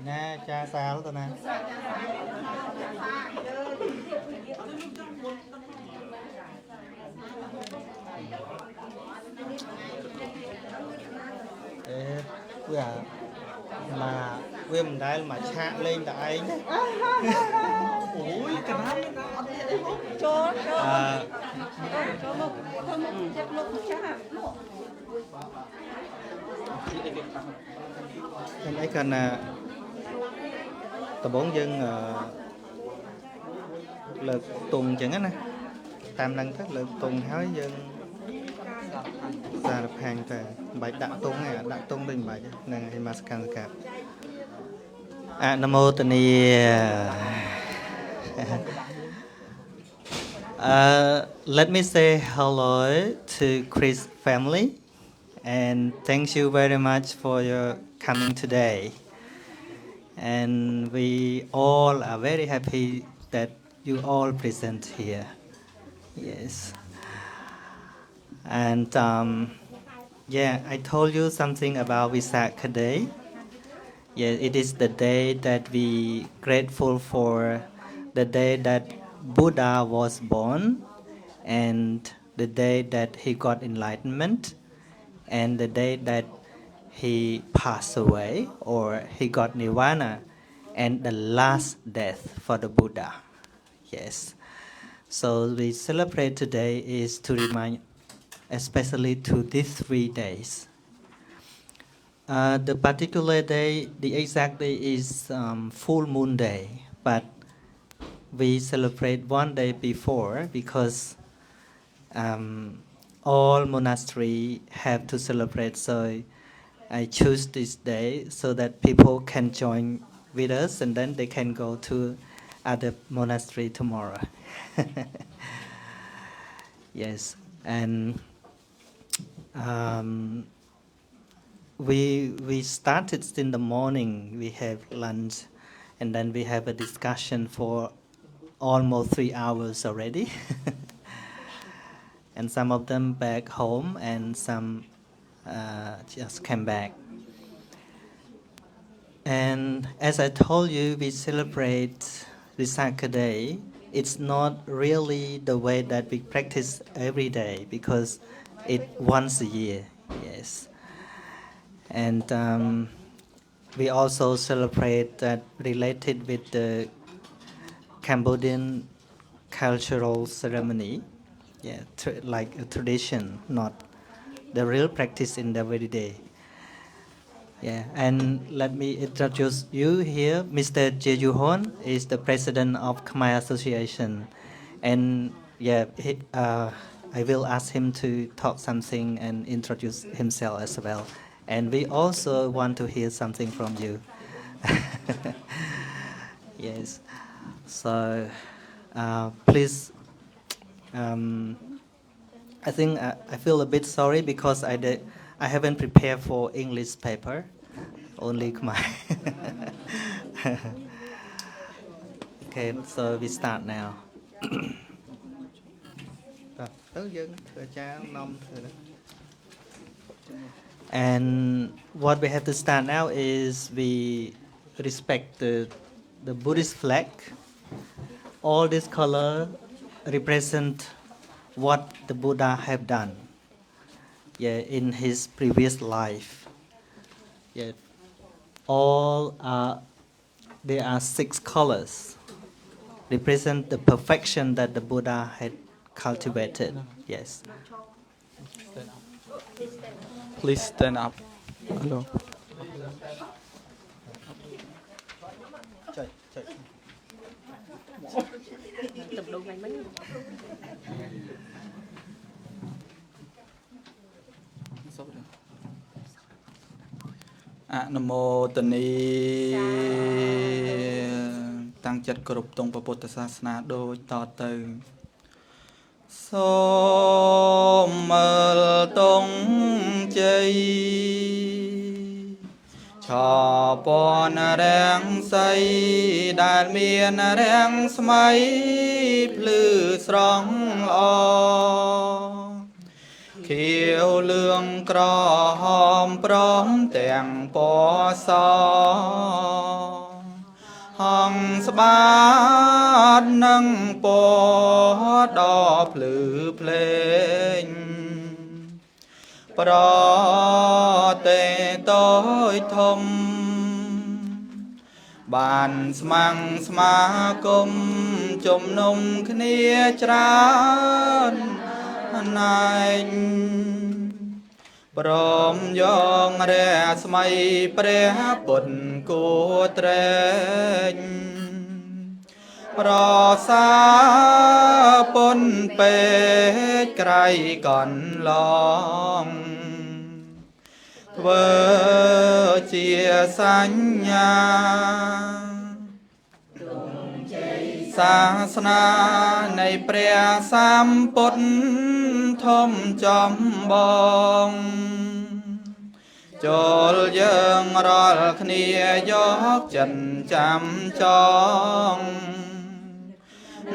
nè cha sao tao nè ê bây giờ mà mình đây mà chạ lên tại anh ủi cái đó cho à một chép một cha em ấy cần tờ bốn dân lực tuần chẳng á nè tam năng các lực tuần hỏi dân ra lập hàng về bài đạo tung này đạo tung đình bài này hay maskan cả Namo Tani let me say hello to Chris family and thank you very much for your coming today. And we all are very happy that you all present here. Yes. And yeah, I told you something about Visakha Day. Yeah, it is the day that we grateful for the day that Buddha was born and the day that he got enlightenment and the day that he passed away or he got nirvana and the last death for the Buddha. Yes. So we celebrate today is to remind especially to these 3 days. The particular day, the exact day is full moon day, but we celebrate 1 day before because all monasteries have to celebrate. So I choose this day so that people can join with us and then they can go to other monastery tomorrow. Yes, and we started in the morning. We have lunch, and then we have a discussion for almost 3 hours already. And some of them back home, and some just came back. And as I told you, we celebrate Visakha Day. It's not really the way that we practice every day because it's once a year. Yes. And we also celebrate that related with the Cambodian cultural ceremony, yeah, like a tradition, not the real practice in the every day. Yeah, and let me introduce you here. Mr. Jeju Hon is the president of Khmer Association, and yeah, I will ask him to talk something and introduce himself as well. And we also want to hear something from you. Yes. So please, I think I feel a bit sorry because I haven't prepared for English paper, only Khmer. Okay, so we start now. And what we have to start now is we respect the Buddhist flag. All this color represent what the Buddha have done, yeah, in his previous life. Yeah, there are 6 colors represent the perfection that the Buddha had cultivated. Yes. Please stand up. Hello. Namo Tani tăng chất cột tông Phật Bồ Tát Na đôi tọt từ Sô mờ tông chay cho pon rang say đàn miên rang smay plư srong o ខៀវលឿងក្រហមព្រមទាំងពណ៌សហងស្បាតនឹងពណ៌ដ៏ភ្លឺភ្លេងប្រទេតូចធំបានស្មាំងស្មាគមជំនុំគ្នាច្រើនណែកព្រមយករស្មីព្រះពុទ្ធគួត្រែងប្រសាពុនពេកក្រៃកន្លងធ្វើជាសញ្ញាសាសនានៃព្រះសម្ពុទ្ធធំចំបងចូលយើងរាល់គ្នាយកចិនចាំចង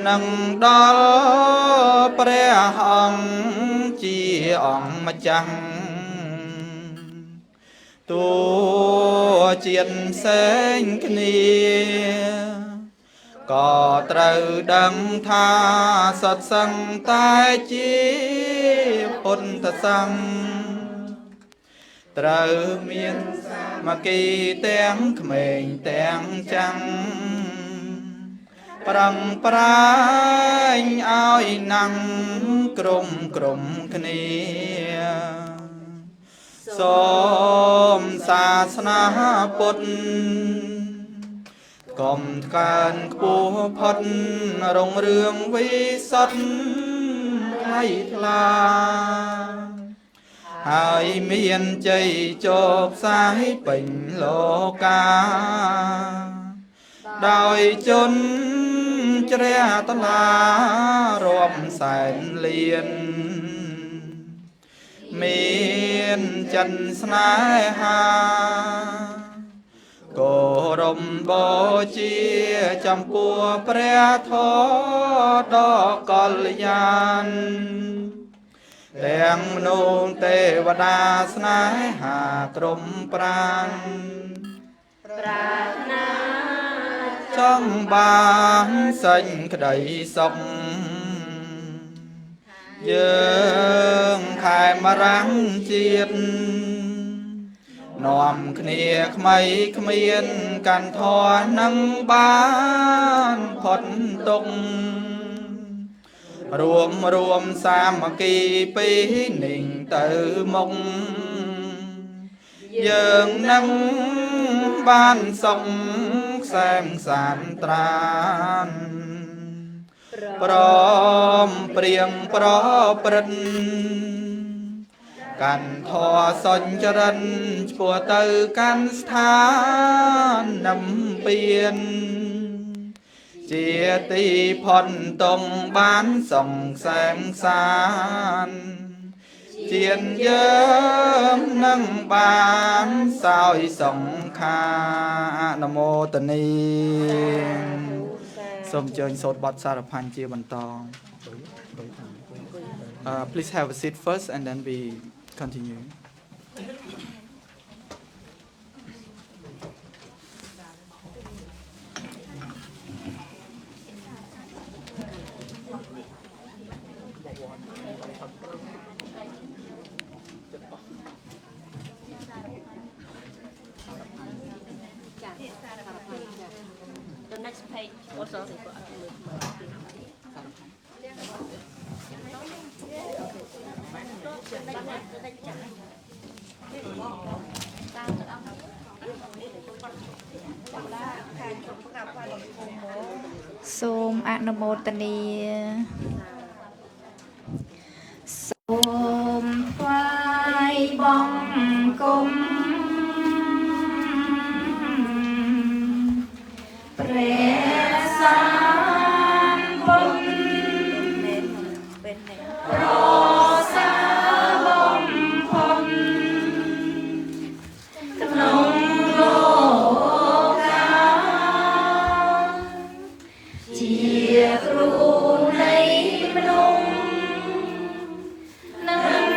នឹងដល់ព្រះអង្គជាអង្គម្ចាស់តួជាតិផ្សេងគ្នាក៏ត្រូវដឹងថាសត្វសង្ឃតែជាពុទ្ធសង្ឃត្រូវមានមកគីទាំងក្មេងទាំងចាំងប្រឹងប្រែងឲ្យណាំងក្រុមគ្នាសូមសាសនាពុទ្ធកុំកើនខ្ពស់ផុតរុងរឿងវិសុទ្ធថ្លៃថ្លាហើយមានជ័យជោគសាយពេញលោកាដោយជនជ្រះថ្លារាប់សែនលានមានចិនស្នេហាគោរពបូជាចំពោះព្រះធម៌ដ៏កល្យានទាំងមនុស្សទេវតាស្នេហាទ្រមប្រាំងប្រាថ្នាចង់បានសេចក្តីសុខយើងខែមរាំងជាតិនាំគ្នាក្មៃគ្មានកាន់ធរនឹងបានផុតទុក្ខរួមសាមគ្គីពីនេះទៅមុខយើងនឹងបានសុខខ្សែមសានត្រានព្រមព្រៀងប្រព្រឹត្តកាន់ធរសញ្ចរិនឆ្ពោះទៅកាន់ស្ថាននំពៀនជាទីផុនតងបានសង្សែមសានជាតិយើងនឹងបានសោយសង្ខានមោទនីសូមអញ្ជើញសូត្របទសារផាញ់ជាបន្ត Please have a seat first and then we continue. The next page also is forសូមអនុមោទនាសូមថ្វាយបង្គំព្រះសម្ពុទ្ធប្រសើរបំផុតក្នុងលោកជាគ្រូនៃមនុស្សនឹង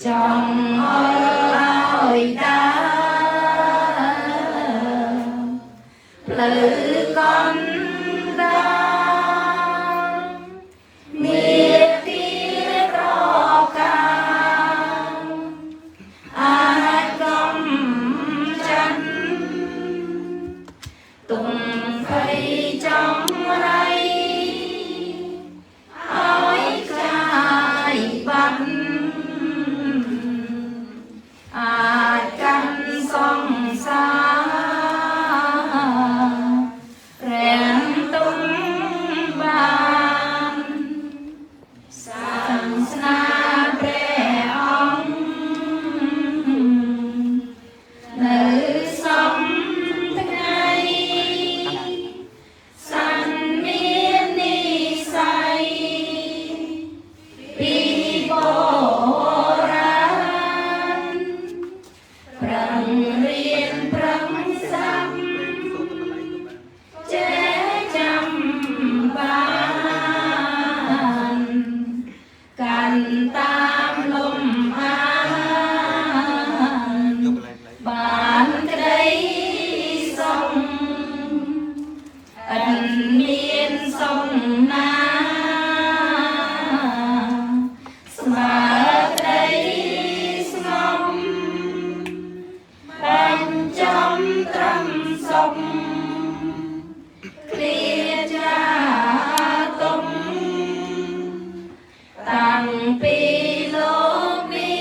trong ơi đã lữ con ra miệt kia rõ càng ai công chân tùng phây trong đây ôi khai bắn ai căn sông xa rèn tung ban sẵn sna bè ong nữ sống ngày sẵn miên ni say đi bộ ra prang riêng prang xăm chế chăm ban cành tam lùm an bàn cái đấy sông ẩn miên sông na mà đây sông bên trong tâm sông clear cha tung tàng pi lô mi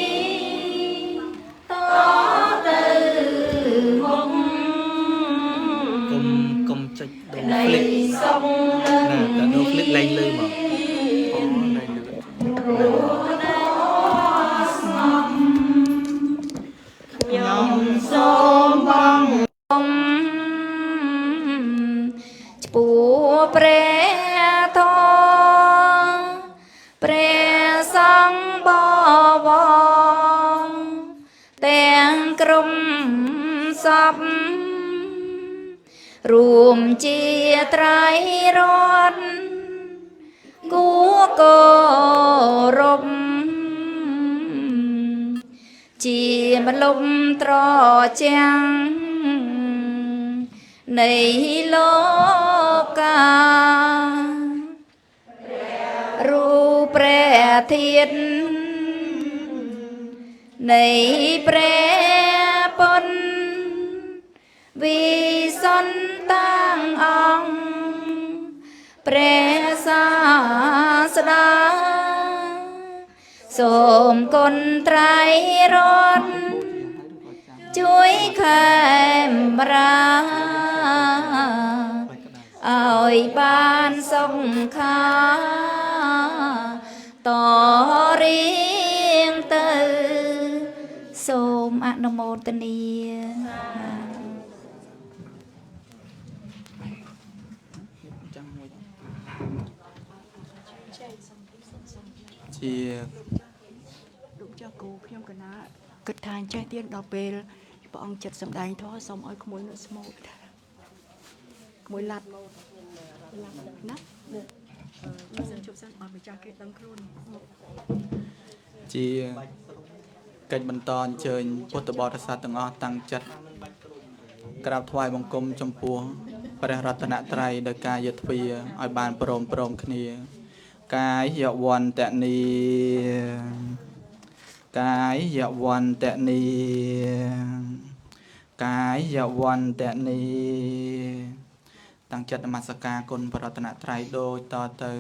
to từ hùng cùng chích đầy sông đã đô click lên lư mà nhom số bong chùa pre tho pre sang bò bò tèn crum sập rùm chia trái rót cú cô rộp chia mà lông trò chăng này lô ca ru pre thiệt này pre pon vì son tang ong pre sa sa sôm con trai rót chuối khem ra ôi ban sông kha tỏ riêng tư sôm Anumodania chia đúng cho côខ្ញុំកណាគិតថាអញ្ចេះទៀតដល់ពេលព្រះអង្គចិត្តសម្ដែងធម៌សូមឲ្យក្មួយនៅស្មូតក្មួយឡាត់ណាបើសិនជប់សិនឲ្យម្ចាស់គេដឹងខ្លួន ជាកិច្ចបន្តអញ្ជើញពុទ្ធបរិស័ទទាំងអស់តាំងចិត្តក្រាបថ្វាយបង្គំចំពោះព្រះរតនត្រ័យដោយការយល់ទ្វាឲ្យបានព្រមគ្នាកាយវន្តនីកាយវន្តនីកាយវន្តនីតាំងចិត្តនមស្ការគុណព្រះរតនត្រ័យដូចតទៅ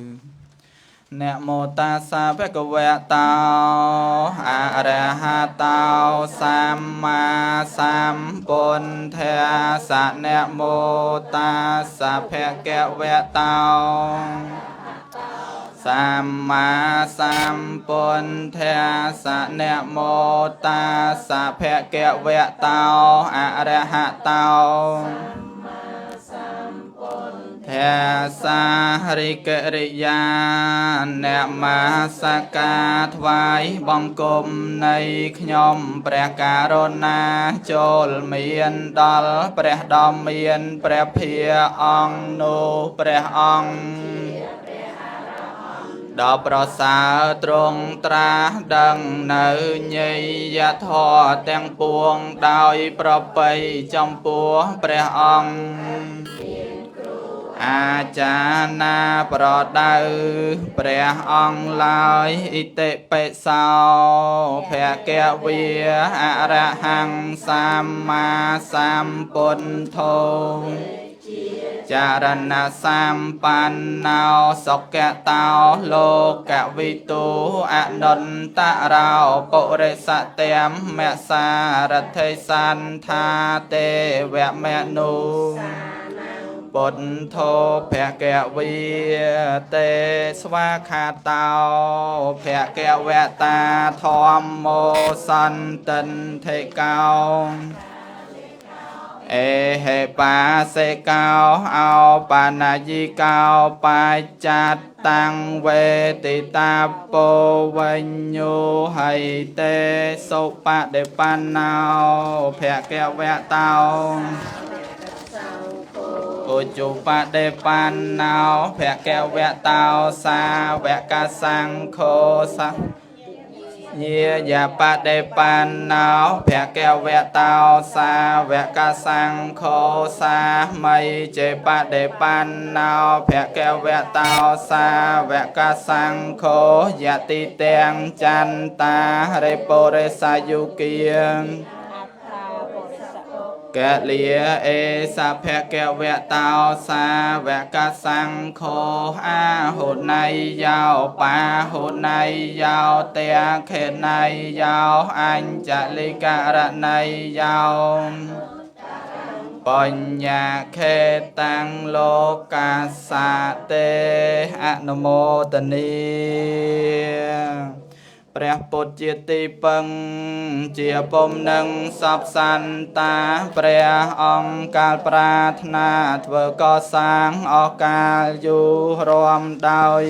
นะโมตัสสะภะคะวะโตอะระหะโตสัมมาสัมพุทธัสสะนะโมตัสสะภะคะวะโตสัมมาสัมพุทธัสสะนะโมตัสสะภะคะวะโตอะระหะโตแทสาริกริยาเนมาสกาถวายบังคมในขยมព្រះករុណាចូលមានដល់ព្រះដ៏មានព្រះភិយអង្គនោះព្រះអង្គ ដល់ប្រសើរទ្រង់ត្រាស់ដឹងនៅញយធម៌ទាំងពួងដោយប្រពៃចំពោះព្រះអង្គអាចារ្យណាប្រដៅព្រះអង្គឡើយឥតិបិសោភគវាអរហង្គសម្មាសម្ពុទ្ធោចារណសម្បណ្ណោសុគតោលោកវិទូអនន្តរោពុរិសតមមសារថេសន្ធាទេវមនុពុទ្ធោភគវីទេស្វាខាតោភគវតាធម្មោសន្តិនធិកោអេហេបាសេកោអោបាណាយិកោបច្ចតតាំងវេទិតាពោវិញ្ញោហៃតេសុបដិបណ្ណោភគវតោឧជុបដិបណ្ណោភគវតោសាវកសង្ឃោសញាយាបដិបណ្ណោភគវតោសាវកសង្ឃោសាមីចេបដិបណ្ណោភគវតោសាវកសង្ឃោយតិទាំងចន្តារិពុរិសយុគិកលិអេសភគវតោសាវកសង្ឃោអាហុណៃយោបាហុណៃយោតេខេណៃយោអញ្ចលិករណៃយោបញ្ញខេតាំងលោកាសាទេអនុមោទនីព្រះពុទ្ធជាទីពឹងជាពំនឹងសពសន្តាព្រះអង្គកាលប្រាថ្នាធ្វើកសាងអកាលយូររួមដោយ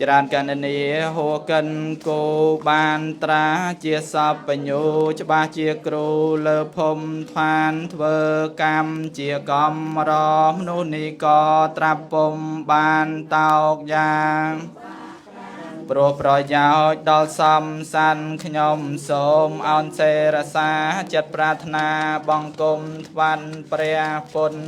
ចរានកណ្ឌនីហួកិនគោបានត្រាជាសពបញ្ញូច្បាស់ជាគ្រូលើភូមិឋានធ្វើកម្មជាកំរមនុស្សនេះក៏ត្រាប់ពុំបានតោកយ៉ាងព្រោះប្រយោជន៍ដល់សំសានខ្ញុំសូមអោនសេរសាចិត្តប្រាថ្នាបង្គំថ្វាន់ព្រះពុទ្ធ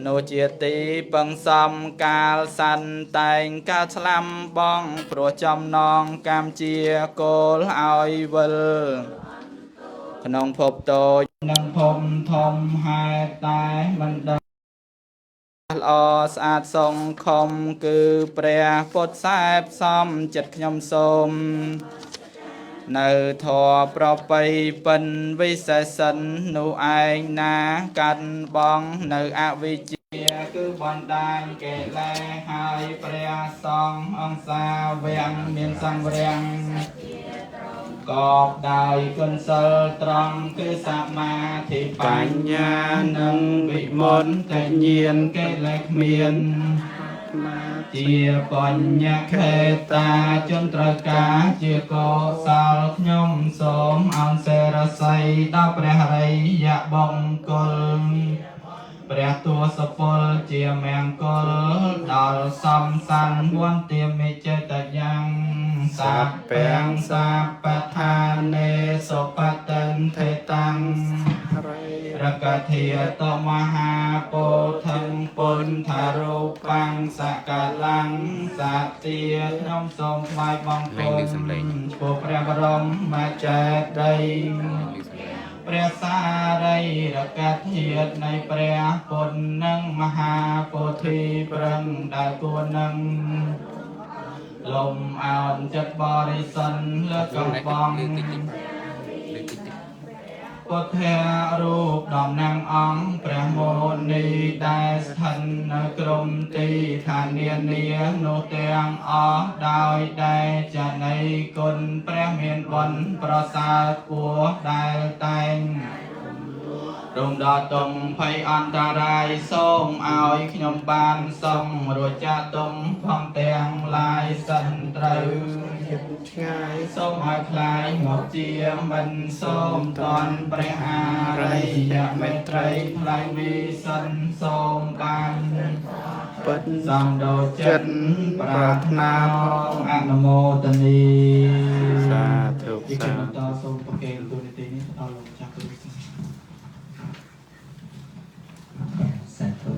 នោះជាទីពឹងសំកាលសន្តែងកើតស្លាំបងព្រោះចំណងកម្មជាគោលឲ្យវិលក្នុងភពតូចនិងភពធំហេតុតែមិនដឹងល្អស្អាតសង្ឃមគឺព្រះពុទ្ធសែបសំចិត្តខ្ញុំសូមនៅធម៌ប្រពៃពិនវិសេសសិននោះឯងណាកាត់បងនៅអវិជ្ជាគឺបណ្ដាញកិលេសហើយព្រះសង្ឃអង្គសាវាំងមានសង្វរាំងកបដោយគុណសិលត្រង់គឺសមាធិបញ្ញានិងវិមន្តញ្ញាណកិលេសគ្មានជាបញ្ញខេតាជនត្រូវការជាកុសលខ្ញុំសូមអោនសេរស័យដល់ព្រះរិយបង្គលព្រះទសពលជាមង្គលដល់សំសានវន្ទាមិចេតយ៉ាងសាពេងសាបថានេសុបតិនថេតាំងរកធាតមហាពោធិពុន្ថារូបាំងសកលាំងសាទាខ្ញុំសូមថ្វាយបង្គំពួកព្រះបរមចេតិយព្រះសារីរកធាតុនៃព្រះពុទ្ធនិងមហាពោធិប្រឹងដែលគួរនឹងលំអោនចិត្តបរិសុទ្ធលើកំបងពុទ្ធិរូបតំណាងអង្គព្រះមោនីដែលស្ថិតនៅក្រុមទីឋាននានានោះទាំងអស់ដោយដែលចណីគុណព្រះមានបុណ្យប្រសើរគួរដែលតែងរំដល់ទុំភ័យអន្តរាយសូមឲ្យខ្ញុំបានសំរួចចាទុំផងទាំងឡាយសិនត្រូវឆ្ងាយសូមឲ្យខ្លាយមកជាមិនសូមតន់ព្រះអរិយមេត្រីថ្លៃវិសិនសូមបាន ปิดสังโดษจิตปรารถนาของอนุโมทนีสาธุสาธุសូមប្រគេនទូនីតិនេះដល់លោកចាស់គ្រូសាធុ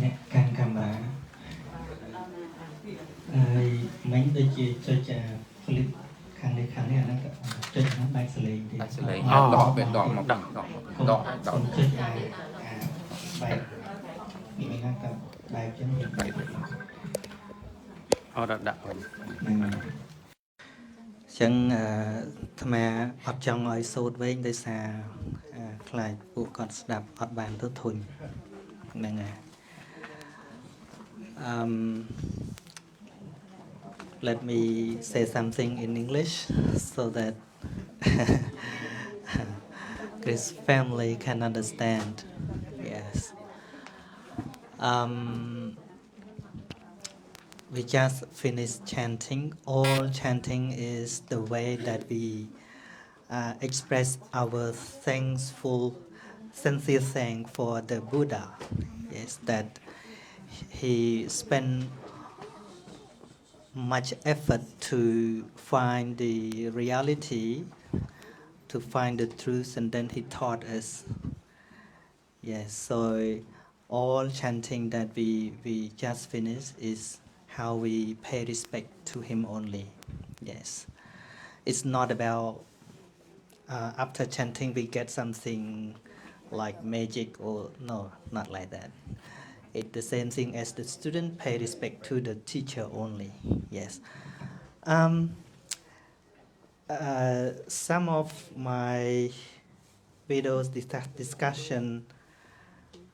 អ្នកកាន់កាមេរ៉ាហើយមិញដូចជាចុចคลิปខាងនេះអាហ្នឹងក៏ចុចហ្នឹងបែកសលេងទៀតសលេងដកពេលដកមកដកចុចបែកនេះហ្នឹងក៏បែកចឹងបែកដាក់វិញចឹងអាត្មាអត់ចង់ឲ្យសូត្រវិញដោយសារខ្លាចពួកគាត់ស្ដាប់អត់បានទៅធុញហ្នឹងហើយlet me say something in English so that Chris family can understand. Yes. We just finished chanting. All chanting is the way that we express our thankful, sincere thanks for the Buddha. Yes, that he spent much effort to find the reality, to find the truth, and then he taught us. Yes, so all chanting that we just finished is how we pay respect to him only. Yes, it's not about after chanting we get something like magic or no, not like that. It's the same thing as the student pay respect to the teacher only. Yes. Some of my videos discussion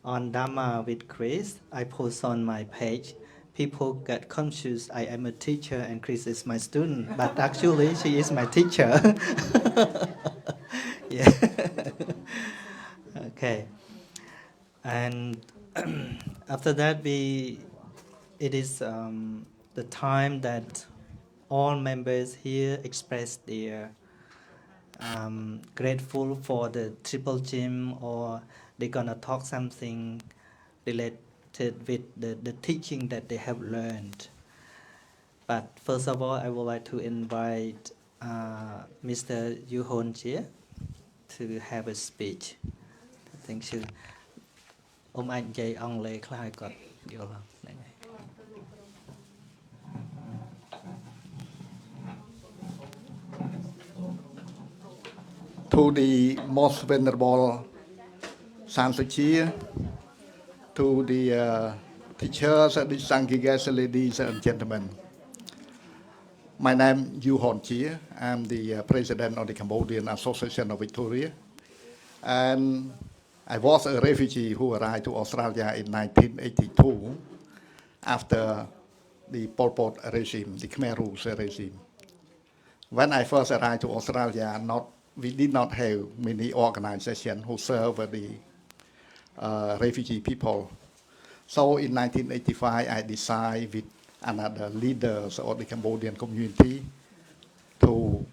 on Dhamma with Chris, I post on my page. People get confused. I am a teacher and Chris is my student, but actually she is my teacher. Yeah. Okay. And after that, it is the time that all members here express their grateful for the triple gym, or they're gonna talk something related with the teaching that they have learned. But first of all, I would like to invite Mr. Yu Hon Jie to have a speech. Thank you. Anh dạy ông lệ khai còn điều lắm này. To the most venerable San Sochea, to the teachers, the Sanghigas, ladies and gentlemen. My name is Yu Hon Chia. I'm the president of the Cambodian Association of Victoria. And I was a refugee who arrived to Australia in 1982 after the Pol Pot regime, the Khmer Rouge regime. When I first arrived to Australia, we did not have many organizations who serve the refugee people. So in 1985, I decided with another leaders of the Cambodian community to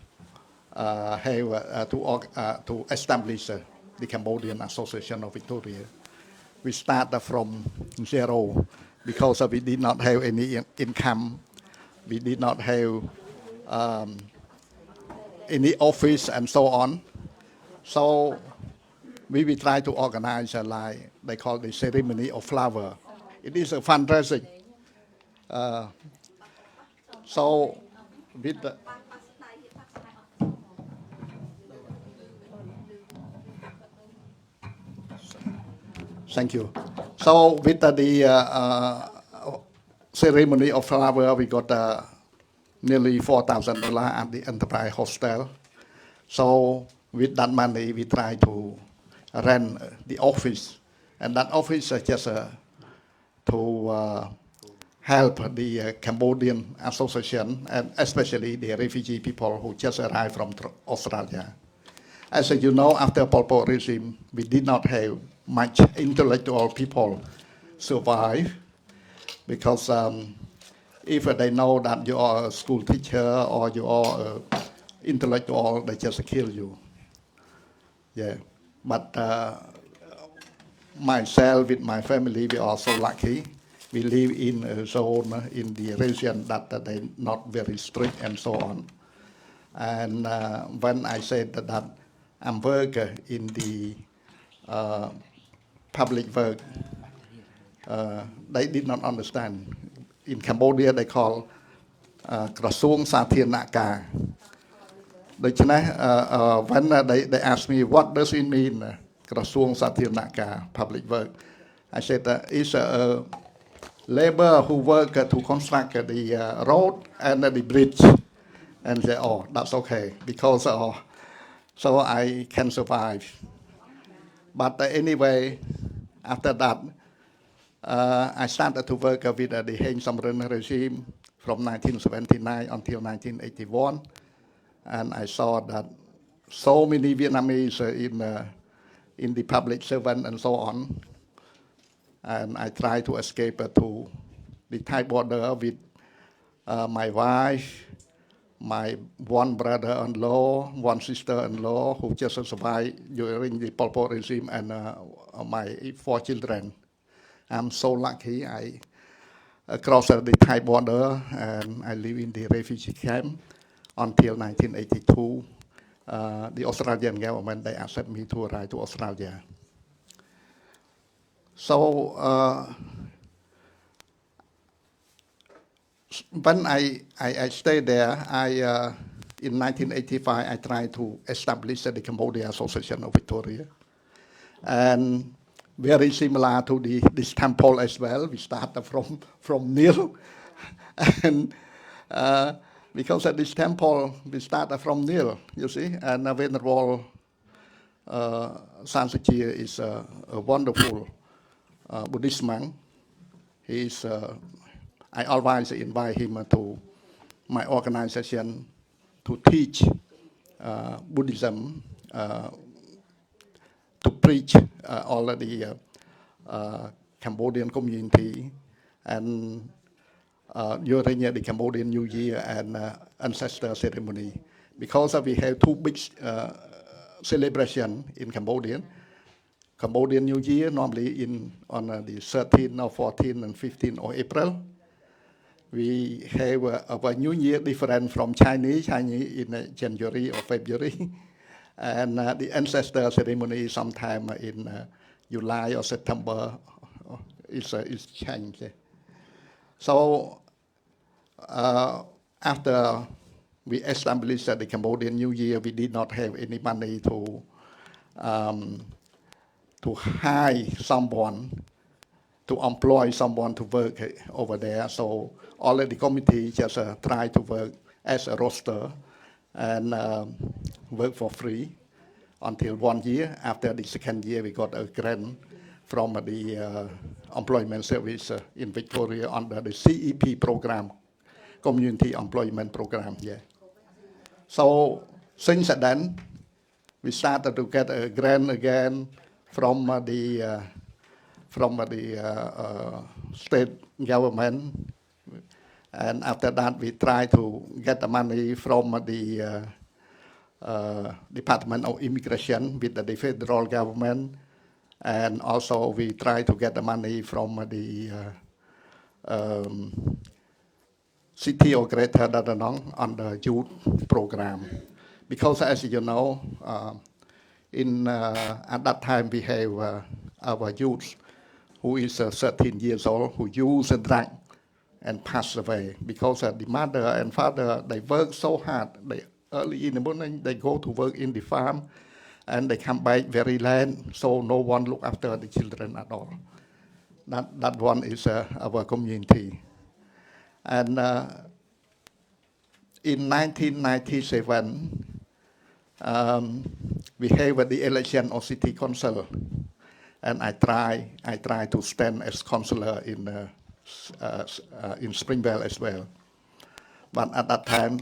establish the Cambodian Association of Victoria. We started from zero because we did not have any income. We did not have any office and so on. So we will try to organize like they call the ceremony of flower. It is a fundraising. So with the Thank you. So with the ceremony of flower, we got nearly $4,000 at the Enterprise Hostel. So with that money, we try to rent the office, and that office is just to help the Cambodian Association, and especially the refugee people who just arrived from Australia. As you know, after Pol Pot regime, we did not have much intellectual people survive, because if they know that you are a school teacher or you are an intellectual, they just kill you. Yeah, but myself with my family, we are so lucky. we live in a zone in the region that they not very strict and so on. And when I said that I'm worker in the public work, they did not understand. In Cambodia, they call ក្រសួងសាធារណការ ដូច្នេះ when they asked me what does it mean ក្រសួងសាធារណការ public work, I said it's a labor who work to construct the road and the bridge, and say, oh, that's okay because so I can survive. But anyway, after that, I started to work with the Heng Samrin regime from 1979 until 1981, and I saw that so many Vietnamese in the public servant and so on, and I tried to escape to the Thai border with my wife, my one brother-in-law, one sister-in-law who just survived during the Pol Pot regime, and my 4 children. I'm so lucky I crossed the Thai border and I live in the refugee camp until 1982. The Australian government, they accept me to arrive to Australia. So when I stayed there, in 1985, I tried to establish the Cambodia Association of Victoria. And very similar to this temple as well. We started from nil. And because at this temple, we started from nil, you see. And Venerable San Sochea is a wonderful Buddhist monk. I always invite him to my organization to teach Buddhism, to preach all of the Cambodian community, and during the Cambodian New Year and ancestor ceremony. Because we have 2 big celebrations in Cambodia. Cambodian New Year normally on the 13th or 14th and 15th of April. We have a New Year different from Chinese in January or February. And the ancestor ceremony sometime in July or September is changed. So after we established the Cambodian New Year, we did not have any money to hire someone, to employ someone to work over there. So all of the committee just try to work as a roster and work for free until 1 year. After the 2nd year, we got a grant from the employment service in Victoria under the CEP program, Community Employment Program. Yeah. So since then, we started to get a grant again from the state government. And after that, we try to get the money from the Department of Immigration with the federal government, and also we try to get the money from the city of Greater Da Nang on the youth program. Because as you know, at that time we have our youth who is 13 years old who use a drug and pass away because the mother and father, they work so hard. Early in the morning, they go to work in the farm, and they come back very late, so no one look after the children at all. That one is our community. And in 1997, we have the election of city council, and I try to stand as councillor in Springvale as well. But at that time,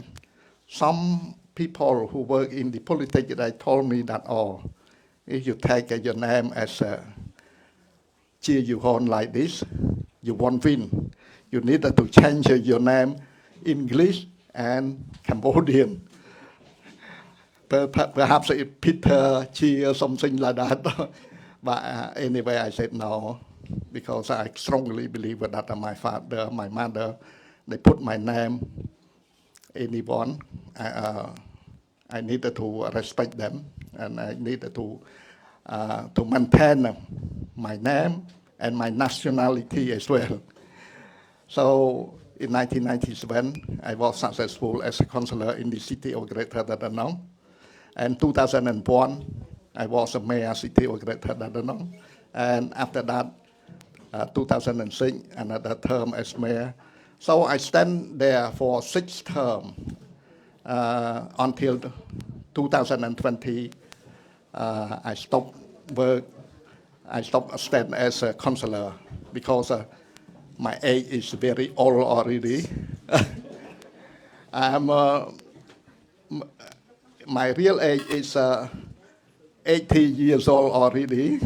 some people who work in the politics, they told me that, oh, if you take your name as Chia Yu Hon like this, you won't win. You need to change your name English and Cambodian. Perhaps it's Peter Chia or something like that. But anyway, I said no. because I strongly believe that my father, my mother, they put my name. Anyone, I needed to respect them, and I needed to maintain my name and my nationality as well. So in 1997, I was successful as a counselor in the city of Greater Dandenong. And 2001, I was a mayor city of Greater Dandenong. And after that, 2006, another term as mayor. So I stand there for 6 terms until 2020. I stopped work. I stopped stand as a counselor because my age is very old already. My real age is 80 years old already.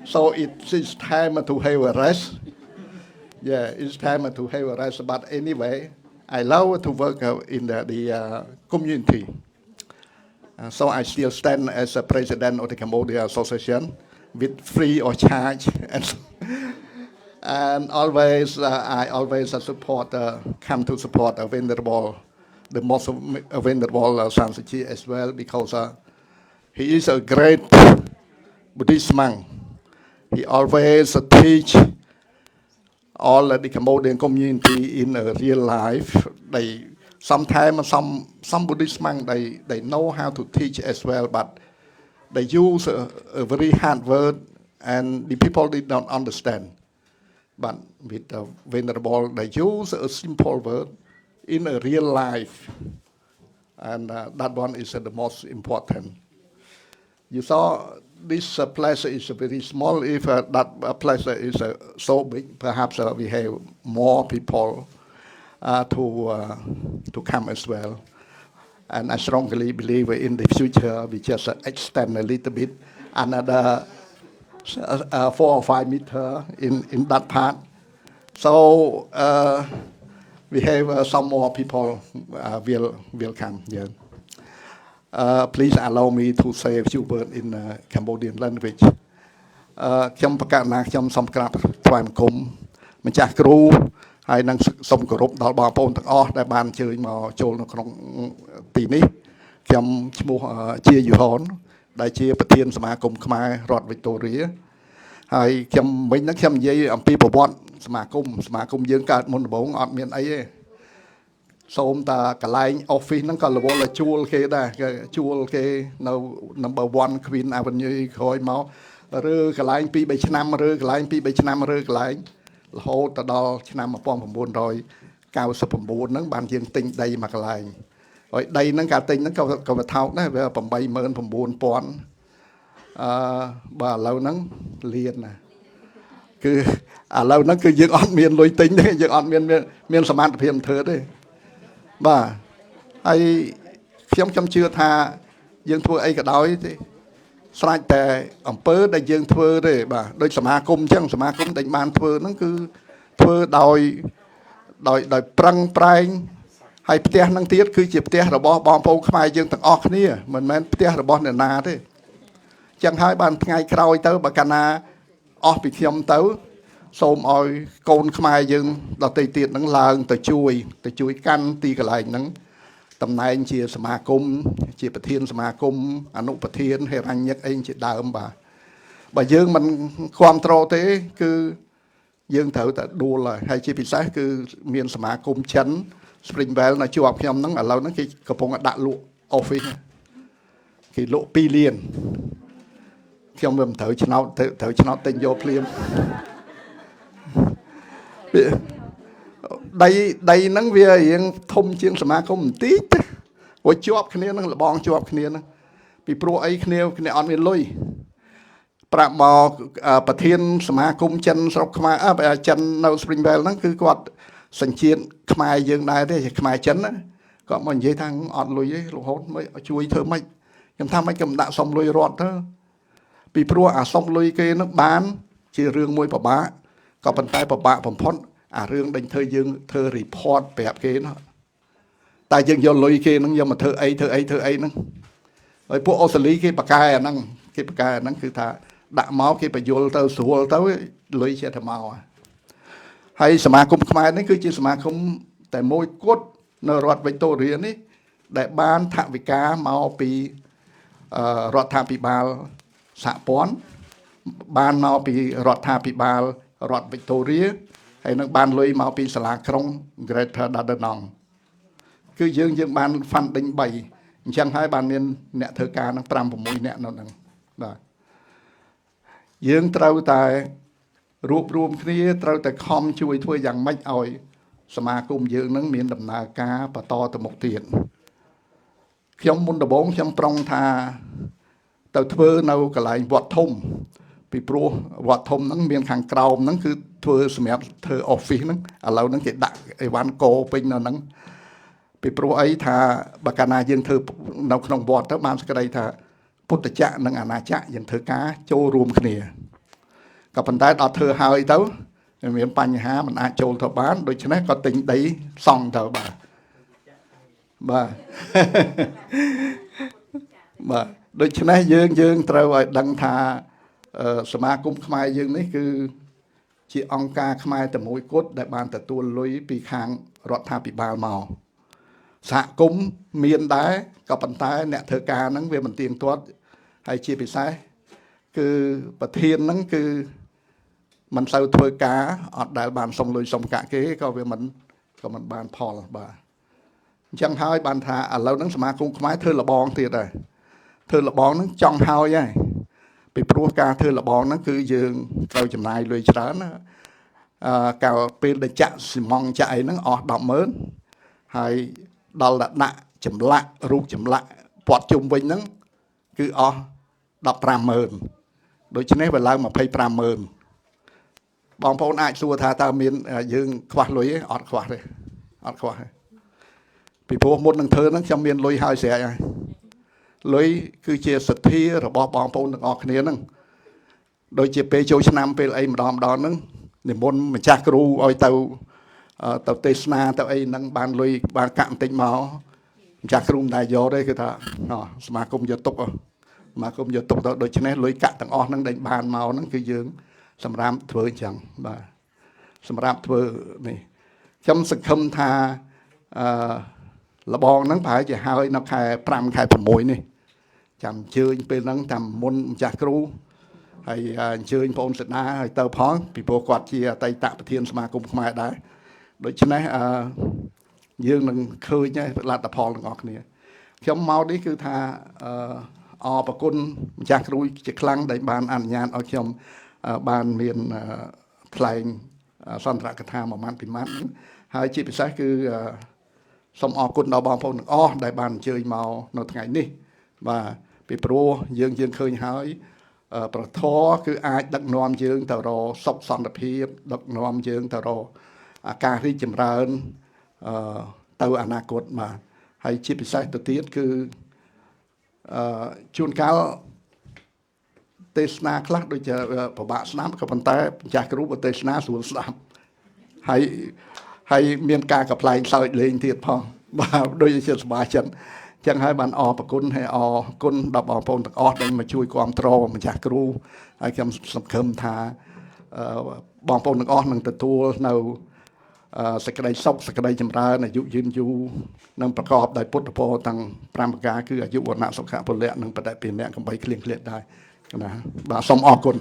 So it is time to have a rest. Yeah, it's time to have a rest. But anyway, I love to work in the community. So I still stand as a president of the Cambodia Association with free of charge. And always, I always support, come to support a venerable, the most venerable San Sochea as well, because he is a great Buddhist monk. He always teach all the Cambodian community in real life. They sometimes some Buddhist monks they know how to teach as well, but they use a very hard word, and the people did not understand. But with the venerable, they use a simple word in a real life, and that one is the most important. You saw this place is very small. If that place is so big, perhaps we have more people to come as well. And I strongly believe in the future we just extend a little bit, another 4 or 5 meters in that part. So we have some more people will come. Yeah. Please allow me to say a few words in Cambodian language. ខ្ញុំប្រកាសណាខ្ញុំសូមក្រាបថ្វាយបង្គំម្ចាស់គ្រូហើយនឹងសូមគោរពដល់បងប្អូនទាំងអស់ដែលបានអញ្ជើញមកចូលនៅក្នុងទីនេះខ្ញុំឈ្មោះជាយូហនដែលជាប្រធានសមាគមខ្មែររដ្ឋវិកតូរីហើយខ្ញុំវិញហ្នឹងខ្ញុំនិយាយអំពីប្រវត្តិសមាគមយើងកើតមុនដំបូងអត់មានអីទេសូមតាកន្លែង office ហ្នឹងក៏រវល់តែជួលគេដែរគេជួលគេនៅ number 1 Queen Avenue ក្រោយមកឬកន្លែង 2-3 ឆ្នាំឬកន្លែង 2-3 ឆ្នាំឬកន្លែងរហូតដល់ឆ្នាំ 1999 ហ្នឹងបានយើងទិញដីមួយកន្លែងហើយដីហ្នឹងការទិញហ្នឹងក៏វាថោកដែរវា 89,000 បាទឥឡូវហ្នឹងលានណាគឺឥឡូវហ្នឹងគឺយើងអត់មានលុយទិញទេយើងអត់មានសមត្ថភាពធ្វើទេបាទហើយខ្ញុំជឿថាយើងធ្វើអីក៏ដោយទេស្រេចតែអំពើដែលយើងធ្វើទេបាទដូចសមាគមអញ្ចឹងសមាគមដែលបានធ្វើហ្នឹងគឺធ្វើដោយប្រឹងប្រែងហើយផ្ទះហ្នឹងទៀតគឺជាផ្ទះរបស់បងប្អូនខ្មែរយើងទាំងអស់គ្នាមិនមែនផ្ទះរបស់អ្នកណាទេចឹងហើយបានថ្ងៃក្រោយទៅបើកាលណាអស់ពីខ្ញុំទៅសូមឲ្យកូនខ្មែរយើងដទៃទៀតហ្នឹងឡើងទៅជួយកាន់ទីកន្លែងហ្នឹងតំណែងជាសមាគមជាប្រធានសមាគមអនុប្រធានហេរញ្ញិកអីជាដើមបាទបើយើងមិនគ្រប់គ្រងទេគឺយើងត្រូវតែដួលហើយជាពិសេសគឺមានសមាគមចិន Springwell នៅជួបខ្ញុំហ្នឹងឥឡូវហ្នឹងគេកំពុងដាក់លក់ office គេលក់2លានខ្ញុំមិនត្រូវឆ្នោតទិញយកភ្លាមដីហ្នឹងវារៀងធំជាងសមាគមបន្តិចព្រោះជាប់គ្នាហ្នឹងលបងជាប់គ្នាហ្នឹងពីព្រោះអីគ្នាអត់មានលុយប្រាប់មកប្រធានសមាគមចិនស្រុកខ្មែរចិននៅ Springwell ហ្នឹងគឺគាត់សញ្ជាតិខ្មែរយើងដែរទេខ្មែរចិនណាគាត់មកនិយាយថាអត់លុយទេរហូតមិនជួយធ្វើម៉េចខ្ញុំថាមិនខ្ញុំដាក់សុំលុយរត់ទៅពីព្រោះអាសុំលុយគេហ្នឹងបានជារឿងមួយពិបាកក៏ប៉ុន្តែពិបាកបំផុតអារឿងដែលយើងធ្វើ report ប្រាប់គេនោះតែយើងយកលុយគេហ្នឹងយកមកធ្វើអីហ្នឹងហើយពួកអូស្ត្រាលីគេបកកែអាហ្នឹងគឺថា ដាក់មកគេបញ្យល់ទៅស្រួលទៅលុយចេះតែមកហើយសមាគមខ្មែរនេះគឺជាសមាគមតែមួយគត់នៅរដ្ឋវិកតូរីនេះដែលបានថវិកាមកពីរដ្ឋាភិបាលសហព័ន្ធបានមកពីរដ្ឋាភិបាលរដ្ឋវិកតូរីហើយនឹងបានលុយមកពីសាលាក្រុង Greater Dandenong គឺយើងបាន funding 3អញ្ចឹងហើយបានមានអ្នកធ្វើការនឹង5 6អ្នកនៅហ្នឹងបាទយើងត្រូវតែរួបរวมគ្នាត្រូវតែខំជួយធ្វើយ៉ាងម៉េចឲ្យសមាគមយើងនឹងមានដំណើរការបន្តទៅមុខទៀតខ្ញុំមុនដំបូងខ្ញុំប្រុងថាទៅធ្វើនៅកន្លែងវត្តធំពីព្រោះវត្តធំហ្នឹងមានខាងក្រោមហ្នឹងគឺធ្វើសម្រាប់ធ្វើ office ហ្នឹងឥឡូវហ្នឹងគេដាក់អីវ៉ាន់កោពេញនៅហ្នឹងពីព្រោះអីថាបើកាលណាយើងធ្វើនៅក្នុងវត្តទៅបានសេចក្តីថាពុទ្ធចក្រនិងអាណាចក្រយើងធ្វើការចូលរួមគ្នាក៏ប៉ុន្តែដល់ធ្វើហើយទៅមានបញ្ហាមិនអាចចូលទៅបានដូច្នេះក៏ទិញដីសង់ទៅបាទបាទដូច្នេះយើងត្រូវឲ្យដឹងថាសមាគមខ្មែរយើងនេះគឺជាអង្គការខ្មែរតែមួយគត់ដែលបានទទួលលុយពីខាងរដ្ឋាភិបាលមកសហគមន៍មានដែរក៏ប៉ុន្តែអ្នកធ្វើការហ្នឹងវាមិនទៀងទាត់ហើយជាពិសេសគឺប្រធានហ្នឹងគឺមិនសូវធ្វើការអត់ដែលបានសុំលុយសុំកាក់គេក៏វាមិនបានផលបាទអញ្ចឹងហើយបានថាឥឡូវហ្នឹងសមាគមខ្មែរធ្វើលបងទៀតដែរធ្វើលបងហ្នឹងចង់ហើយហើយពីព្រោះការធ្វើលបងហ្នឹងគឺយើងត្រូវចំណាយលុយច្រើនណាកាលពេលដែលចាក់ស៊ីម៉ង់ចាក់អីហ្នឹងអស់ 100000 ហើយដល់ដាក់ចម្លាក់រូបចម្លាក់ព័ទ្ធជុំវិញហ្នឹងគឺអស់ 150,000 ដូច្នេះវាឡើង 250,000 បងប្អូនអាចសួរថាតើមានយើងខ្វះលុយទេអត់ខ្វះទេអត់ខ្វះទេពីព្រោះមុននឹងធ្វើហ្នឹងខ្ញុំមានលុយហើយស្រេចហើយលុយគឺជាសទ្ធារបស់បងប្អូនទាំងអស់គ្នាហ្នឹងដូចជាពេលចូលឆ្នាំពេលអីម្ដងហ្នឹងនិមន្តម្ចាស់គ្រូឲ្យទៅទេសនាទៅអីហ្នឹងបានលុយបានកាក់បន្តិចមកម្ចាស់គ្រូមិនដែលយកទេគឺថាសមាគមយកទុកសមាគមយកទុកទៅដូច្នេះលុយកាក់ទាំងអស់ហ្នឹងដែលបានមកហ្នឹងគឺយើងសម្រាប់ធ្វើអញ្ចឹងបាទសម្រាប់ធ្វើនេះខ្ញុំសង្ឃឹមថាលបងហ្នឹងប្រហែលជាហើយនៅខែ5ខែ6នេះចាំអញ្ជើញពេលហ្នឹងតាមមុនម្ចាស់គ្រូហើយអញ្ជើញបងអូនសេដាឲ្យទៅផងពីព្រោះគាត់ជាអតីតប្រធានសមាគមខ្មែរដែរដូច្នេះយើងនឹងឃើញលទ្ធផលទាំងអស់គ្នាខ្ញុំមកនេះគឺថាអរគុណម្ចាស់គ្រូជាខ្លាំងដែលបានអនុញ្ញាតឲ្យខ្ញុំបានមានថ្លែងសន្ទរកថាមួយម៉ាត់ពីរម៉ាត់ហើយជាពិសេសគឺសូមអរគុណដល់បងប្អូនទាំងអស់ដែលបានអញ្ជើញមកនៅថ្ងៃនេះបាទពីព្រោះយើងឃើញហើយប្រធរគឺអាចដឹកនាំយើងទៅរកសុខសន្តិភាពដឹកនាំយើងទៅរកការរីកចម្រើនទៅអនាគតបាទហើយជាពិសេសទៅទៀតគឺជួនកាលទេសនាខ្លះដូចជាពិបាកស្ដាប់ក៏ប៉ុន្តែម្ចាស់គ្រូបទេសនាស្រួលស្ដាប់ហើយមានការកំ pl ែងសើចលេងទៀតផងបាទដូចជាសប្បាយចិត្តចឹងហើយបានអរគុណហើយអរគុណដល់បងប្អូនទាំងអស់ដែលមកជួយគ្រប់គ្រងម្ចាស់គ្រូហើយខ្ញុំសង្ឃឹមថាបងប្អូនទាំងអស់នឹងទទួលនៅសេចក្តីសុខសេចក្តីចម្រើនអាយុយឺនយូរនិងប្រកបដោយពុទ្ធពរទាំង5ប្រការគឺអាយុវណ្ណៈសុខៈពលៈនិងបដិភិនៈកំបីគ្លៀងគ្លាតដែរណាបាទសូមអរគុណ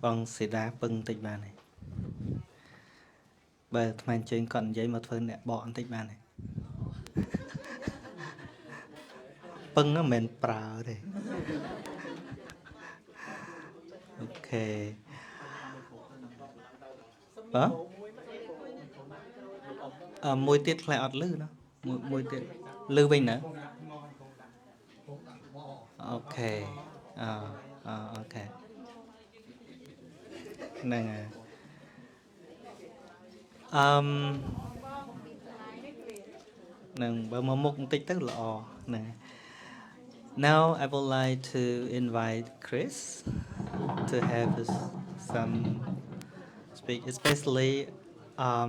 បងសេដាពឹងតិចបានទេបើថ្មជើងគាត់និយាយមកធ្វើអ្នកបកបន្តិចបានទេពឹងហ្នឹងមិនមែនប្រើទេអូខេមួយទៀតខ្លះអត់លឺណាមួយទៀតលឺវិញណាអូខេអូខេហ្នឹងហើយនឹងបើមកមុខបន្តិចទៅល្អហ្នឹង Now I would like to invite Chris to have some speak, especially I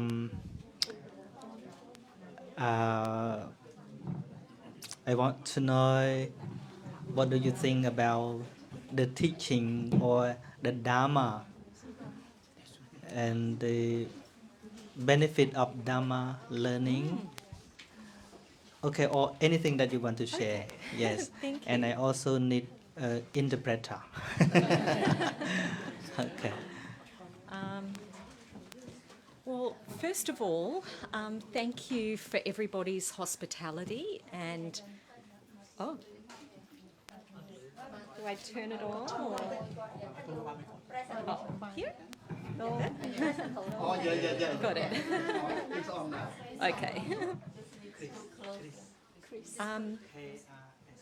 want to know what do you think about the teaching or the Dhamma and the benefit of Dhamma learning. Okay, or anything that you want to share. Okay. Yes. Thank And you. I also need an interpreter. Okay. Well, first of all, thank you for everybody's hospitality and... Oh. Do I turn it on? Or? Oh, here? No. Oh, yeah. Got it. It's on now. Okay.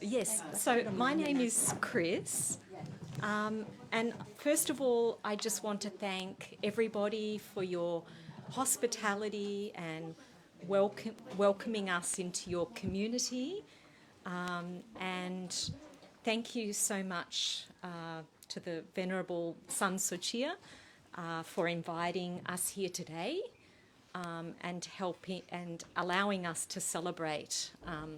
Yes, so my name is Chris. And first of all, I just want to thank everybody for your hospitality and welcoming us into your community. And thank you so much to the Venerable San Sochea for inviting us here today and helping and allowing us to celebrate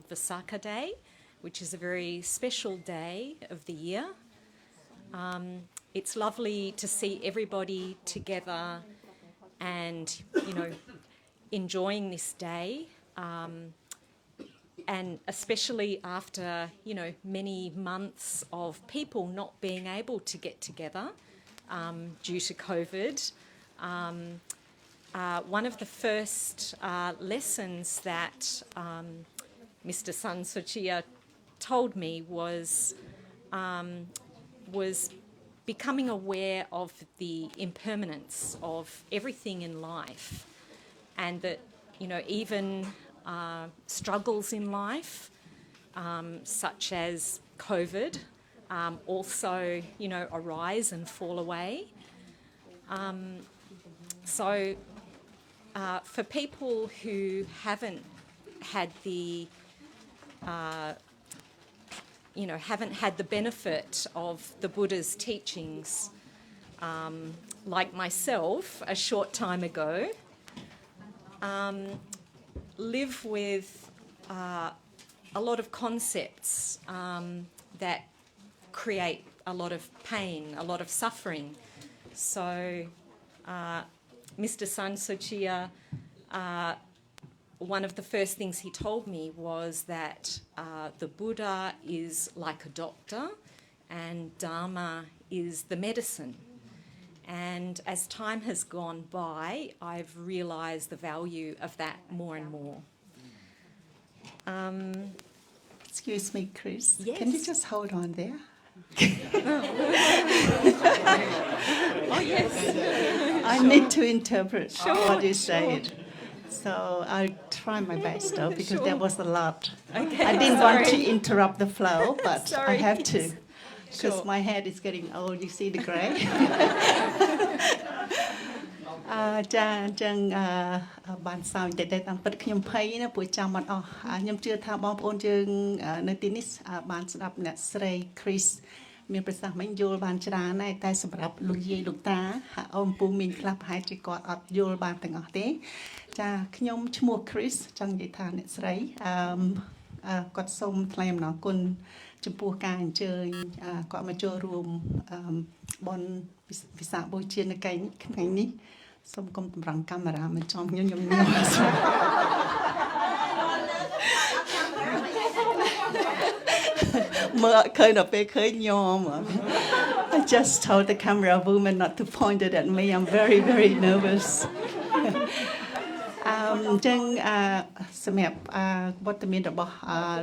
Visakha Day, which is a very special day of the year. It's lovely to see everybody together and, you know, enjoying this day, and especially after, you know, many months of people not being able to get together due to COVID. One of the first lessons that Mr. San Sochea told me was becoming aware of the impermanence of everything in life, and that, you know, even struggles in life, such as COVID, also, you know, arise and fall away. So for people who haven't had the haven't had the benefit of the Buddha's teachings, like myself a short time ago, live with a lot of concepts that create a lot of pain, a lot of suffering. So Mr. San Sochea, one of the first things he told me was that the Buddha is like a doctor and Dhamma is the medicine. And as time has gone by, I've realised the value of that more and more. Excuse me, Chris. Yes. Can you just hold on there? Oh, yes. I need to interpret what you said. So I'll try my best, though, because there was a lot. Okay, I didn't want to interrupt the flow, but I Sorry. have to, because Sure. my head is getting old. You see the grey? ចាអញ្ចឹងបានសើចតែតាមពិតខ្ញុំភ័យណាព្រោះចាំអត់អស់ខ្ញុំជឿថាបងប្អូនយើងនៅទីនេះបានស្ដាប់អ្នកស្រី Chris មានប្រសាសន៍មិញយល់បានច្រើនដែរតែសម្រាប់លោកយាយលោកតាអូនពូមីងខ្លះប្រហែលជាគាត់អត់យល់បានទាំងអស់ទេចាខ្ញុំឈ្មោះ Chris ចង់និយាយថាអ្នកស្រីគាត់សូមថ្លែងអំណរគុណចំពោះការអញ្ជើញគាត់មកចូលរួមបុណ្យវិសាខបូជានៅថ្ងៃនេះសូមកុំតម្រង់កាមេរ៉ាមកចំខ្ញុំញ៉ាំមើលអត់ឃើញដល់ពេលឃើញញ៉ាំ I just told the camera woman not to point it at me. I'm very, very nervous. អញ្ចឹងសម្រាប់វត្តមានរបស់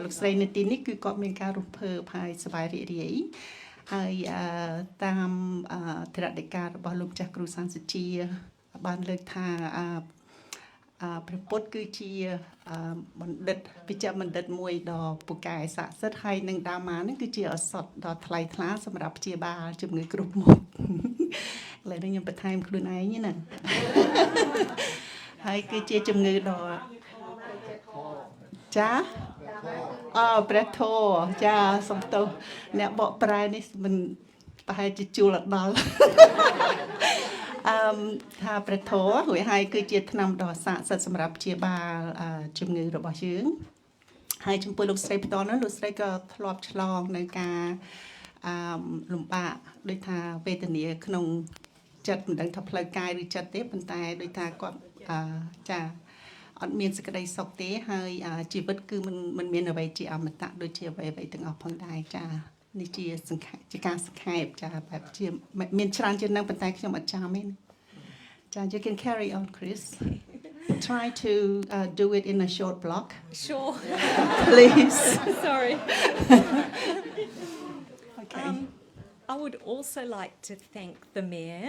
លោកស្រីនៅទីនេះគឺគាត់មានការរំភើបហើយសប្បាយរីករាយហើយតាមធរណីការរបស់លោកចាស់គ្រូសានសុជាបានលើកថាព្រះពុទ្ធគឺជាបណ្ឌិតវិជ្ជបណ្ឌិតមួយដ៏ពូកែស័ក្តិសិទ្ធិហើយនឹងដាម៉ានេះគឺជាឱសថដ៏ថ្លៃថ្លាសម្រាប់ព្យាបាលជំងឺគ្រប់មុខឥឡូវនេះខ្ញុំបន្ថែមខ្លួនឯងណាហើយគឺជាជំងឺដ៏ចាព្រះធម៌ចាសំទោសអ្នកបកប្រែនេះមិនប្រហែលជាជួលអត់ដល់ ថាព្រះធម៌រួចហើយគឺជាថ្នាំដ៏ស័ក្តិសិទ្ធិសម្រាប់ព្យាបាលជំងឺរបស់យើងហើយចំពោះលោកស្រីផ្ទាល់នោះលោកស្រីក៏ធ្លាប់ឆ្លងនៅការលំបាកដូចថាវេទនាក្នុងចិត្តមិនដឹងថាផ្លូវកាយឬចិត្តទេប៉ុន្តែដូចថាគាត់ចាអត់មានសេចក្តីសុខទេហើយជីវិតគឺមិនមានអ្វីជាអមតៈដូចជាអ្វីទាំងអស់ផងដែរចានេះជាការសង្ខេបចាបែបជាមានច្រើនជាងនឹងប៉ុន្តែខ្ញុំអត់ចាំទេចា you can carry on Chris try to do it in a short block Sure. please Sorry. okay I would also like to thank the Mayor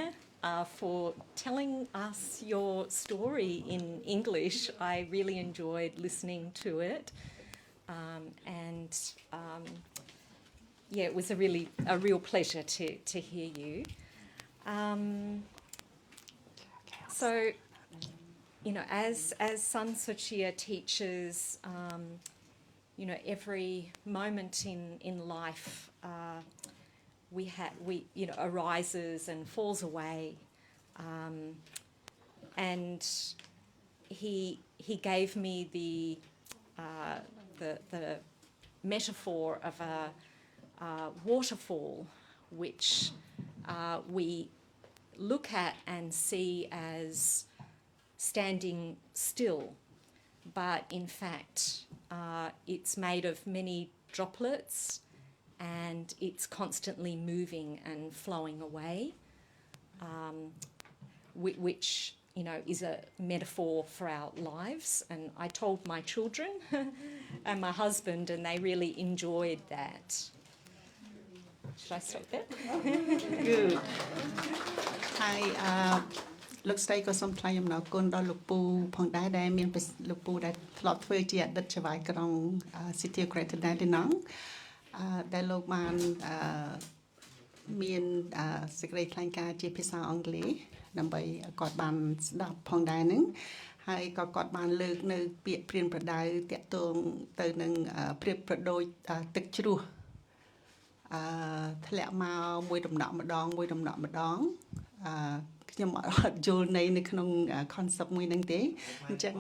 for telling us your story in English. I really enjoyed listening to it. Yeah, it was a real pleasure to hear you. So, you know, as San Sochea teaches, you know, every moment in life we you know arises and falls away, and he gave me the metaphor of a waterfall, which we look at and see as standing still, but in fact it's made of many droplets and it's constantly moving and flowing away, which, you know, is a metaphor for our lives. And I told my children and my husband, and they really enjoyed that. Should I stop there? good ហើយលោកស្រីក៏សូមថ្លែងអំណរគុណដល់លោកពូផងដែរដែលមានលោកពូដែលធ្លាប់ធ្វើជាអតីតចៅហ្វាយក្រុង City of Greater Dandenong ដែលលោកបានមានសេចក្តីថ្លែងការណ៍ជាភាសាអង់គ្លេសដើម្បីគាត់បានស្ដាប់ផងដែរហ្នឹងហើយក៏គាត់បានលើកនៅពាក្យព្រានប្រដៅតាក់ទងទៅនឹងប្រៀបប្រដូចទឹកជ្រោះធ្លាក់មកមួយដំណក់ម្ដងខ្ញុំអត់យល់នៅក្នុង concept មួយហ្នឹងទេអញ្ចឹង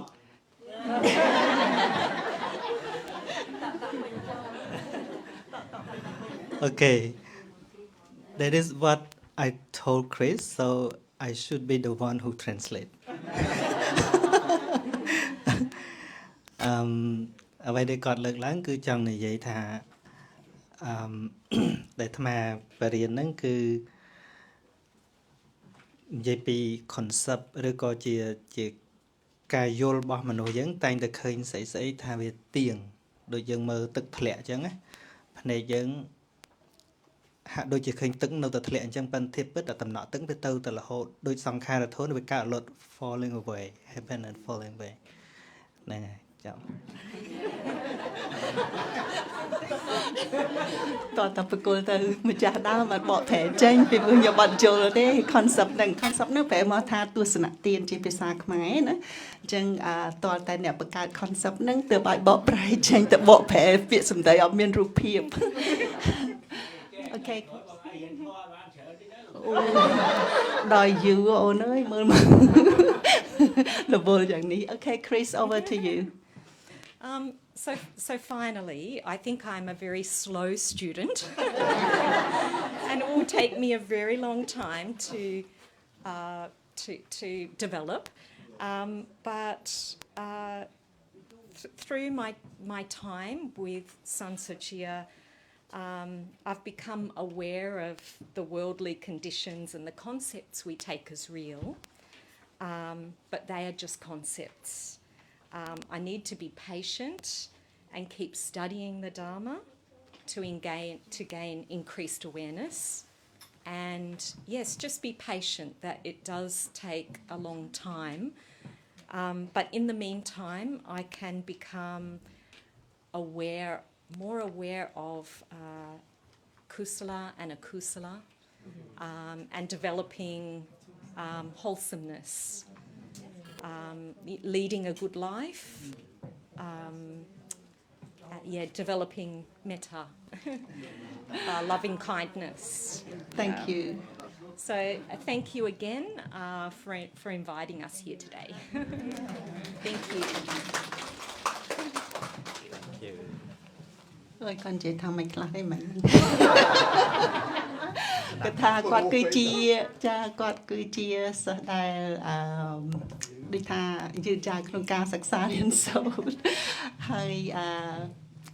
Okay, that is what I told Chris, so I should be the one who translate. អ្វីដែលគាត់លើកឡើងគឺចង់និយាយថាដែលអាត្មាបរៀនហ្នឹងគឺនិយាយពី concept ឬក៏ជាការយល់របស់មនុស្សយើងតែងតែឃើញស្អីថាវាទៀងដូចយើងមើលទឹកធ្លាក់អញ្ចឹងណាភ្នែកយើងហាក់ដូចជាឃើញទឹកនៅតែធ្លាក់អញ្ចឹងប៉ុន្តែពិតតែដំណក់ទឹកវាទៅរហូតដូចសង្ខារធនវាកើតលត់ falling away happen and falling away ហ្នឹងហើយចាំ តតបកុលទៅម្ចាស់ដើមបានបកប្រែចេញពីព្រោះខ្ញុំអត់យល់ទេ concept ហ្នឹងប្រែមកថាទស្សនៈទានជាភាសាខ្មែរណាអញ្ចឹងតលតែអ្នកបង្កើត concept ហ្នឹងទើបឲ្យបកប្រែចេញទៅបកប្រែពាក្យសម្ដីអត់មានរូបភាព Okay ដល់យូរអូនអើយមើលមកលវលយ៉ាងនេះ Okay Chris over to you So finally, I think I'm a very slow student, and it will take me a very long time to develop. But through my time with San Sochea, I've become aware of the worldly conditions and the concepts we take as real, but they are just concepts. I need to be patient and keep studying the Dhamma to gain increased awareness. And yes, just be patient that it does take a long time. But in the meantime, I can become more aware of kusala and akusala, and developing wholesomeness. Leading a good life, developing metta, loving kindness. Thank you So thank you again for inviting us here today. Thank you. ហើយគាត់និយាយថាមិនខ្លះទេមែនគាត់ថាគាត់គឺជាចាគាត់គឺជាសិស្សដែលដូចថាយឺតយ៉ាវក្នុងការសិក្សារៀនសូត្រហើយ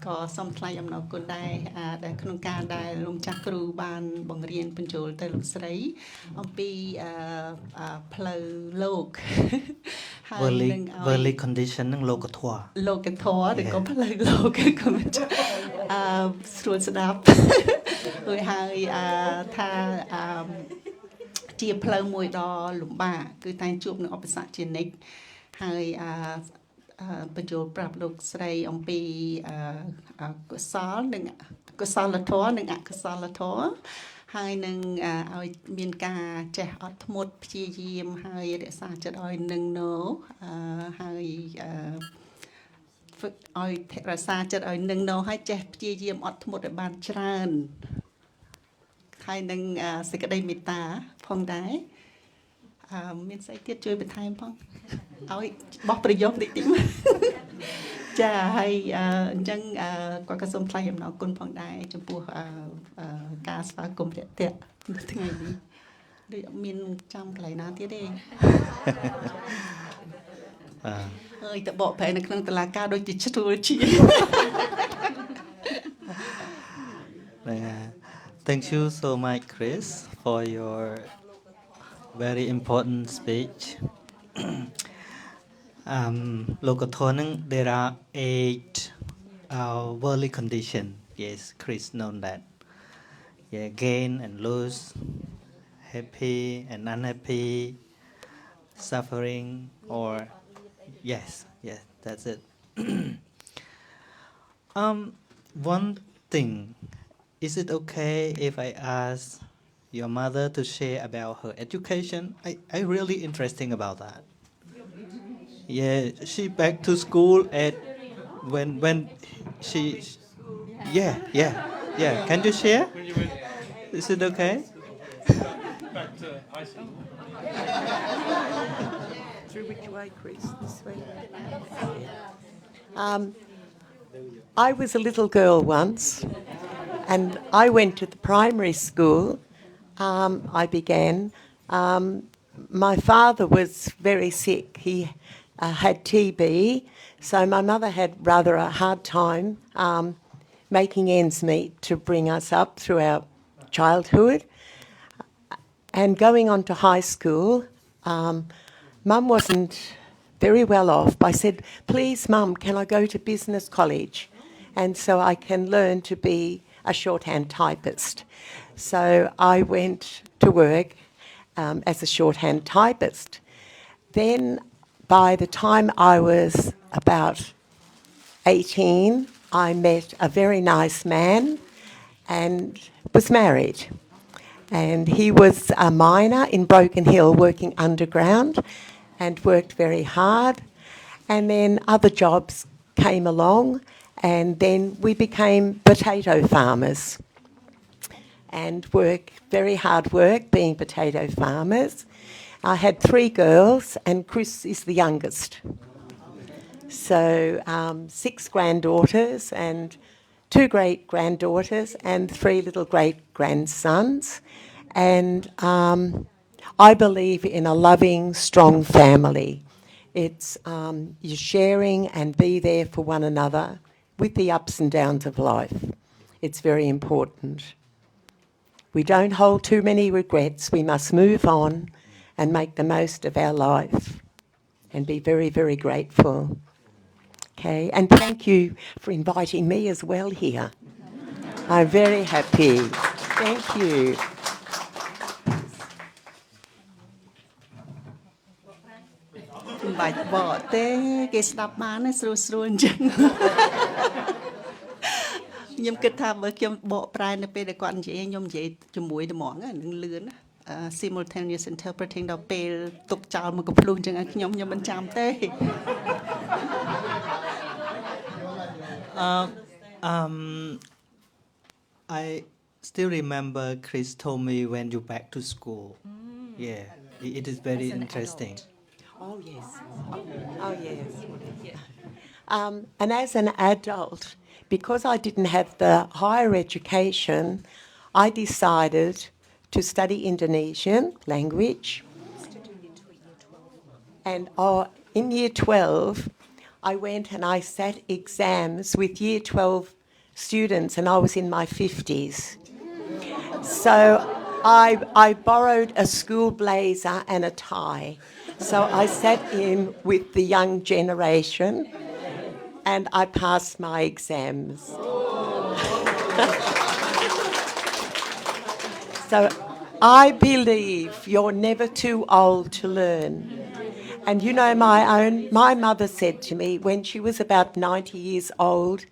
ក៏សូមថ្លែងអំណរគុណដែរដែលក្នុងការដែលលោកម្ចាស់គ្រូបានបង្រៀនបញ្ចូលទៅលោកស្រីអំពីផ្លូវលោកហើយនឹង worldly condition នឹងលោកធម៌លោកធម៌ឬក៏ផ្លូវលោកក៏មិនស្រួលស្ដាប់ហើយថាជាផ្លូវមួយដ៏លំបាកគឺតែជួបនឹងឧបសគ្គជានិច្ចហើយបញ្ចូលប្រាប់លោកស្រីអំពីកុសលនិងកុសលធម៌និងអកុសលធម៌ហើយនឹងឲ្យមានការចេះអត់ធ្មត់ព្យាយាមហើយរក្សាចិត្តឲ្យនឹងនៅហើយฝึกឲ្យរក្សាចិត្តឲ្យនឹងនៅហើយចេះព្យាយាមអត់ធ្មត់ឲ្យបានច្រើនហើយនឹងសេចក្តីមេត្តាផងដែរមានស្អីទៀតជួយបន្ថែមផងឲ្យបោះប្រយោគតិចតិចចាហើយអញ្ចឹងគាត់ក៏សូមថ្លែងអំណរគុណផងដែរចំពោះការស្វាគមន៍រាក់ទាក់ថ្ងៃនេះដូចអត់មានចាំកន្លែងណាទៀតទេហើយតបកប្រែនៅក្នុងតឡាការដូចជាជ្រួលជាThank you so much Chris for your very important speech. Lokotoning, there are 8 worldly conditions. Yes, Chris known that. Yeah, gain and lose, happy and unhappy, suffering, or yes, that's it. One thing, is it okay if I ask your mother to share about her education? I really interesting about that. Yeah, she back to school at when she yeah. Can you share? Is it okay? Back to high school. Through which way, Chris? This way. I was a little girl once, and I went to the primary school. I began. My father was very sick. He had TB, so my mother had rather a hard time making ends meet to bring us up through our childhood. And going on to high school, Mum wasn't very well off. I said, please, Mum, can I go to business college? And so I can learn to be a shorthand typist. So I went to work as a shorthand typist. Then by the time I was about 18, I met a very nice man and was married. And he was a miner in Broken Hill working underground and worked very hard. And then other jobs came along, and then we became potato farmers and very hard work being potato farmers. I had 3 girls and Chris is the youngest. So 6 granddaughters and 2 great-granddaughters and 3 little great-grandsons. And I believe in a loving, strong family. It's you sharing and be there for one another with the ups and downs of life. It's very important. We don't hold too many regrets. We must move on and make the most of our life and be very, very grateful. Okay, and thank you for inviting me as well here. I'm very happy. Thank you. Bài bỏ tê cái đáp bán nó sôi chân. Nhưng kết hợp với cái bộ prai nó về để quan chế nhom chế chùm muối để mỏng á nâng lươn simultaneous interpreting đó về tục chào một cục luôn chẳng nhom bên chạm tê. I still remember Chris told me when you back to school. Yeah, it is very interesting. Oh, yes. Oh, yes. And as an adult, because I didn't have the higher education, I decided to study Indonesian language. And in year 12, I went and I sat exams with year 12 students, and I was in my 50s. So I borrowed a school blazer and a tie. So I sat in with the young generation and I passed my exams. So I believe you're never too old to learn. And you know, my mother said to me when she was about 90 years old,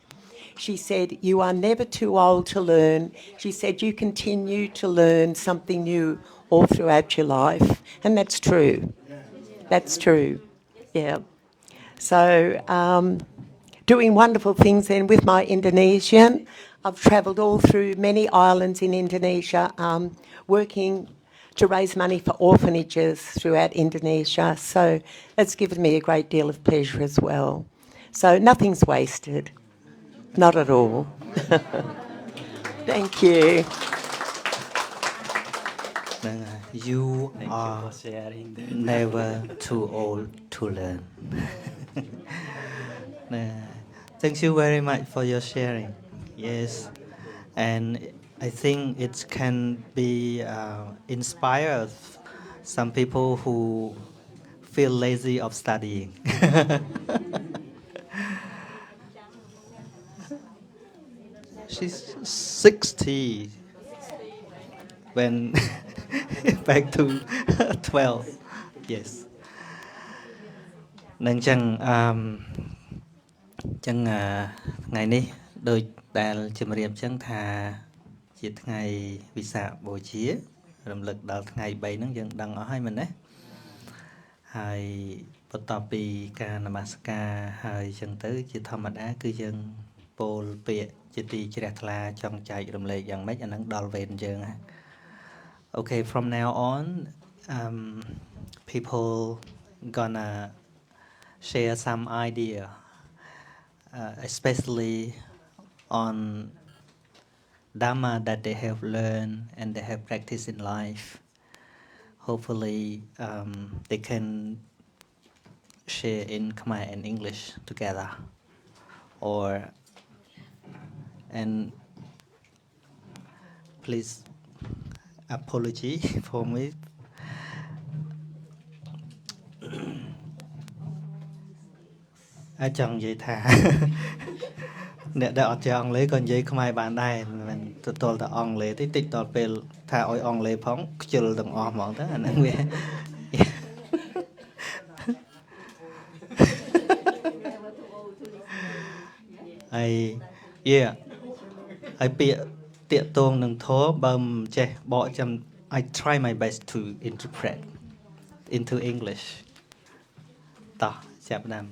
she said, you are never too old to learn. She said, you continue to learn something new all throughout your life. And that's true. That's true. Yeah. So doing wonderful things then with my Indonesian. I've travelled all through many islands in Indonesia, working to raise money for orphanages throughout Indonesia. So that's given me a great deal of pleasure as well. So nothing's wasted. Not at all. Thank you. You are never too old to learn. Thank you very much for your sharing. Yes, and I think it can be inspire some people who feel lazy of studying. She's 60 when back to 12. Yes. នឹងចឹងចឹងថ្ងៃនេះដូចដែលជំរាបចឹងថាជាថ្ងៃវិសាខបូជារំលឹកដល់ថ្ងៃ3ហ្នឹងយើងដឹងអស់ហើយមែនទេហើយបន្ទាប់ពីការនមស្ការហើយចឹងទៅជាធម្មតាគឺយើងពោលពាក្យជាទីជ្រះថ្លាចង់ចែករំលែកយ៉ាងម៉េចអាហ្នឹងដល់វេនយើងហ่ะ Okay, from now on people gonna share some idea especially on Dhamma that they have learned and they have practiced in life. Hopefully they can share in Khmer and English together and please apology for me. Ai chẳng vậy thà nè đã ở chơi ông lấy còn dây không ai bạn đây mình tôi là ông lấy tích tích tôi về thà ôi ông lấy phóng chưa từng ông mong thế anh nghe ai yeah ai bịa tiện tôn đừng thố bầm che bỏ chăm I try my best to interpret into English tỏ chạp nam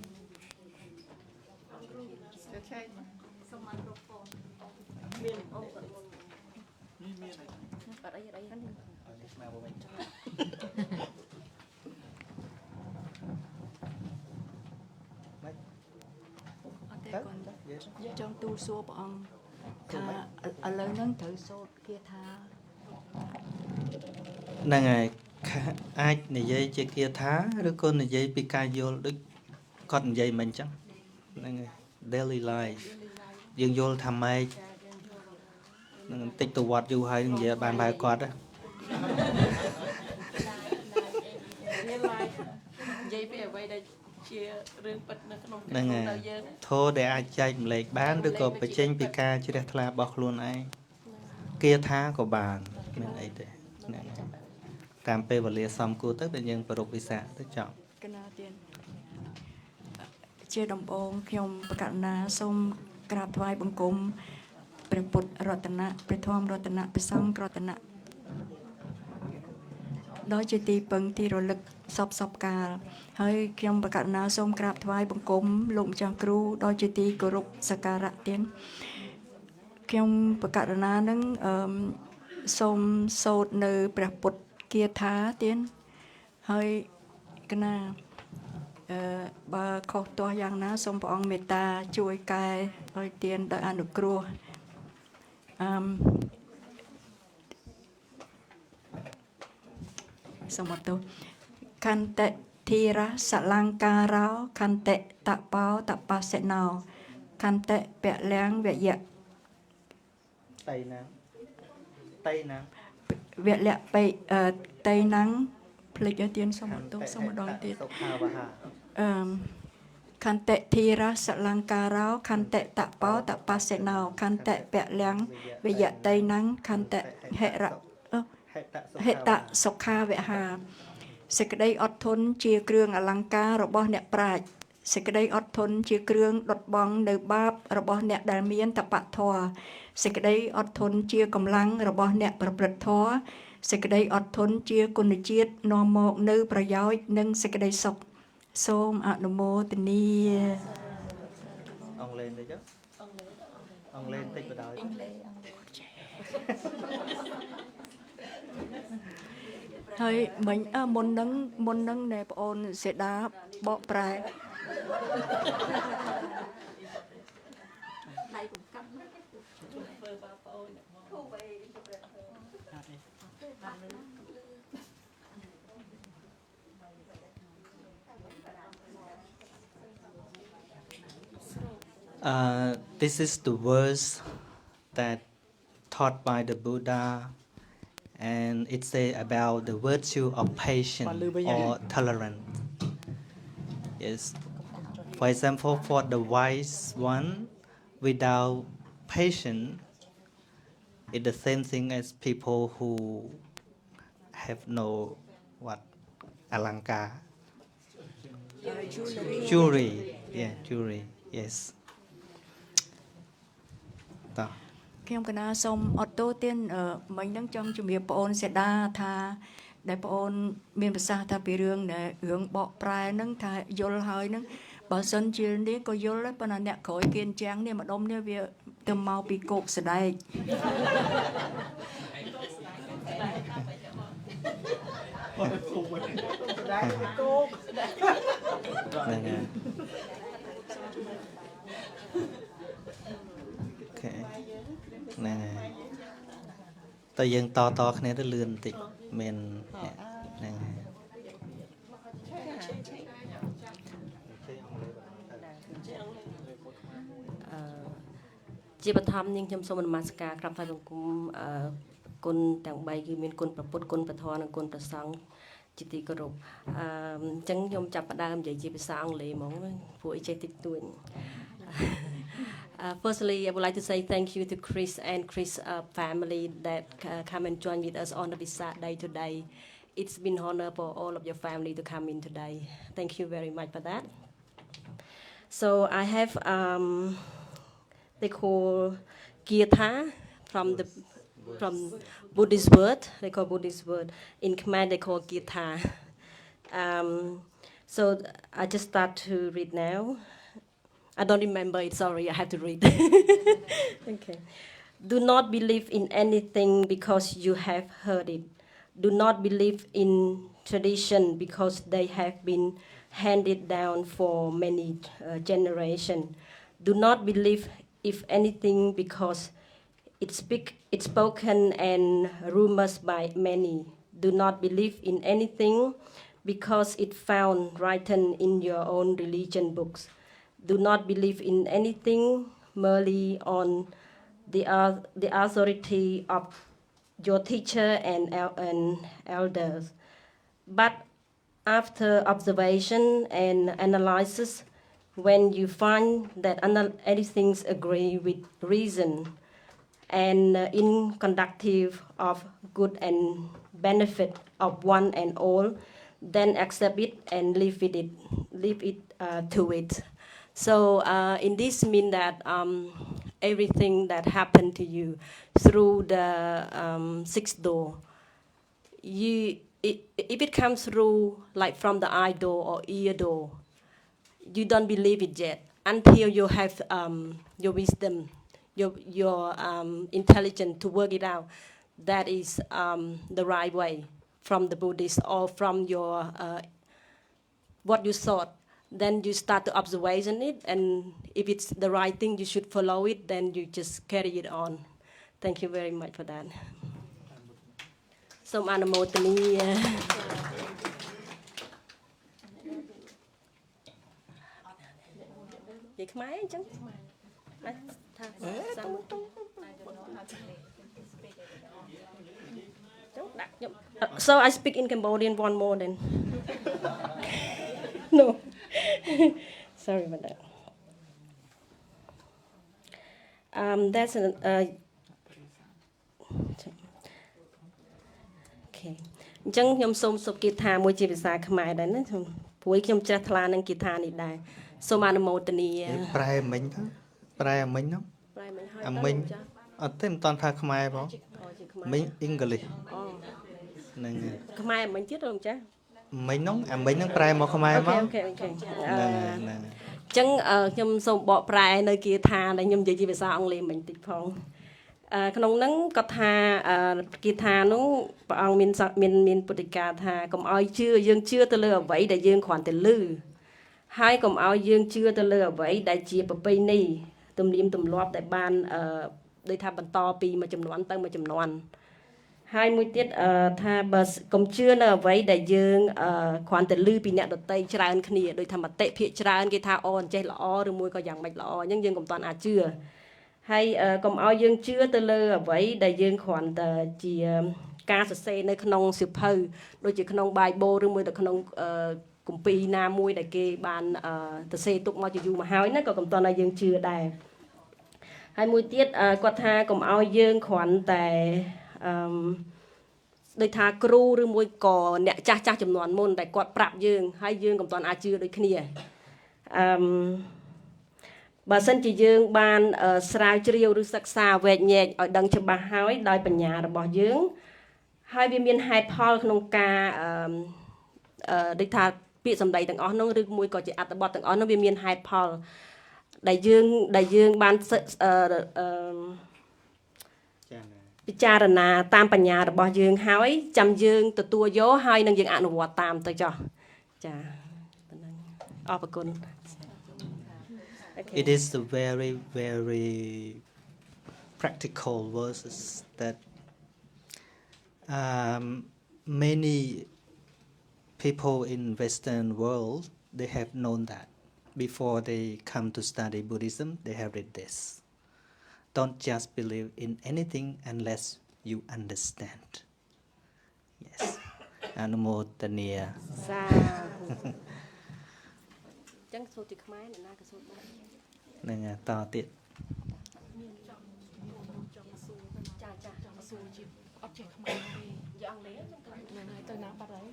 trong tu số bọn ông tha ở lời nâng thử số kia tha năng ngày ai này dây chơi kia thá rồi con này dây bị cài vô đức con dây mình chắc năng ngày daily life dương vô tham mai tích tụ vật du hay vậy bàn bài quạt á năng ngày thôi để ai chạy lệ bán được có phải tranh bị ca chứ đẹp là bọc luôn ai kia thá của bàn mình ấy thếតាមពេលវេលាសំគួរទៅដែលយើងប្រពៃវិសាទៅចប់កណាទៀតជាដំបូងខ្ញុំប្រកាសណាសូមក្រាបថ្វាយបង្គំព្រះពុទ្ធរតនៈព្រះធម្មរតនៈព្រះសង្ឃរតនៈដោយជាទីពឹងទីរលឹកសពកាលហើយខ្ញុំប្រកាសណាសូមក្រាបថ្វាយបង្គំលោកម្ចាស់គ្រូដោយជាទីគោរពសក្ការៈទាន ខ្ញុំបកករណានឹងសូមសូត្រនៅព្រះពុទ្ធគាថាទៀតហើយកណាបើខុសទាស់យ៉ាងណាសូមព្រះអង្គមេត្តាជួយកែឲ្យទានដោយអនុគ្រោះសូមអត់ទោសខន្តិធីរៈសលង្ការោខន្តិតបោតបសេណោខន្តិពលំវយៈតៃណាំវលៈបេតៃណាំភ្លេចឲ្យទានសូមអត់ទោសសូមម្ដងទៀតសុខាវហាខន្តិធីរៈសលង្ការោខន្តិតបោតបសេណោខន្តិពលំវយៈតៃណាំខន្តិហិរៈហិតសុខាវហាសេចក្តីអត់ធន់ជាគ្រឿងអលង្ការរបស់អ្នកប្រាជ្ញសេចក្តីអត់ធន់ជាគ្រឿងដុតបងនៅបាបរបស់អ្នកដែលមានតបៈធម៌សេចក្តីអត់ធន់ជាកម្លាំងរបស់អ្នកប្រព្រឹត្តធម៌សេចក្តីអត់ធន់ជាគុណជាតិនាំមកនៅប្រយោជន៍និងសេចក្តីសុខសូមអនុមោទនាអង់គ្លេសតិចអង់គ្លេសតិចបដ ாய் ហើយមិញមុននឹងណែបងអូនសេដាបកប្រែThis is the verse that taught by the Buddha, and it say about the virtue of patience or tolerance. Yes. For example, for the wise one, without patience, it's the same thing as people who have no alankar. Jewelry. Yeah, jewelry. Yes. ខ្ញុំកណាសូមអត់ទោសទៀតមិញហ្នឹងចង់ជំរាបបងអូនសេដាថាដែលបងអូនមានប្រសាសន៍ថាពីរឿងបកប្រែហ្នឹងថាយល់ហើយហ្នឹងបើសិនជានេះក៏យល់ដែរប៉ុន្តែអ្នកក្រោយគៀនជាងនេះម្ដុំនេះវាទៅមកពីគោកស្ដែកហ្នឹងហើយតែយើងតគ្នាទៅលឿនបន្តិចមានហ្នឹងហើយជាបឋមនាងខ្ញុំសូមនមស្ការក្រាបថ្វាយបង្គំគុណទាំង3គឺមានគុណព្រះពុទ្ធគុណព្រះធម៌និងគុណព្រះសង្ឃជាទីគោរពអញ្ចឹងខ្ញុំចាប់ផ្ដើមនិយាយជាភាសាអង់គ្លេសហ្មងព្រោះអីចេះតិចតួចFirstly, I would like to say thank you to Chris and Chris family that come and join with us on the Visa Day today. It's been an honor for all of your family to come in today. Thank you very much for that. So I have they call Kirtha from Buddhist word. They call Buddhist word. In Khmer they call Kirtha. So I just start to read now. I don't remember it, sorry, I have to read. Okay. Do not believe in anything because you have heard it. Do not believe in tradition because they have been handed down for many generations. Do not believe if anything because it's spoken and rumors by many. Do not believe in anything because it's found written in your own religion books. Do not believe in anything merely on the authority of your teacher and elders. But after observation and analysis, when you find that anything agree with reason and inconductive of good and benefit of one and all, then accept it and live it to it. So in this mean that everything that happened to you through the sixth door, if it comes through like from the eye door or ear door, you don't believe it yet until you have your wisdom. your intelligence to work it out. That is the right way from the Buddhist or from your what you thought. Then you start to observation it, and if it's the right thing, you should follow it. Then you just carry it on. Thank you very much for that. Some anamotani. So I speak in Cambodian one more then. No. Sorry about that. That's an okay. អញ្ចឹងខ្ញុំសូមសុំគិថាមួយជាភាសាខ្មែរដែរណាព្រោះខ្ញុំចេះថ្លានឹងគិថានេះដែរសូមអនុមោទនាប្រែមិញទៅប្រែមិញហ្នឹងប្រែមិញហើយអាមិញអត់ទេមិនតន់ថាខ្មែរផងមិញអ៊ីងគ្លីសហ្នឹងខ្មែរមិញទៀតរំចាស់មិញហ្នឹងអាមិញហ្នឹងប្រែមកខ្មែរមកអូខេហ្នឹងអញ្ចឹងខ្ញុំសូមបកប្រែនៅគាថាដែលខ្ញុំនិយាយជាភាសាអង់គ្លេសមិញតិចផងក្នុងហ្នឹងគាត់ថាគាថានោះព្រះអង្គមានពុទ្ធិកាថាកុំឲ្យជឿយើងជឿទៅលើអ្វីដែលយើងគ្រាន់តែឮហើយកុំឲ្យយើងជឿទៅលើអ្វីដែលជាប្រពៃណីទំនៀមទម្លាប់ដែលបានដូចថាបន្តពីមួយចំនួនទៅមួយចំនួនហើយមួយទៀតថាបើកុំជឿនៅអ្វីដែលយើងគ្រាន់តែឮពីអ្នកដតីច្រើនគ្នាដូចថាមតិភាគច្រើនគេថាអូអញ្ចេះល្អឬមួយក៏យ៉ាងម៉េចល្អអញ្ចឹងយើងកុំតាន់អាចជឿហើយកុំឲ្យយើងជឿទៅលើអ្វីដែលយើងគ្រាន់តែជាការសរសេរនៅក្នុងសៀវភៅដូចជាក្នុង Bible ឬមួយទៅក្នុងគម្ពីរណាមួយដែលគេបានសរសេរទុកមកជាយូរមកហើយណាក៏កុំតាន់ឲ្យយើងជឿដែរហើយមួយទៀតគាត់ថាកុំឲ្យយើងគ្រាន់តែដូចថាគ្រូឬមួយក៏អ្នកចាស់ចំនួនមុនដែលគាត់ប្រាប់យើងហើយយើងកុំតាន់អាចជឿដូចគ្នាបើសិនជាយើងបានស្រាវជ្រាវឬសិក្សាវែកញែកឲ្យដឹងច្បាស់ហើយដោយបញ្ញារបស់យើងហើយវាមានហេតុផលក្នុងការដូចថាពាក្យសម្ដីទាំងអស់នោះឬមួយក៏ជាអត្ថបទទាំងអស់នោះវាមានហេតុផលដែលយើងបានពិចារណាតាមបញ្ញារបស់យើងហើយចាំយើងទទួលយកហើយនឹងយើងអនុវត្តតាមទៅចុះចាប៉ុណ្ណឹងអរគុណIt is a very, very practical verses that many people in Western world, they have known that before they come to study Buddhism, they have read this. Don't just believe in anything unless you understand. Yes. Anumodania. ចឹងសូត្រជាខ្មែរអ្នកណាក៏សូត្របានហ្នឹងតទៀតចាចង់សួរជាអត់ចេះខ្មែរទេយកអង់គ្លេសហ្នឹងហើយទៅណាបាត់ហើយ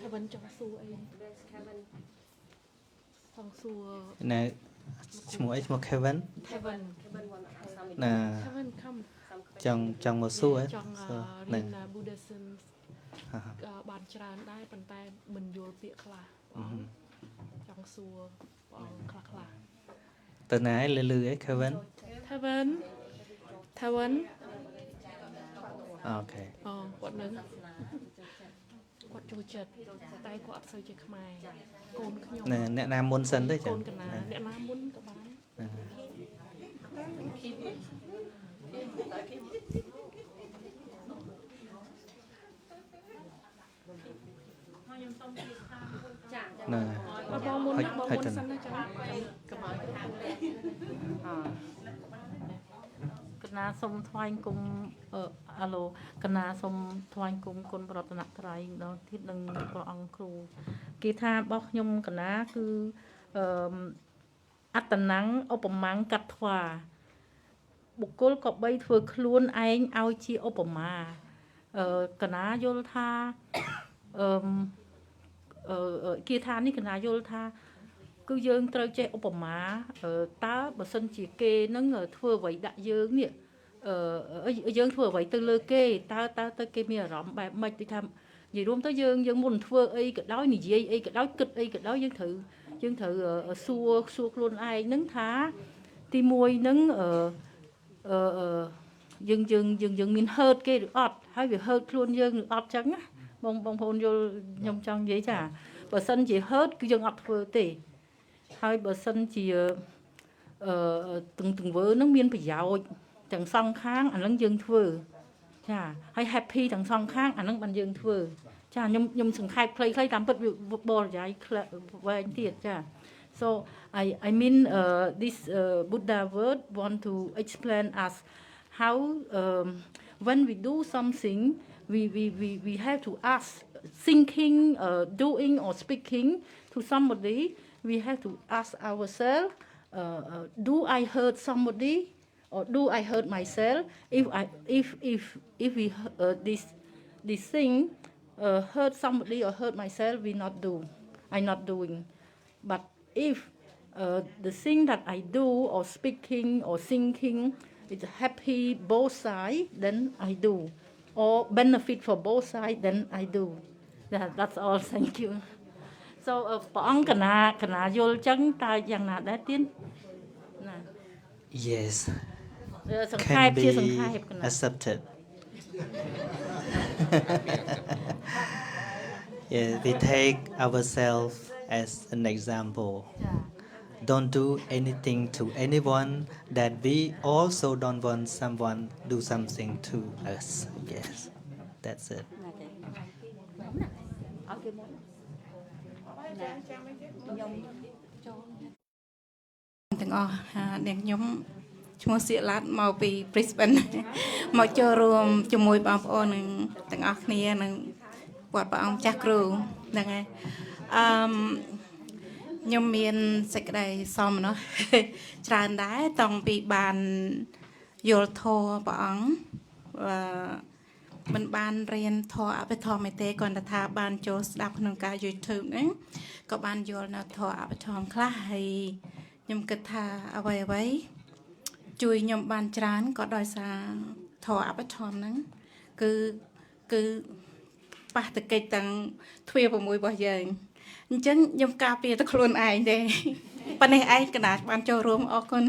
Kevinចង់សួរអីចង់សួរណែឈ្មោះអីឈ្មោះ Kevin ណា Kevin come ចង់មកសួរចង់រៀន Buddhism បានច្រើនដែរប៉ុន្តែមិនយល់ពាក្យខ្លះចង់សួរបងខ្លះទៅណាឯងលឺឯង Kevin អូខេគាត់នឹងគាត់ចូលចិត្តតែគាត់អត់សូវជាខ្មែរកូនខ្ញុំអ្នកណាមុនសិនទេចាកូនកណាអ្នកណាមុនក៏បានណ៎បងមុនសិនណាចាកុំឲ្យកណាសុំថ្វាយគុំអាឡូកណាសុំថ្វាយគុំគុណប្រតនត្រ័យម្ដងទៀតនឹងព្រះអង្គគ្រូគេថារបស់ខ្ញុំកណាគឺអត្តណੰឧបមាកត្វាបុគ្គលក៏បីធ្វើខ្លួនឯងឲ្យជាឧបមាកណាយល់ថាគេថានេះកណាយល់ថាគឺយើងត្រូវចេះឧបមាតើបើសិនជាគេនឹងធ្វើអ្វីដាក់យើងនេះយើងធ្វើអ្វីទៅលើគេតើទៅគេមានអារម្មណ៍បែបម៉េចទីថានិយាយរួមទៅយើងមុនធ្វើអីក៏ដោយនិយាយអីក៏ដោយគិតអីក៏ដោយយើងត្រូវសួរខ្លួនឯងនឹងថា ទី1ហ្នឹងយើងមាន hurt គេឬអត់ហើយវា hurt ខ្លួនយើងឬអត់ចឹងណាបងប្អូនយល់ខ្ញុំចង់និយាយចាបើសិនជា hurt គឺយើងអត់ធ្វើទេហើយបើសិនជាទង្វើហ្នឹងមានប្រយោជន៍ទាំងសងខាងអាហ្នឹងយើងធ្វើចាហើយ happy ទាំងសងខាងអាហ្នឹងបានយើងធ្វើចាខ្ញុំសង្ខេបខ្លីៗតាមពិតវាបរិយាយវែងទៀតចា so I mean this Buddha word want to explain us how when we do something we have to ask thinking doing or speaking to somebody we have to ask ourselves do I hurt somebody or do I hurt myself if we this thing hurt somebody or hurt myself I'm not doing but if the thing that I do or speaking or thinking is happy both sides then I do or benefit for both sides then I do that's all thank you so ព្រះអង្គកណាយល់ចឹងតើយ៉ាងណាដែរទៀតណា Yes សង្ខេប can ជា be សង្ខេបកណា accepted yeah we take ourselves as an example don't do anything to anyone that we also don't want someone do something to us yes that's it ទាំងអស់អ្នកខ្ញុំឈ្មោះសៀកឡាត់មកពី Brisbane មកចូលរួមជាមួយបងប្អូននឹងទាំងអស់គ្នានឹងគាត់ព្រះអង្គចាស់គ្រូហ្នឹងហើយខ្ញុំមានសេចក្តីសមណោះច្រើនដែរតាំងពីបានយល់ធម៌ព្រះអង្គមិនបានរៀនធម៌អភិធម្មទេគាត់ថាបានចូលស្ដាប់ក្នុងការ YouTube ហ្នឹងក៏បានយល់នៅធម៌អភិធម្មខ្លះហើយខ្ញុំគិតថាអ្វីជួយខ្ញុំបានច្រើនក៏ដោយសារធម៌អភិធម្មហ្នឹងគឺប៉ះតកិច្ចទាំងទ្វា6របស់យើងអញ្ចឹងខ្ញុំការពារតែខ្លួនឯងទេប៉ុណ្ណេះឯងកណាបានចូលរួមអរគុណ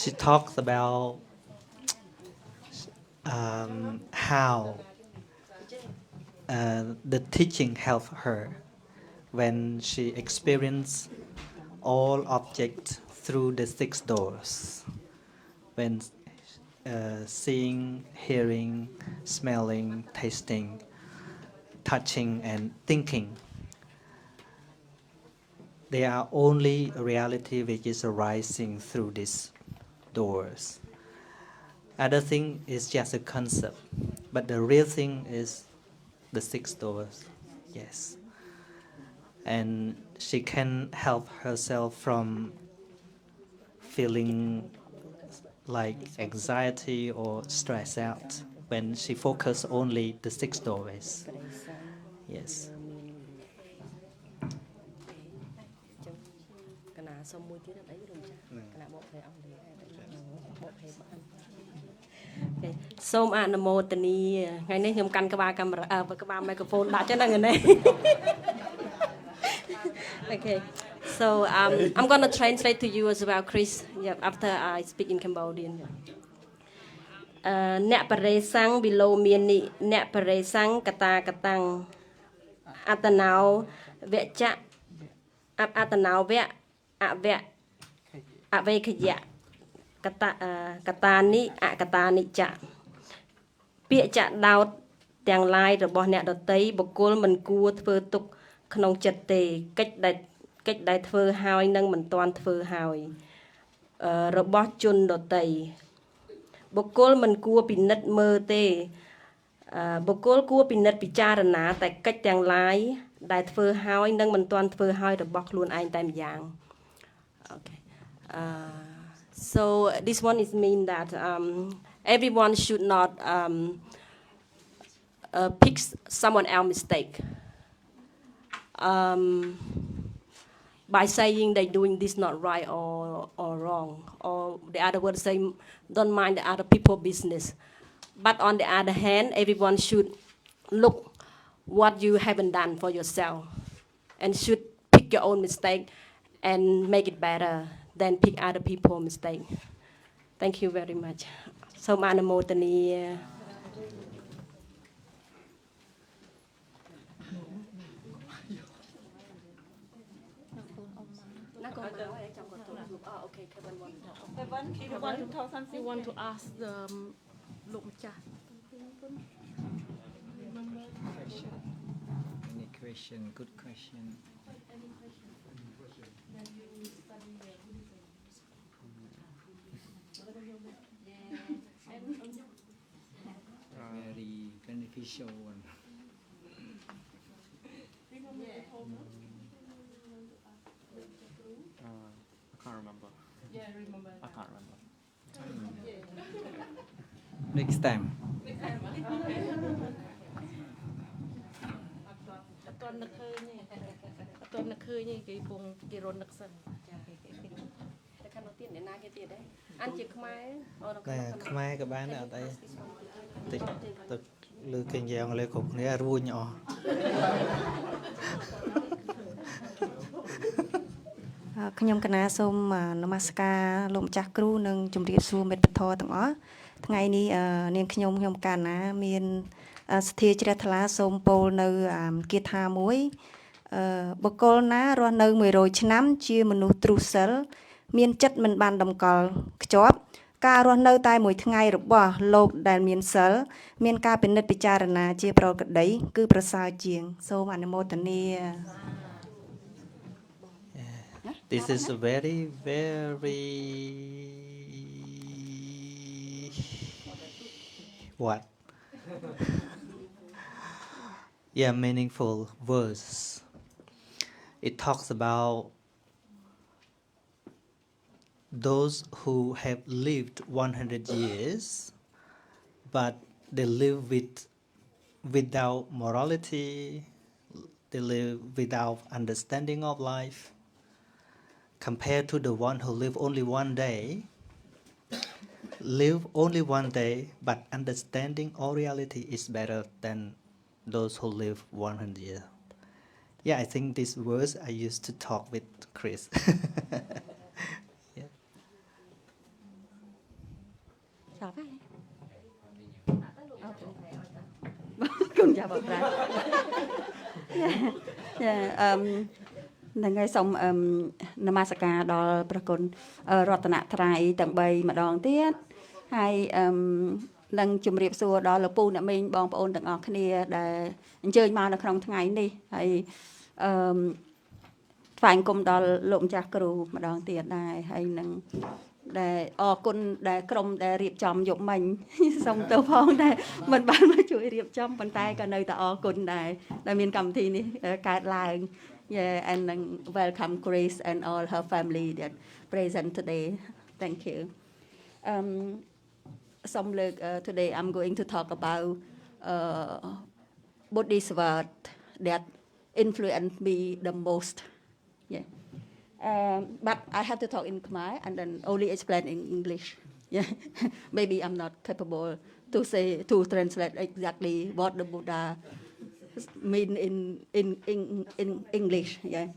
She talks about how the teaching helped her when she experienced all objects through the 6 doors. When seeing, hearing, smelling, tasting, touching, and thinking, they are only a reality which is arising through these doors. Other thing is just a concept, but the real thing is the 6 doors. Yes. And she can help herself from feeling like anxiety or stress out when she focus only the 6 doorways. Yes. កណាសុំមួយទៀតអីរំចាស់កណាបកព្រះអង្គបកព្រះបានសូមអនុមោទនាថ្ងៃនេះខ្ញុំកាន់ក្បាលកាមេរ៉ាក្បាលមីក្រូហ្វូនដាក់ចឹងហ្នឹងណា Okay so I'm going to translate to you as well Chris after I speak in Cambodian អ្នកបរិស័ងវិលោមាននិអ្នកបរិស័ងកតាកតាំងអតណោវចៈអតណោវៈអវេខយៈកតានិអកតានិចៈពាក្យចាក់ដោតទាំងឡាយរបស់អ្នកដតីបុគ្គលមិនគួរធ្វើទុកក្នុងចិត្តទេកិច្ចដែលធ្វើហើយនឹងមិនទាន់ធ្វើហើយរបស់ជនដតីបុគ្គលមិនគួរពិនិត្យមើលទេបុគ្គលគួរពិនិត្យពិចារណាតែកិច្ចទាំងឡាយដែលធ្វើហើយនឹងមិនទាន់ធ្វើហើយរបស់ខ្លួនឯងតែម្យ៉ាង Okay so this one is mean that everyone should not pick someone else's mistake by saying they're doing this not right or wrong or the other word say don't mind the other people business but on the other hand everyone should look what you haven't done for yourself, and should pick your own mistake and make it better than pick other people's mistake. Thank you very much. សូមអនុមោទនា You want to ask the លោកម្ចាស់ Any question? Good question. Very beneficial one. I can't remember. I can't remember. Next time. អត់ទាន់នឹកឃើញទេអត់ទាន់នឹកឃើញទេគេពងគេរត់នឹកសិន តែខាងនោះទៀតអ្នកណាគេទៀតដែរអានជាខ្មែរអូន តែខ្មែរក៏បានដែរអត់អីតិចទៅលើគេនិយាយអង់គ្លេសគ្រប់គ្នារួញអស់ ខ្ញុំកណាសូមនមស្ការលោកម្ចាស់គ្រូនិងជម្រាបសួរមិត្តពធទាំងអស់ថ្ងៃនេះនាងខ្ញុំកាណាមានសទ្ធាជ្រះថ្លាសូមពោលនៅគាថាមួយបុគ្គលណារស់នៅ100ឆ្នាំជាមនុស្សទ្រុសិលមានចិត្តមិនបានតម្កល់ខ្ជាប់ការរស់នៅតែមួយថ្ងៃរបស់លោកដែលមានសិលមានការពិនិត្យពិចារណាជាប្រកដីគឺប្រសើរជាងសូមអនុមោទនា This is a very what? Yeah, meaningful verse. It talks about those who have lived 100 years, but they live without morality. They live without understanding of life. Compared to the one who live only one day, but understanding all reality is better than those who live 100 years. Yeah, I think this verse I used to talk with Chris. Yeah. គុំចាប់អត់ប្រាហ្នឹងហើយសូមនមស្ការដល់ព្រះគុណរតនត្រ័យទាំង3ម្ដងទៀតហើយនឹងជម្រាបសួរដល់លោកពូអ្នកមីងបងប្អូនទាំងអស់គ្នាដែលអញ្ជើញមកនៅក្នុងថ្ងៃនេះហើយថ្វាយគុំដល់លោកម្ចាស់គ្រូម្ដងទៀតដែរហើយនឹងដែលអរគុណដែលក្រុមដែលរៀបចំយប់មិញសូមទោសផងដែលមិនបានមកជួយរៀបចំប៉ុន្តែក៏នៅតែអរគុណដែរដែលមានកម្មវិធីនេះកើតឡើង Yeah, and welcome Grace and all her family that present today. Thank you. Today I'm going to talk about Buddhist word that influenced me the most. Yeah. But I have to talk in Khmer and then only explain in English. Yeah. Maybe I'm not capable to translate exactly what the Buddha mean in English. Yeah.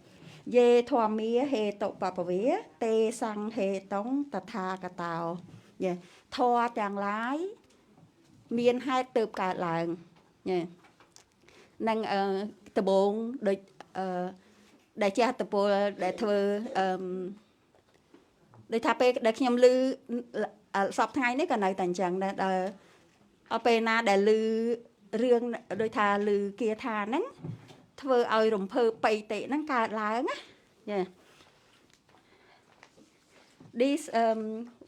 Ye thwamia he to papavia te sang he tong tatha katao. Yeah. Thoaទាំងឡាយមានហេតុទើបកើតឡើង Yeah. នឹងដំបងដូចដែលចេះតពលដែលធ្វើដូចថាពេលដែលខ្ញុំឮសពថ្ងៃនេះក៏នៅតែអញ្ចឹងដែរដល់ពេលណាដែលឮរឿងដូចថាឮគាថាហ្នឹងធ្វើឲ្យរំភើបបៃតិហ្នឹងកើតឡើងណា Yeah. This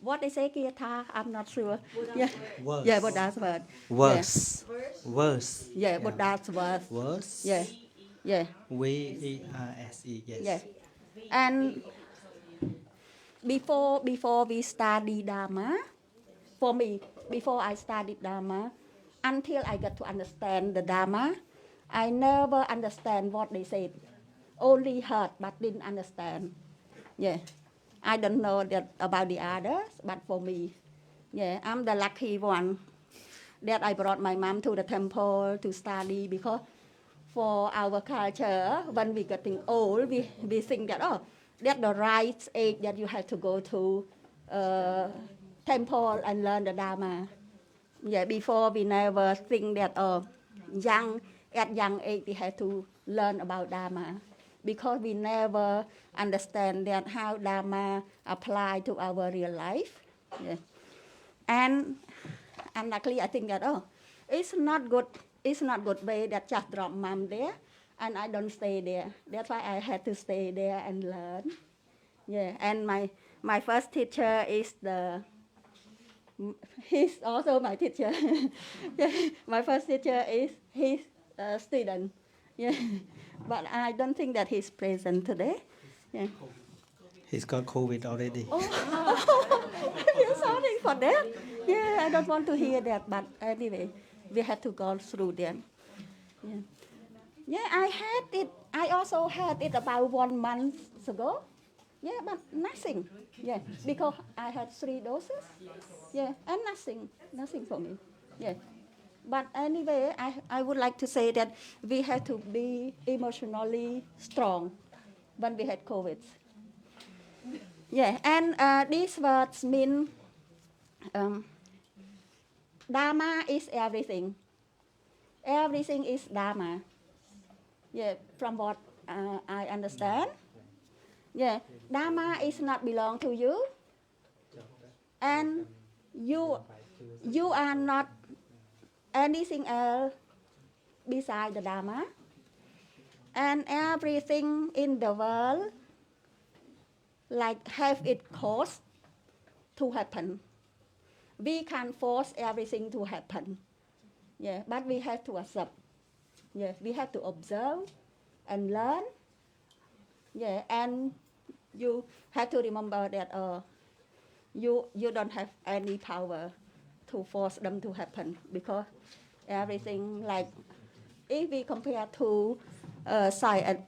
what they say kia tha I'm not sure. Yeah. Verse. Yeah, Buddha's word. Verse. Yeah. Verse. Yeah, Buddha's word. Verse. Yeah. Yeah. V-E-R-S-E. Yes. Yeah. And before we study Dhamma, for me, before I studied Dhamma, until I got to understand the Dhamma, I never understand what they said. Only heard but didn't understand. Yeah. I don't know that about the others, but for me, yeah, I'm the lucky one that I brought my mom to the temple to study because for our culture, when we getting old, we think that, oh, that's the right age that you have to go to temple and learn the Dhamma. Yeah, before we never think that, at young age we have to learn about Dhamma, because we never understand that how Dhamma apply to our real life. Yeah. And luckily I think that, it's not good way that just drop mom there and I don't stay there. That's why I had to stay there and learn. Yeah, and my first teacher he's also my teacher. Yeah, my first teacher is his student. Yeah, but I don't think that he's present today. Yeah. He's got COVID already. Oh, I feel sorry for that. Yeah, I don't want to hear that, but anyway, we have to go through that. Yeah, yeah, I had it. I also had it about 1 month ago. Yeah, but nothing. Yeah, because I had 3 doses. Yeah, and nothing for me. Yeah. But anyway, I would like to say that we have to be emotionally strong when we had COVID. Yeah, and these words mean Dhamma is everything. Everything is Dhamma. Yeah, from what I understand. Yeah, Dhamma is not belong to you, and you are not anything else beside the Dhamma. And everything in the world like have its cause to happen. We can't force everything to happen. Yeah, but we have to accept. Yeah, we have to observe and learn. Yeah, and you have to remember that you don't have any power to force them to happen, because everything, like if we compare to science,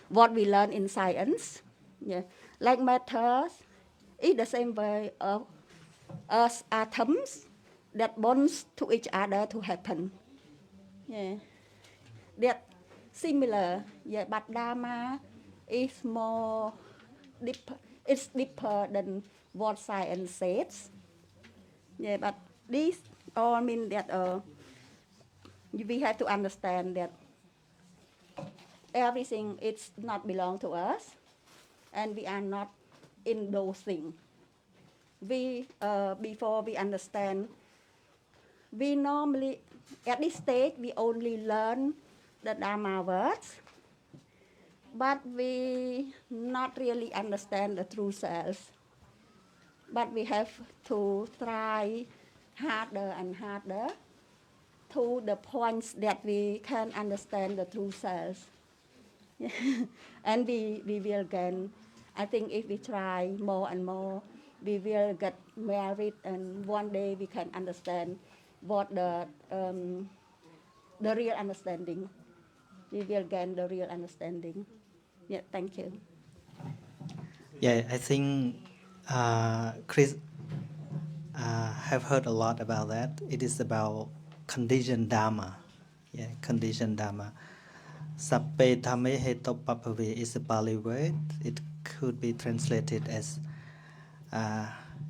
what we learn in science, yeah, like matters is the same way of us atoms that bonds to each other to happen. Yeah, that similar. Yeah, but Dhamma is more deep. It's deeper than what science says. Yeah, but this all mean that we have to understand that everything is not belong to us, and we are not in those things. We before we understand, we normally at this stage we only learn the Dhamma words, but we not really understand the true self. But we have to try harder and harder to the points that we can understand the true self. And we will gain. I think if we try more and more, we will get married, and one day we can understand what the real understanding. We will gain the real understanding. Yeah, thank you. Yeah, I think Chris have heard a lot about that. It is about conditioned Dhamma. Yeah, conditioned Dhamma. Sappe Dhamme Heto Papave is a Pali word. It could be translated as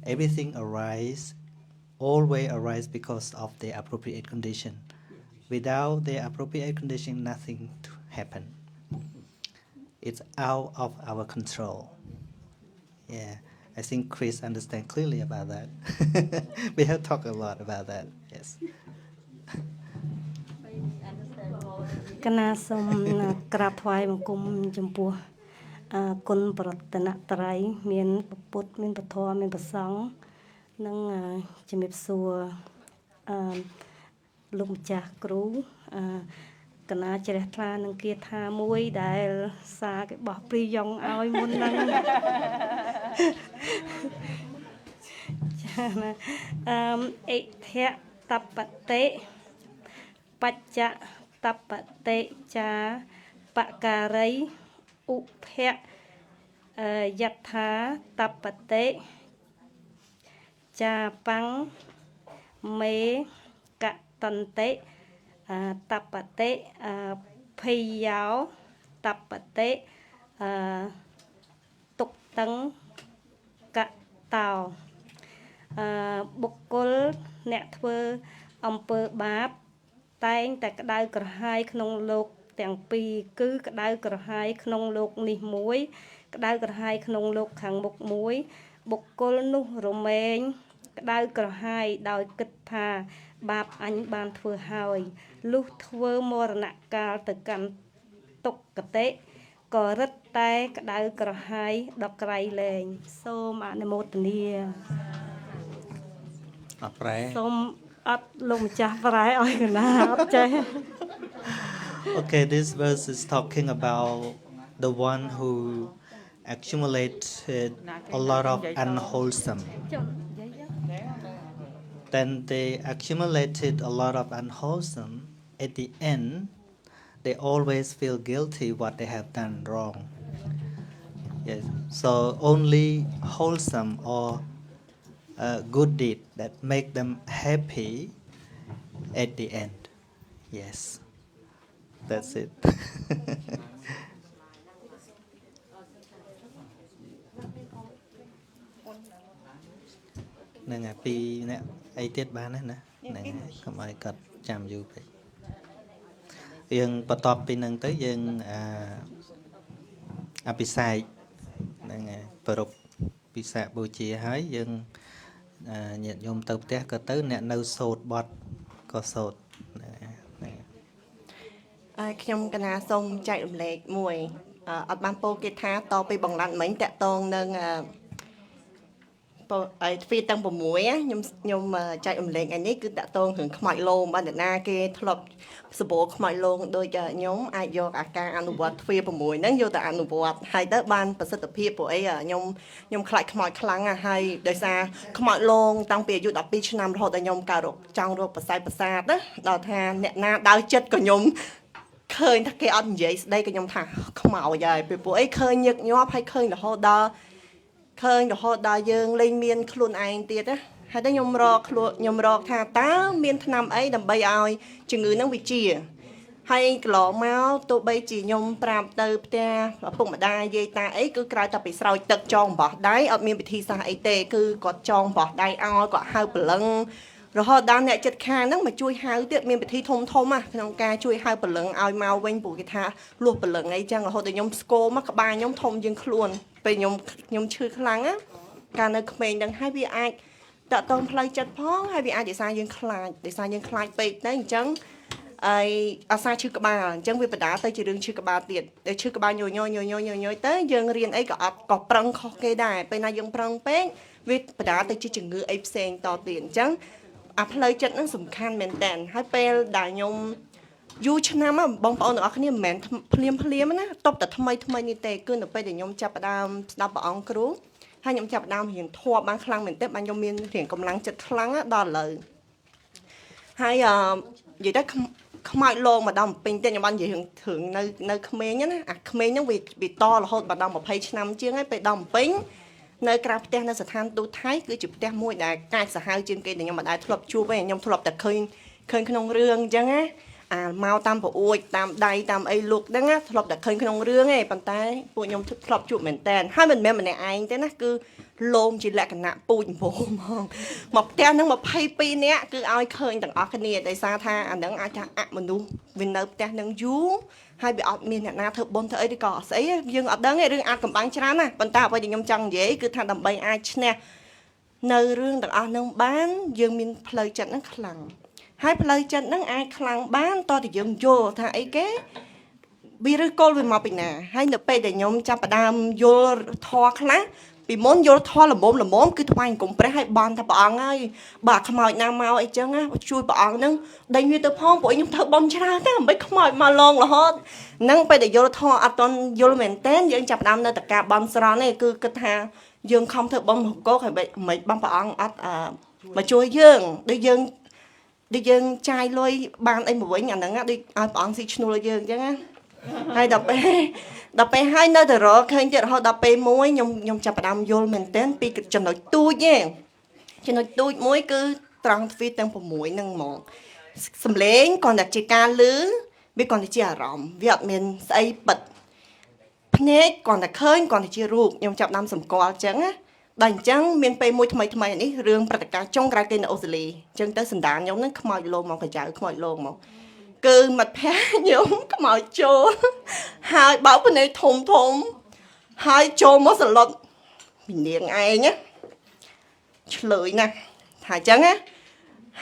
everything always arise because of the appropriate condition. Without the appropriate condition, nothing to happen. It's out of our control. Yeah, I think Chris understands clearly about that. We have talked a lot about that. Yes. កណាសូមក្រាបថ្វាយបង្គំចំពោះគុណប្រតនត្រ័យមានពុទ្ធមានពធមានប្រសង្ឃនិងជំរាបសួរលោកម្ចាស់គ្រូកណាជ្រះថ្លានឹងគាថាមួយដែលសារគេបោះព្រីយ៉ុងឲ្យមុនហ្នឹងចាណាអិធៈតបតិបច្ចៈតបតិចាបការីឧភៈយថាតបតិចាបាំងមេកតន្តិតបតិប ភ័យយោតបតិទុកតឹងកតោបុគ្គលអ្នកធ្វើអំពើបាបតែងតែក្តៅក្រហាយក្នុងលោកទាំងពីរគឺក្តៅក្រហាយក្នុងលោកនេះមួយក្តៅក្រហាយក្នុងលោកខាងមុខមួយបុគ្គលនោះរមែងក្តៅក្រហាយដោយគិតថាបាបអញបានធ្វើហើយលុះធ្វើមរណកាលទៅកាន់ទុក្ខតិក៏រឹតតែក្តៅក្រហាយដល់ក្រៃលែងសូមអនុមោទនាអត់ប្រែសូមអត់លោកម្ចាស់ប្រែឲ្យកណាអត់ចេះ Okay, this verse is talking about the one who accumulated a lot of unwholesome. Then they accumulated a lot of unwholesome. At the end, they always feel guilty what they have done wrong. Yes. So only wholesome or good deed that make them happy at the end. Yes. That's it. ហ្នឹងហើយពីរអ្នកអីទៀតបានណាហ្នឹងហើយកុំឲ្យគាត់ចាំយូរពេកយើងបន្ទាប់ពីហ្នឹងទៅយើងអភិសេកហ្នឹងហើយប្រពពិសាបូជាហើយយើងញាតិញោមទៅផ្ទះក៏ទៅអ្នកនៅសូត្របត់ក៏សូត្រខ្ញុំកណាសូមចែករំលែកមួយអត់បានពោលគេថាតពីបងឡាន់មិញតាក់តងនឹងឲ្យទ្វាទាំង6ខ្ញុំចែករំលែកឯនេះគឺតាក់តងរឿងខ្មោចលោមបានតាណាគេធ្លាប់សបោខ្មោចលោមដូចខ្ញុំអាចយកអាការអនុវត្តទ្វា6ហ្នឹងយកទៅអនុវត្តហើយទៅបានប្រសិទ្ធភាពព្រោះអីខ្ញុំខ្លាចខ្មោចខ្លាំងហើយដោយសារខ្មោចលោមតាំងពីអាយុ12ឆ្នាំរហូតដល់ខ្ញុំកើតចង់រកប្រស័យប្រសាទណាដល់ថាអ្នកណាដើរចិត្តក៏ខ្ញុំឃើញថាគេអត់និយាយស្ដីក៏ខ្ញុំថាខ្មោចហើយពីព្រោះអីឃើញញឹកញាប់ហើយឃើញរហូតដល់យើងលែងមានខ្លួនឯងទៀតណាហើយតែខ្ញុំរកថាតើមានថ្នាំអីដើម្បីឲ្យជំងឺហ្នឹងវាជាហើយកន្លងមកទោះបីជាខ្ញុំប្រាប់ទៅផ្ទះឪពុកម្ដាយយាយតាអីគឺក្រៅតែពីស្រោចទឹកចងអំបោះដៃអត់មានវិធីសាស្ត្រអីទេគឺគាត់ចងអំបោះដៃឲ្យគាត់ហៅព្រលឹងរហូតដល់អ្នកចិត្តខាងហ្នឹងមកជួយហៅទៀតមានពិធីធំក្នុងការជួយហៅព្រលឹងឲ្យមកវិញព្រោះគេថាលួសព្រលឹងអីចឹងរហូតដល់ខ្ញុំស្គមមកក្បាលខ្ញុំធំជាងខ្លួនពេលខ្ញុំឈឺខ្លាំងណាកាលនៅក្មេងហ្នឹងហើយវាអាចតកតងផ្លូវចិត្តផងហើយវាអាចដោយសារយើងខ្លាចពេកទៅអញ្ចឹងអាសាឈឺក្បាលអញ្ចឹងវាបដាទៅជារឿងឈឺក្បាលទៀតតែឈឺក្បាលញយទៅយើងរៀនអីក៏អត់ក៏ប្រឹងខុសគេដែរពេលណាយើងប្រឹងពេកវាបដាទៅជាជំងឺអីផ្សេងតទៀតអញ្ចឹងអាផ្លូវចិត្តហ្នឹងសំខាន់មែនតើហើយពេលដែលខ្ញុំយូរឆ្នាំបងប្អូនទាំងអស់គ្នាមិនមែនភ្លាមណាតបតែថ្មីនេះទេគឺនៅពេលដែលខ្ញុំចាប់ផ្ដើមស្ដាប់ព្រះអង្គគ្រូហើយខ្ញុំចាប់ផ្ដើមរៀនធម៌បានខ្លាំងមែនទេបានខ្ញុំមានរៀនកម្លាំងចិត្តខ្លាំងដល់ឥឡូវហើយនិយាយទៅខ្មោចលោមកដល់ពេញទៀតខ្ញុំបាននិយាយរឿងនៅក្មេងណាអាក្មេងហ្នឹងវាតរហូតមកដល់20ឆ្នាំជាងហើយពេលដល់ពេញនៅក្រៅផ្ទះនៅស្ថានទូតថៃគឺជាផ្ទះមួយដែលកាចសាហាវជាងគេដែលខ្ញុំមិនដែលធ្លាប់ជួបទេខ្ញុំធ្លាប់តែឃើញក្នុងរឿងអញ្ចឹងណាមកតាមប្រអួចតាមដៃតាមអីលុកហ្នឹងណាធ្លាប់តែឃើញក្នុងរឿងទេប៉ុន្តែពួកខ្ញុំធ្លាប់ជួបមែនតើហើយមិនមែនម្នាក់ឯងទេណាគឺលោមជាលក្ខណៈពូជម្បូរហ្មងមកផ្ទះហ្នឹង22នាក់គឺឲ្យឃើញទាំងអស់គ្នាដោយសារថាអាហ្នឹងអាចថាអមនុស្សវានៅផ្ទះហ្នឹងយូរហើយវាអត់មានអ្នកណាធ្វើបុណ្យធ្វើអីឬក៏ស្អីយើងអត់ដឹងទេរឿងអាចកំបាំងច្រើនណាប៉ុន្តែអ្វីដែលខ្ញុំចង់និយាយគឺថាដើម្បីអាចឈ្នះនៅរឿងទាំងអស់ហ្នឹងបានយើងមានផ្លូវចិត្តហ្នឹងខ្លាំងហើយផ្លូវចិត្តហ្នឹងអាចខ្លាំងបានតើតែយើងយល់ថាអីគេវាឬគល់វាមកពីណាហើយនៅពេលដែលខ្ញុំចាប់ផ្ដើមយល់ធម៌ខ្លះពីមុនយល់ធម៌ល្មមគឺថ្វាយអង្គមព្រះឲ្យបន់ថាព្រះអង្គហើយបើខ្មោចណាមកអីចឹងណាជួយព្រះអង្គហ្នឹងដេញវាទៅផងព្រោះខ្ញុំធ្វើបន់ច្រើនតែមិនខ្មោចមកឡងរហូតហ្នឹងពេលដែលយល់ធម៌អត់តន់យល់មែនតើយើងចាប់ផ្ដើមនៅតែការបន់ស្រន់ទេគឺគិតថាយើងខំធ្វើបន់មកកោហើយមិនបងព្រះអង្គអត់មកជួយយើងដូចយើងចាយលុយបានអីមកវិញអាហ្នឹងដូចឲ្យព្រះអង្គស៊ីឈ្នួលយើងអញ្ចឹងណាហើយដល់ពេលហើយនៅតែរកឃើញទៀតរហូតដល់ពេលមួយខ្ញុំចាប់ផ្ដើមយល់មែនទែនពីចំណុចទូចទេចំណុចទូចមួយគឺត្រង់ទ្វាទាំង6ហ្នឹងហ្មងសំឡេងគ្រាន់តែជាការឮ វាគ្រាន់តែជាអារម្មណ៍វាអត់មានស្អីពិតភ្នែកគ្រាន់តែឃើញគ្រាន់តែជារូបខ្ញុំចាប់ដើមសម្គាល់អញ្ចឹងណាដល់អញ្ចឹងមានពេលមួយថ្មីនេះរឿងព្រឹត្តិការណ៍ចុងក្រោយគេនៅអូស្ត្រាលីអញ្ចឹងទៅសណ្ដានខ្ញុំហ្នឹងខ្មោចលោមកកញ្ចៅខ្មោចលោមកគឺមិត្តភក្តិខ្ញុំខ្មោចចូលហើយបើកភ្នែកធំហើយចូលមកសន្លត់មីនាងឯងណាឆ្លើយណាស់ថាអញ្ចឹងណា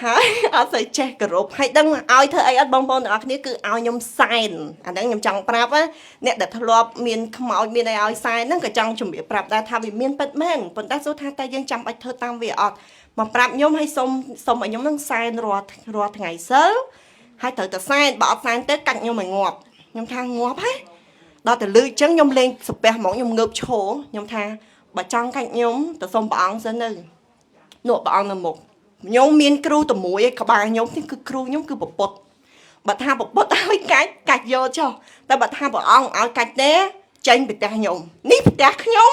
ហើយអត់សូវចេះគោរពហើយដឹងឲ្យធ្វើអីអត់បងប្អូនទាំងអស់គ្នាគឺឲ្យខ្ញុំសែនអាហ្នឹងខ្ញុំចង់ប្រាប់ណាអ្នកដែលធ្លាប់មានខ្មោចមានអីឲ្យសែនហ្នឹងក៏ចង់ជំរាបប្រាប់ដែរថាវាមានពិតមែនប៉ុន្តែសួរថាតើយើងចាំបាច់ធ្វើតាមវាអត់មកប្រាប់ខ្ញុំឲ្យសុំឲ្យខ្ញុំនឹងសែនរាល់ថ្ងៃសិលហើយត្រូវតែសែនបើអត់សែនទេកាច់ខ្ញុំឲ្យងាប់ខ្ញុំថាងាប់ហ៎ដល់តែលឺអញ្ចឹងខ្ញុំលេងសាពះហ្មងខ្ញុំងើបឈរខ្ញុំថាបើចង់កាច់ខ្ញុំទៅសុំព្រះអង្គសិនទៅនោះព្រះអង្គនៅមុខខ្ញុំមានគ្រូតែមួយឯក្បាលខ្ញុំនេះគឺគ្រូខ្ញុំគឺប្រពុតបើថាប្រពុតឲ្យកាច់យកចុះតែបើថាព្រះអង្គឲ្យកាច់ទេចេញពីផ្ទះខ្ញុំនេះផ្ទះខ្ញុំ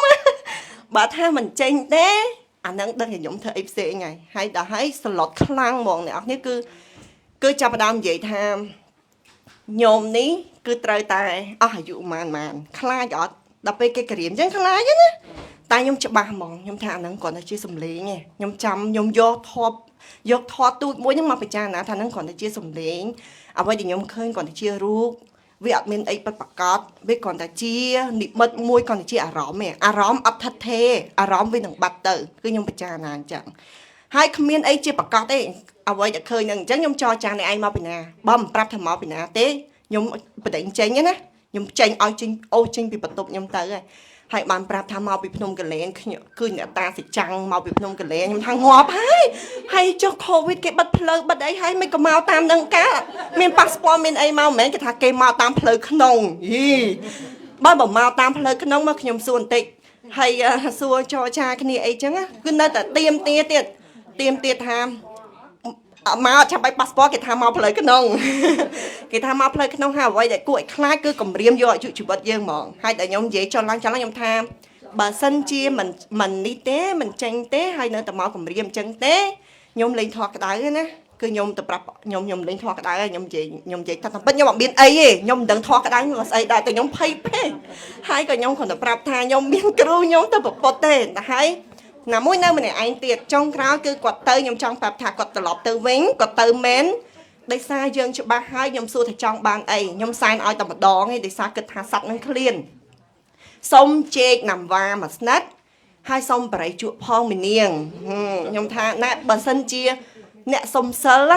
បើថាមិនចេញទេអាហ្នឹងដឹងតែខ្ញុំធ្វើអីផ្សេងហើយដល់ហើយស្លុតខ្លាំងហ្មងអ្នកនរគ្នាគឺចាប់ផ្ដើមនិយាយថាញោមនេះគឺត្រូវតែអស់អាយុប៉ុន្មានខ្លាចអត់ដល់ពេលគេក្រៀមអញ្ចឹងខ្លាចណាតែខ្ញុំច្បាស់ហ្មងខ្ញុំថាអាហ្នឹងគ្រាន់តែជាសំឡេងឯងខ្ញុំចាំខ្ញុំយកធម៌ទូចមួយហ្នឹងមកពិចារណាថាហ្នឹងគ្រាន់តែជាសំឡេងអ្វីដែលខ្ញុំឃើញគ្រាន់តែជារូបវាអត់មានអីពិតប្រាកដវាគ្រាន់តែជានិមិត្តមួយគ្រាន់តែជាអារម្មណ៍ឯងអារម្មណ៍អត់ថិតថេរអារម្មណ៍វានឹងបាត់ទៅគឺខ្ញុំពិចារណាអញ្ចឹងហើយគ្មានអីជាប្រកាសទេអ្វីដែលឃើញនឹងអញ្ចឹងខ្ញុំចរចាអ្នកឯងមកពីណាបើមិនប្រាប់ថាមកពីណាទេខ្ញុំបដិញ្ចេញណាខ្ញុំចេញឲ្យចេញអូសចេញពីបន្ទប់ខ្ញុំទៅហើយបានប្រាប់ថាមកពីភ្នំកលែនខ្ញុំគឺអ្នកតាសិចាំងមកពីភ្នំកលែនខ្ញុំថាងាប់ហើយចុះ COVID គេបិទផ្លូវបិទអីហើយមិនក៏មកតាមនឹងការមានប៉ាសពតមានអីមកមិនមែនគេថាគេមកតាមផ្លូវក្នុងយីបើមកតាមផ្លូវក្នុងមកខ្ញុំសួរបន្តិចហើយសួរចរចាគ្នាអីចឹងគឺនៅតែទៀមទៀតថាមកចាំបាច់ប៉ាសពតគេថាមកផ្លូវក្នុងគេថាមកផ្លូវក្នុងហើយអ្វីដែលគួរឲ្យខ្លាចគឺគម្រាមយកអាយុជីវិតយើងហ្មងហើយតែខ្ញុំនិយាយចង់ឡើងខ្ញុំថាបើសិនជាមិននេះទេមិនចេញទេហើយនៅតែមកគម្រាមអញ្ចឹងទេខ្ញុំលេងធေါ်ក្តៅណាគឺខ្ញុំទៅប្រាប់ខ្ញុំលេងធေါ်ក្តៅហើយខ្ញុំនិយាយថាពិតខ្ញុំអត់មានអីទេខ្ញុំមិនដឹងធေါ်ក្តៅនោះស្អីដែរតែខ្ញុំភ័យពេកហើយក៏ខ្ញុំគ្រាន់តែប្រាប់ថាខ្ញុំមានគ្រូខ្ញុំទៅប្រពុតទេតែហើយណាមួយនៅម្នាក់ឯងទៀតចុងក្រោយគឺគាត់ទៅខ្ញុំចង់ប្រាប់ថាគាត់ត្រឡប់ទៅវិញគាត់ទៅមែនដោយសារយើងច្បាស់ហើយខ្ញុំសួរថាចង់បានអីខ្ញុំសែនឲ្យតែម្ដងឯងដោយសារគិតថាសัตว์នឹងឃ្លានសុំជែកណាំវ៉ាមួយស្និតហើយសុំបរិយជក់ផងមីនាងខ្ញុំថាណែបើសិនជាអ្នកសុំសិល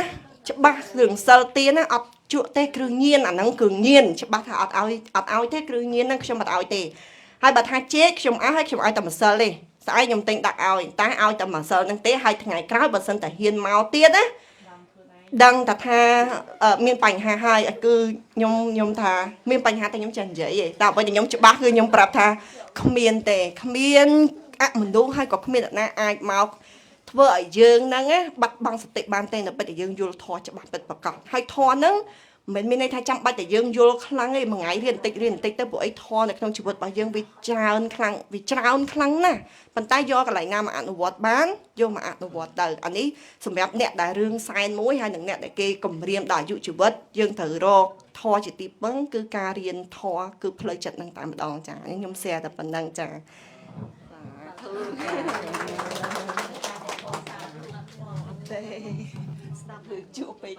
ច្បាស់គ្រឿងសិលទៀនណាអត់ជក់ទេគ្រឿងញៀនអាហ្នឹងគ្រឿងញៀនច្បាស់ថាអត់ឲ្យទេគ្រឿងញៀនហ្នឹងខ្ញុំអត់ឲ្យទេហើយបើថាជែកខ្ញុំឲ្យឲ្យតែម្សិលទេស្អែកខ្ញុំទិញដាក់ឲ្យតែឲ្យតែម្សិលហ្នឹងទេហើយថ្ងៃក្រោយបើសិនតែហ៊ានមកទៀតណាដឹងថាមានបញ្ហាហើយគឺខ្ញុំថាមានបញ្ហាតែខ្ញុំចេះនិយាយទេតែអ្វីដែលខ្ញុំច្បាស់គឺខ្ញុំប្រាប់ថាគ្មានទេគ្មានអមនុស្សហើយក៏គ្មានអ្នកណាអាចមកធ្វើឲ្យយើងហ្នឹងបាត់បង់សតិបានទេនៅពេលដែលយើងយល់ធម៌ច្បាស់ពិតប្រាកដហើយធម៌ហ្នឹងមិនមានន័យថាចាំបាច់តែយើងយល់ខ្លាំងទេមួយថ្ងៃរៀនបន្តិចទៅព្រោះអីធម៌នៅក្នុងជីវិតរបស់យើងវាច្រើនខ្លាំងណាស់ប៉ុន្តែយកកន្លែងណាមកអនុវត្តបានយកមកអនុវត្តទៅអានេះសម្រាប់អ្នកដែលរឿងសែនមួយហើយនឹងអ្នកដែលគេគម្រាមដល់អាយុជីវិតយើងត្រូវរកធម៌ជាទីពឹងគឺការរៀនធម៌គឺផ្លូវចិត្តនឹងតែម្ដងចាខ្ញុំ share តែប៉ុណ្្នឹងចាស្ដាប់លើជួបពេក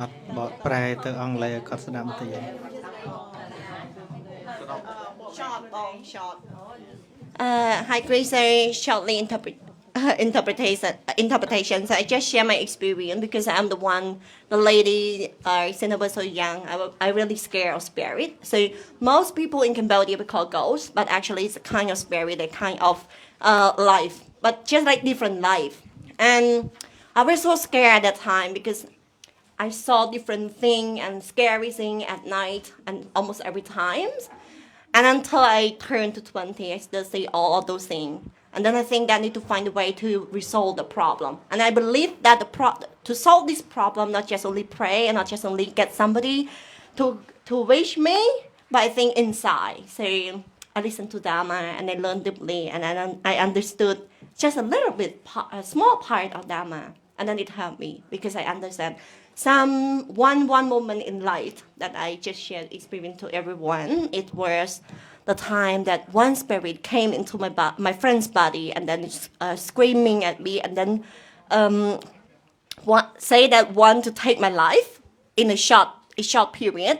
អត់បកប្រែទៅអង់គ្លេសឲ្យគាត់ស្ដាប់បន្តិច short Hi Grace shortly interpretation so I just share my experience because I'm the lady since I was so young I really scared of spirit so most people in Cambodia we call ghosts but actually it's a kind of spirit a kind of life but just like different life and I was so scared at that time because I saw different things and scary things at night and almost every time. And until I turned to 20, I still see all of those things. And then I think that I need to find a way to resolve the problem. And I believe that to solve this problem, not just only pray and not just only get somebody to wish me, but I think inside. So I listened to Dhamma and I learned deeply and I understood just a little bit, a small part of Dhamma. And then it helped me because I understand one moment in life that I just shared experience to everyone. It was the time that one spirit came into my friend's body and then screaming at me and then say that want to take my life in a short period.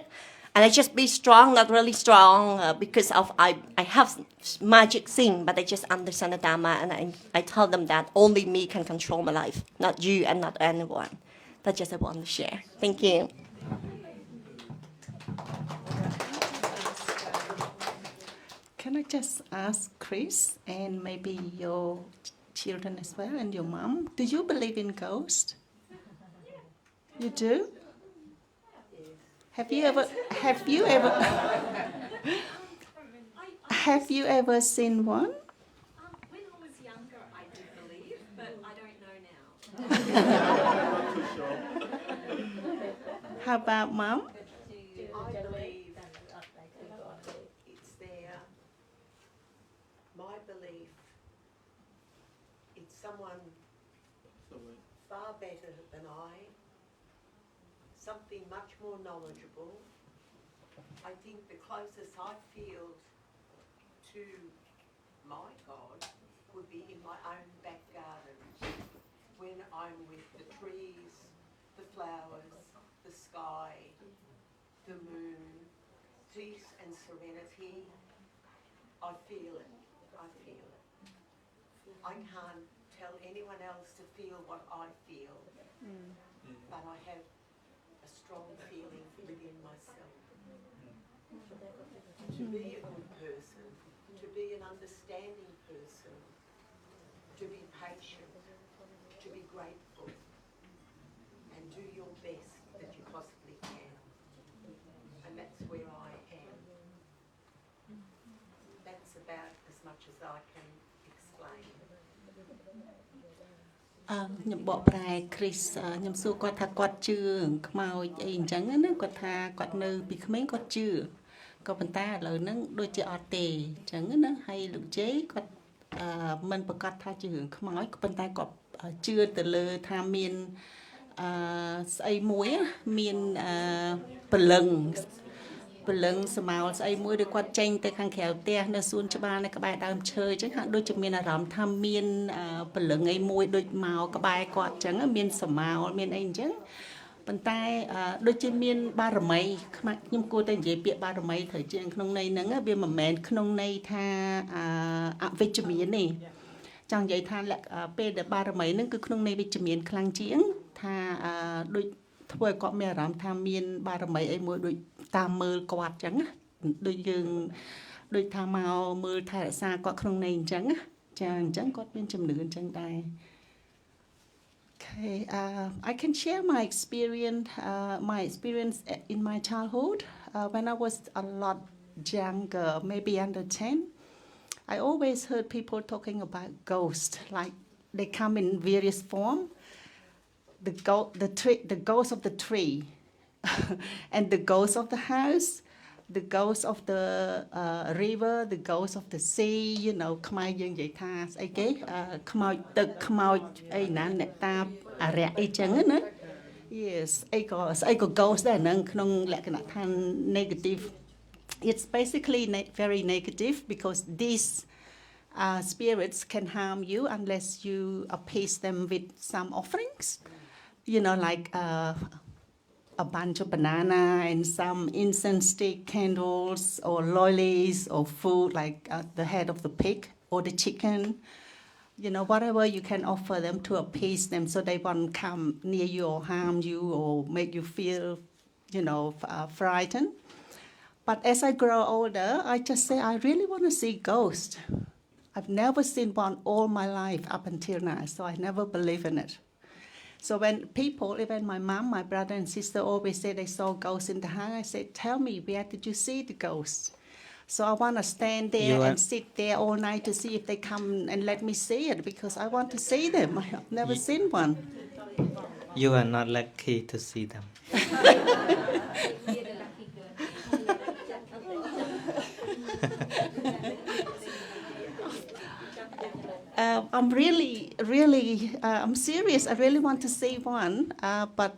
And I just be strong, not really strong, because of I have magic thing, but I just understand the Dhamma, and I tell them that only me can control my life, not you and not anyone. That's just I want to share. Thank you. Can I just ask Chris and maybe your children as well and your mom, do you believe in ghosts? You do? Have you ever seen one? When I was younger, I did believe, but I don't know now. How about mom? I believe it's there. My belief, it's someone far better than I, something much more knowledgeable. I think the closest I feel to my God would be in my own back garden, when I'm with the trees, the flowers, the sky, the moon, peace and serenity. I feel it. I can't tell anyone else to feel what I feel, but I have a strong feeling within myself. To be a good person, to be an understanding person, to be patient, to be grateful, and do your best that you possibly can. And that's where I am. That's about as much as I can explain. ខ្ញុំបកប្រែ Chris ខ្ញុំសួរគាត់ថាគាត់ជឿខ្មោចអីអញ្ចឹងណាគាត់ថាគាត់នៅពីក្មេងគាត់ជឿក៏ប៉ុន្តែឥឡូវហ្នឹងដូចជាអត់ទេអញ្ចឹងណាហើយលោកជ័យគាត់មិនប្រកាសថាជារឿងខ្មោចក៏ប៉ុន្តែគាត់ជឿទៅលើថាមានស្អីមួយមានព្រលឹងស្មោលស្អីមួយឬគាត់ចេញទៅខាងក្រៅផ្ទះនៅសួនច្បារនៅក្បែរដើមឈើអញ្ចឹងហាក់ដូចជាមានអារម្មណ៍ថាមានព្រលឹងអីមួយដូចមកក្បែរគាត់អញ្ចឹងមានស្មោលមានអីអញ្ចឹងប៉ុន្តែដូចជាមានបារមីខ្ញុំគួរតែនិយាយពាក្យបារមីត្រូវជាក្នុងន័យហ្នឹងវាមិនមែនក្នុងន័យថាអវិជ្ជមានទេចង់និយាយថាពេលដែលបារមីហ្នឹងគឺក្នុងន័យវិជ្ជមានខ្លាំងជាងថាដូចធ្វើឲ្យគាត់មានអារម្មណ៍ថាមានបារមីអីមួយដូចតាមមើលគាត់អញ្ចឹងដូចយើងដូចថាមកមើលថែរក្សាគាត់ក្នុងន័យអញ្ចឹងចាអញ្ចឹងគាត់មានជំនឿអញ្ចឹងដែរ Okay, I can share my experience in my childhood. When I was a lot younger, maybe under 10, I always heard people talking about ghosts, like they come in various forms. The ghost of the tree, and the ghost of the house, the ghost of the river, the ghost of the sea. You know, ខ្មែរយើងនិយាយថាស្អីគេខ្មោចទឹកខ្មោចអីណាអ្នកតាអារក្សអីចឹងណា Yes ស្អីក៏ ghost ដែរហ្នឹងក្នុងលក្ខណៈថា negative. It's basically very negative because these spirits can harm you unless you appease them with some offerings. You know, like a bunch of banana and some incense stick, candles, or lollies, or food like the head of the pig or the chicken. You know, whatever you can offer them to appease them so they won't come near you or harm you or make you feel, you know, frightened. But as I grow older, I just say, I really want to see ghosts. I've never seen one all my life up until now, so I never believe in it. So when people, even my mom, my brother and sister always say they saw ghosts in the house, I said, tell me, where did you see the ghosts? So I want to stand there and sit there all night to see if they come and let me see it because I want to see them. I've never seen one. You are not lucky to see them. I'm really, I'm serious. I really want to see one, but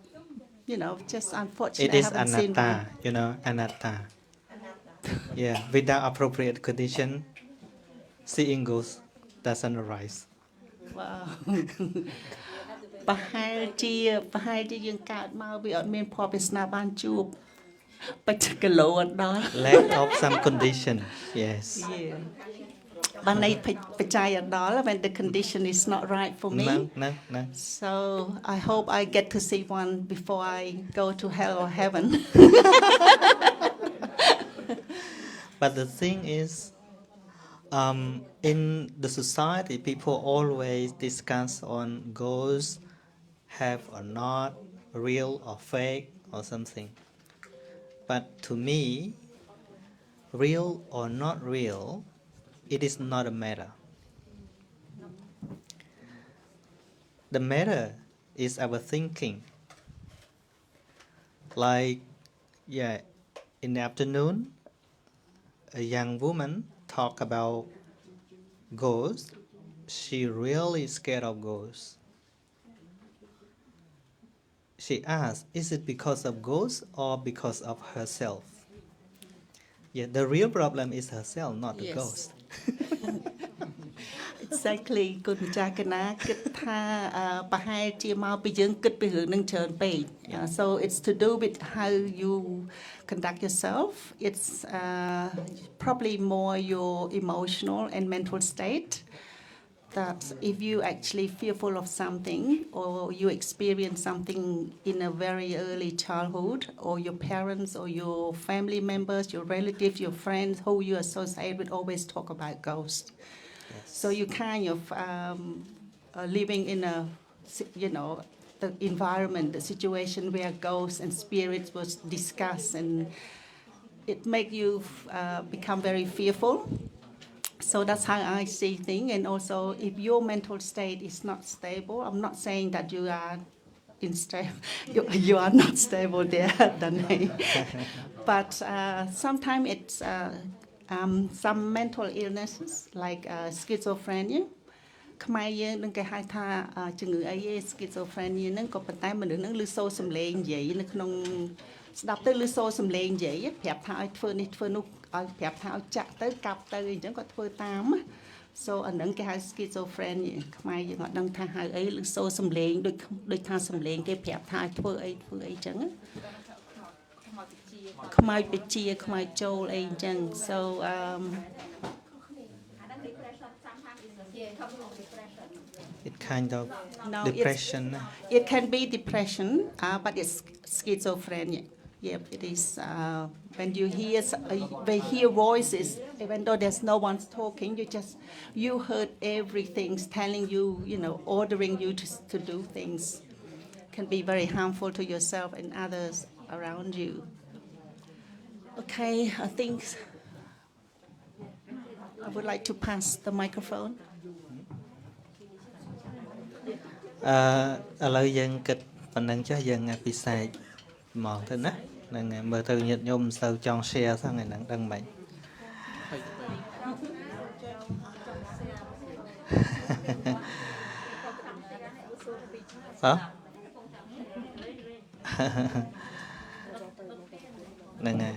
you know, just unfortunately, It I is haven't seen one. anatta, you know, anatta. Yeah, without appropriate condition, seeing ghosts doesn't arise. Wow. ប្រហែលជាយើងកើតមកវាអត់មានភ័ព្វវាសនាបានជួបបច្ចុប្បន្នគីឡូអត់ដល់ Lack of some condition, yes. Yeah. បានន័យបច្ច័យអត់ដល់ when the condition is not right for me. No. So I hope I get to see one before I go to hell or heaven. But the thing is, in the society, people always discuss on ghosts, have or not, real or fake or something. But to me, real or not real, it is not a matter. The matter is our thinking. Like, yeah, in the afternoon, a young woman talk about ghosts. She really scared of ghosts. She asked, is it because of ghosts or because of herself? Yeah, the real problem is herself, not the Yes. ghost. Exactly គុណម្ចាស់កណាគិតថាប្រហែលជាមកពីយើងគិតពីរឿងនឹងច្រើនពេក So it's to do with how you conduct yourself. It's probably more your emotional and mental state. That if you actually fearful of something or you experience something in a very early childhood, or your parents or your family members, your relatives, your friends who you associate with always talk about ghosts. Yes. So you kind of living in a, you know, the environment, the situation where ghosts and spirits was discussed, and it make you become very fearful. So that's how I see things. And also, if your mental state is not stable, I'm not saying that you are you are not stable there, Danny. But sometimes it's some mental illnesses like schizophrenia. ខ្មែរយើងនឹងគេហៅថាជំងឺអីទេ schizophrenia ហ្នឹងក៏ប៉ុន្តែមនុស្សហ្នឹងឮសូរសំឡេងនិយាយនៅក្នុងស្ដាប់ទៅឮសូរសំឡេងនិយាយប្រាប់ថាឲ្យធ្វើនេះធ្វើនោះឲ្យប្រាប់ថាឲ្យចាក់ទៅកាប់ទៅអីចឹងគាត់ធ្វើតាម So អាហ្នឹងគេហៅ schizophrenia ខ្មែរយើងអត់ដឹងថាហៅអីឮសូរសំឡេងដូចថាសំឡេងគេប្រាប់ថាឲ្យធ្វើអីចឹងខ្មៅបជាខ្មៅចូលអីចឹង So It kind of depression. It can be depression, but it's schizophrenia. Yep, it is. When you hear voices, even though there's no one talking, you heard everything telling you, you know, ordering you to do things. Can be very harmful to yourself and others around you. Okay, I think I would like to pass the microphone. ឥឡូវយើងគិតប៉ុណ្ណឹងចុះយើងពិសេសហ្មងទៅណាហ្នឹងហើយមើលទៅញាតិញោមមិនសូវចង់ share សោះថ្ងៃហ្នឹងដឹងមិនហ៎ហ្នឹងហើយ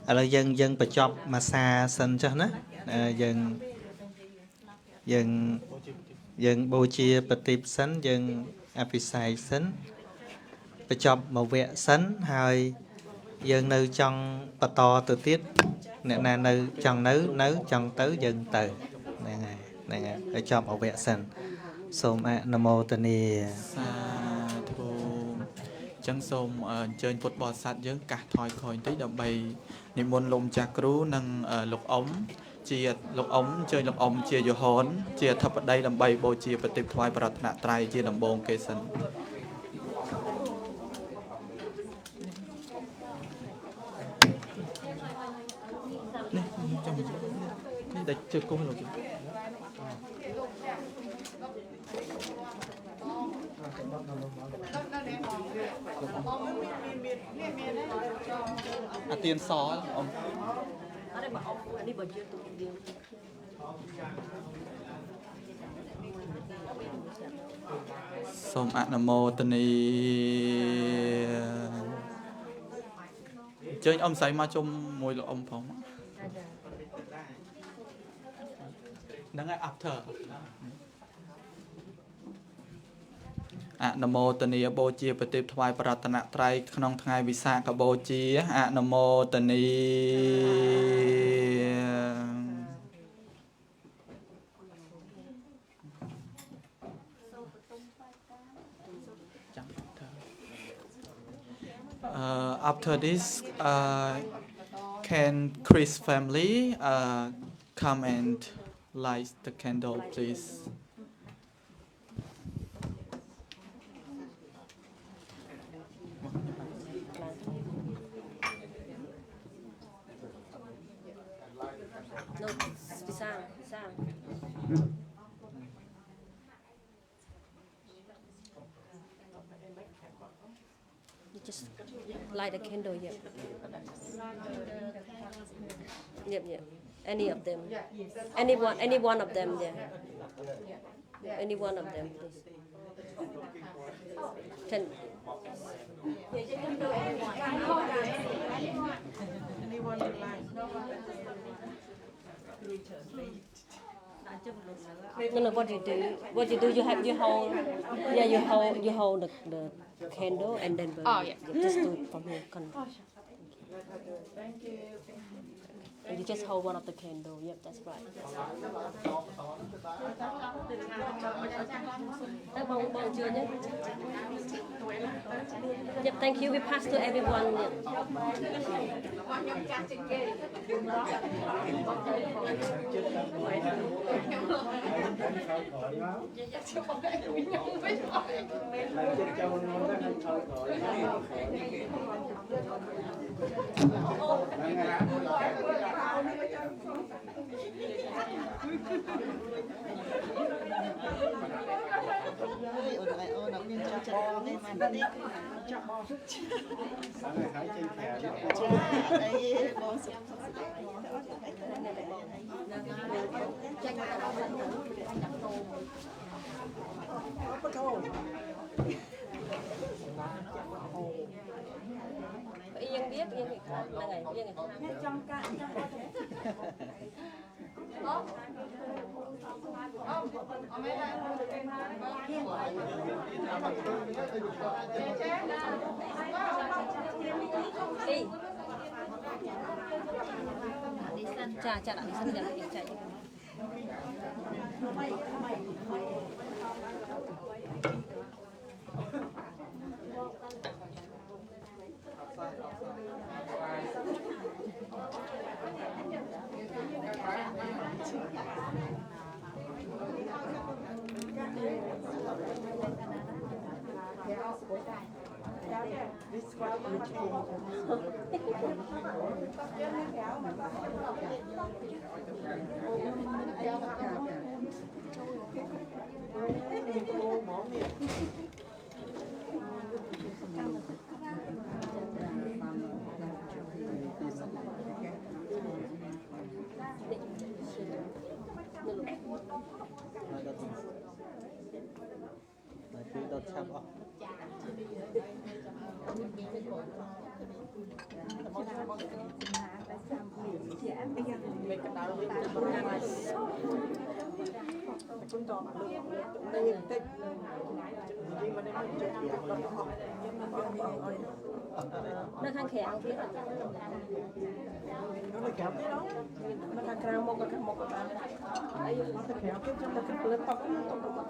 ឥឡូវយើងបញ្ចប់មួយសារសិនចុះណាយើងបូជាប្រទីបសិនយើងអភិសេកសិនបញ្ចប់មួយវគ្គសិនហើយយើងនៅចង់បន្តទៅទៀតអ្នកណានៅចង់នៅចង់ទៅយើងទៅហ្នឹងហើយឲ្យចប់មួយវគ្គសិនសូមអនុមោទនាសាធុចឹងសូមអញ្ជើញពុទ្ធបរិស័ទយើងកាសថយក្រោយបន្តិចដើម្បីនិមន្តលោកម្ចាស់គ្រូនិងលោកអ៊ំជាលោកអ៊ំអញ្ជើញលោកអ៊ំជាយហនជាអធិបតីដើម្បីបូជាប្រតិបថ្វាយបរតនត្រ័យជាដំបូងគេសិននេះចាំនេះតែជើគុំលោកអាទៀនសអ៊ំអត់ទេបើអ៊ំនេះបើជឿទូយើង សូមអនុមោទនីជើញអ៊ំស្រីមកជុំមួយលោកអ៊ំផងហ្នឹងហើយ after អនុមោទនីបូជាប្រតិបថ្វាយប្រតនត្រ័យក្នុងថ្ងៃវិសាខបូជាអនុមោទនីAfter this can Chris family come and light the candle please No, Pisang. You just light a candle, yep. Yep. Any of them. Any one of them, yeah. Any one of them, please. Can anyone in line? No, what you do, you hold, you hold the candle and then burn. Oh, yeah. Just do it from here. Thank you. And you just hold one of the candle. Yep, that's right. Yep, thank you. We pass to everyone. Yep. Yên biết là ngày Yên trong cả Chà lại đi sân dần đi chạy. Nó khăn khẽ không biết à? Nó khẽ thế đó. Nó khăn khẽ một cái bạn. Nó khẽ cái trong một cái lớp tóc nó tóc tóc.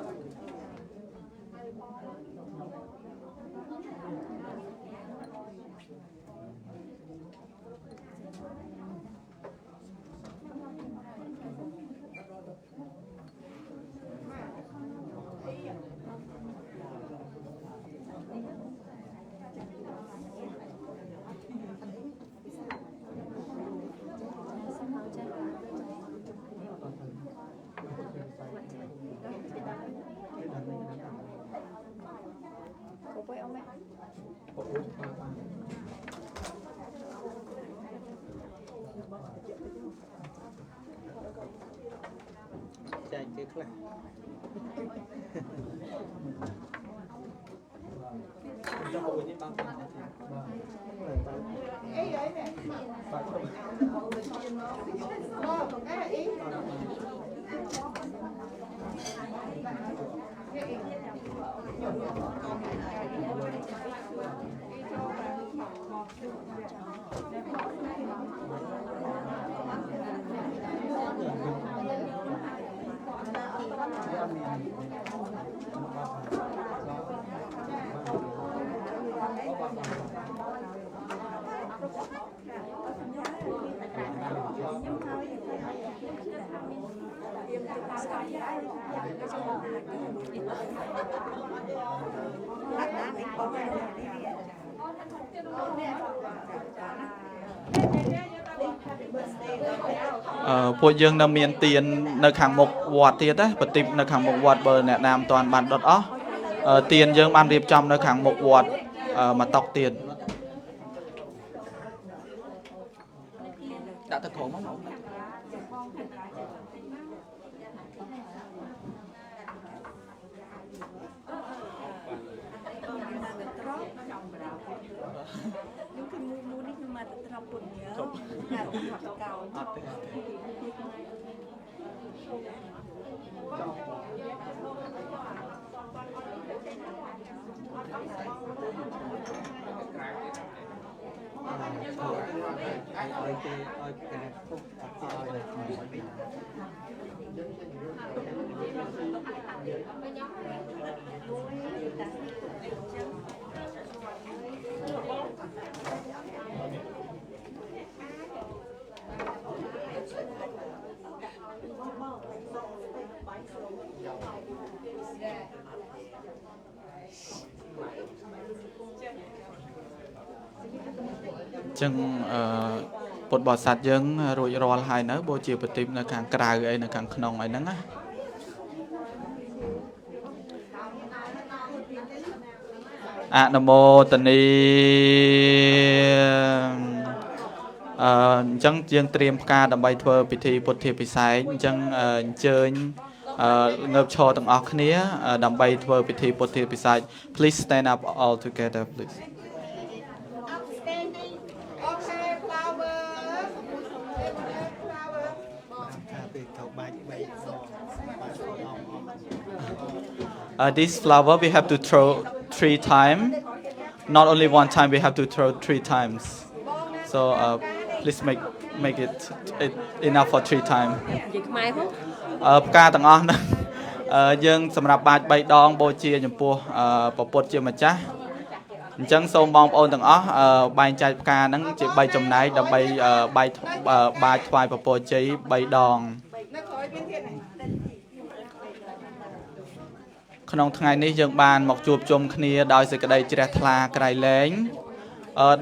Với ông ấy. Chạy cái này. ពួកយើងនៅមានទៀននៅខាងមុខវត្តទៀតណាប្រទីបនៅខាងមុខវត្តបើអ្នកណាមតាន់បានដុតអស់ទៀនយើងបានរៀបចំនៅខាងមុខវត្តមកតុកទៀតដាក់ទៅក្រោមមកចឹងពុទ្ធបរិស័ទយើងរួចរាល់ហើយនៅបូជាប្រទីបនៅខាងក្រៅអីនៅខាងក្នុងអីហ្នឹងណាអនុមោទនីអញ្ចឹងយើងត្រៀមផ្កាដើម្បីធ្វើពិធីពុទ្ធិពិស័យអញ្ចឹងអញ្ជើញងើបឈរទាំងអស់គ្នាដើម្បីធ្វើពិធីពុទ្ធិពិស័យ Please stand up all together please This flower we have to throw 3 times. Not only one time, we have to throw 3 times. So please make it enough for 3 times. ផ្កាទាំងអស់ហ្នឹងយើងសម្រាប់បាច3ដងបូជាចំពោះព្រះពុទ្ធជាម្ចាស់អញ្ចឹងសូមបងប្អូនទាំងអស់បែងចែកផ្កាហ្នឹងជា3ចំណែកដើម្បីបាចថ្វាយព្រះពុទ្ធជ័យ3ដងក្នុងថ្ងៃនេះយើងបានមកជួបជុំគ្នាដោយសេចក្តីជ្រះថ្លាក្រៃលែង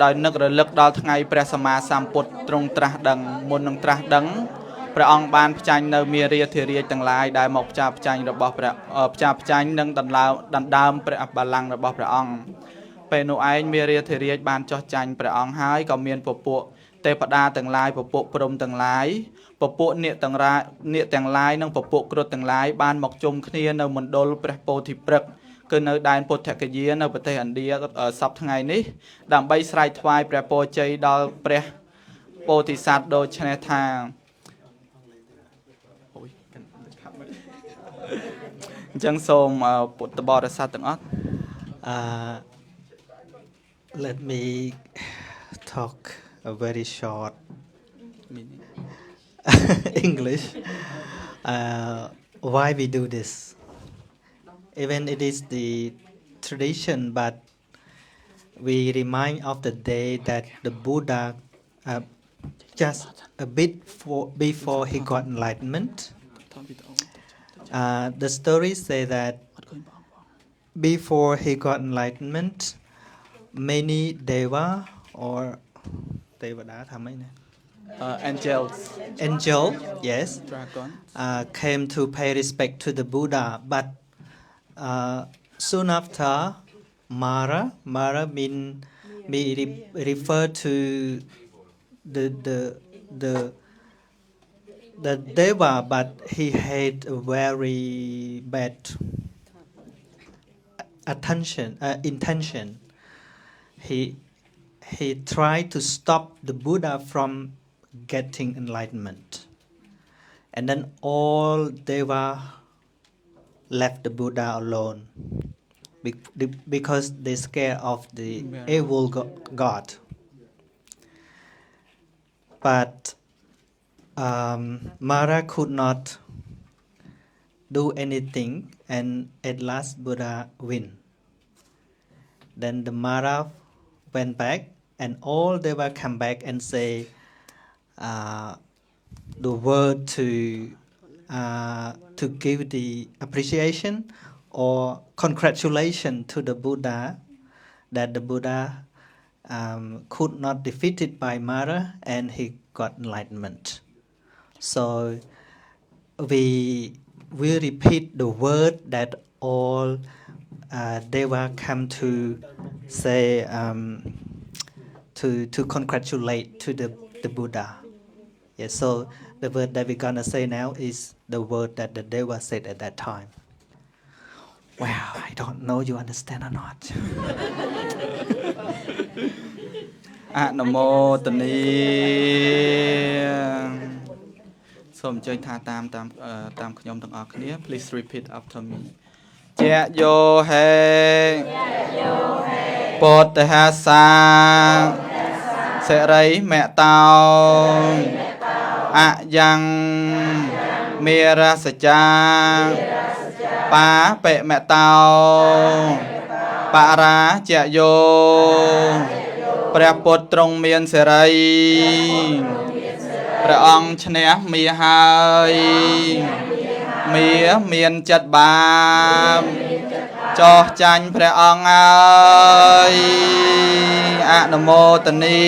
ដោយនឹករលឹកដល់ថ្ងៃព្រះសម្មាសម្ពុទ្ធទ្រង់ត្រាស់ដឹងមុននឹងត្រាស់ដឹងព្រះអង្គបានផ្ចាញ់នៅមេរាធិរាជទាំងឡាយដែលមកផ្ចាផ្ចាញ់របស់ព្រះផ្ចាញ់នឹងដណ្ដើមព្រះបល្ល័ង្ករបស់ព្រះអង្គពេលនោះឯងមេរាធិរាជបានចោះចាញ់ព្រះអង្គហើយក៏មានពពួកទេវតាទាំងឡាយពពួកព្រំទាំងឡាយពពួកនាគទាំងឡាយនិងពពួកគ្រុឌទាំងឡាយបានមកជុំគ្នានៅមណ្ឌលព្រះពោធិព្រឹក្សគឺនៅដែនពុទ្ធគយានៅប្រទេសឥណ្ឌាសប្តាហ៍ថ្ងៃនេះដើម្បីស្រែកថ្វាយព្រះពរជ័យដល់ព្រះពោធិសត្វដូច្នេះថាអញ្ចឹងសូមពុទ្ធបរិស័ទទាំងអស់ Let me talk a very short English. Why we do this? Even it is the tradition, but we remind of the day that the Buddha, just a bit before he got enlightenment. The stories say that before he got enlightenment, many deva or angel, yes, came to pay respect to the Buddha, but soon after, Mara mean refer to the deva, but he had a very bad intention. He tried to stop the Buddha from getting enlightenment. And then all Deva left the Buddha alone because they scared of the evil god. But Mara could not do anything, and at last Buddha win. Then the Mara went back, and all they will come back and say the word to give the appreciation or congratulation to the Buddha that the Buddha could not defeated by Mara and he got enlightenment. So we repeat the word that all they will come to say to congratulate to the Buddha. Yes, so the word that we're gonna say now is the word that the Deva said at that time. Wow, I don't know you understand or not. អនុមោទនីសូមអញ្ជើញថាតាមខ្ញុំទាំងអស់គ្នា please repeat after me ជាយោហេពុទ្ធហាសាសិរីមេតោអយ៉ាងមេរសច្ចាបាបិមេតោបរាជយោព្រះពុទ្ធទ្រង់មានសេរីព្រះអង្គឈ្នះមាហើយមាមានចិត្តបាបចោះចាញ់ព្រះអង្គហើយអនុមោទនី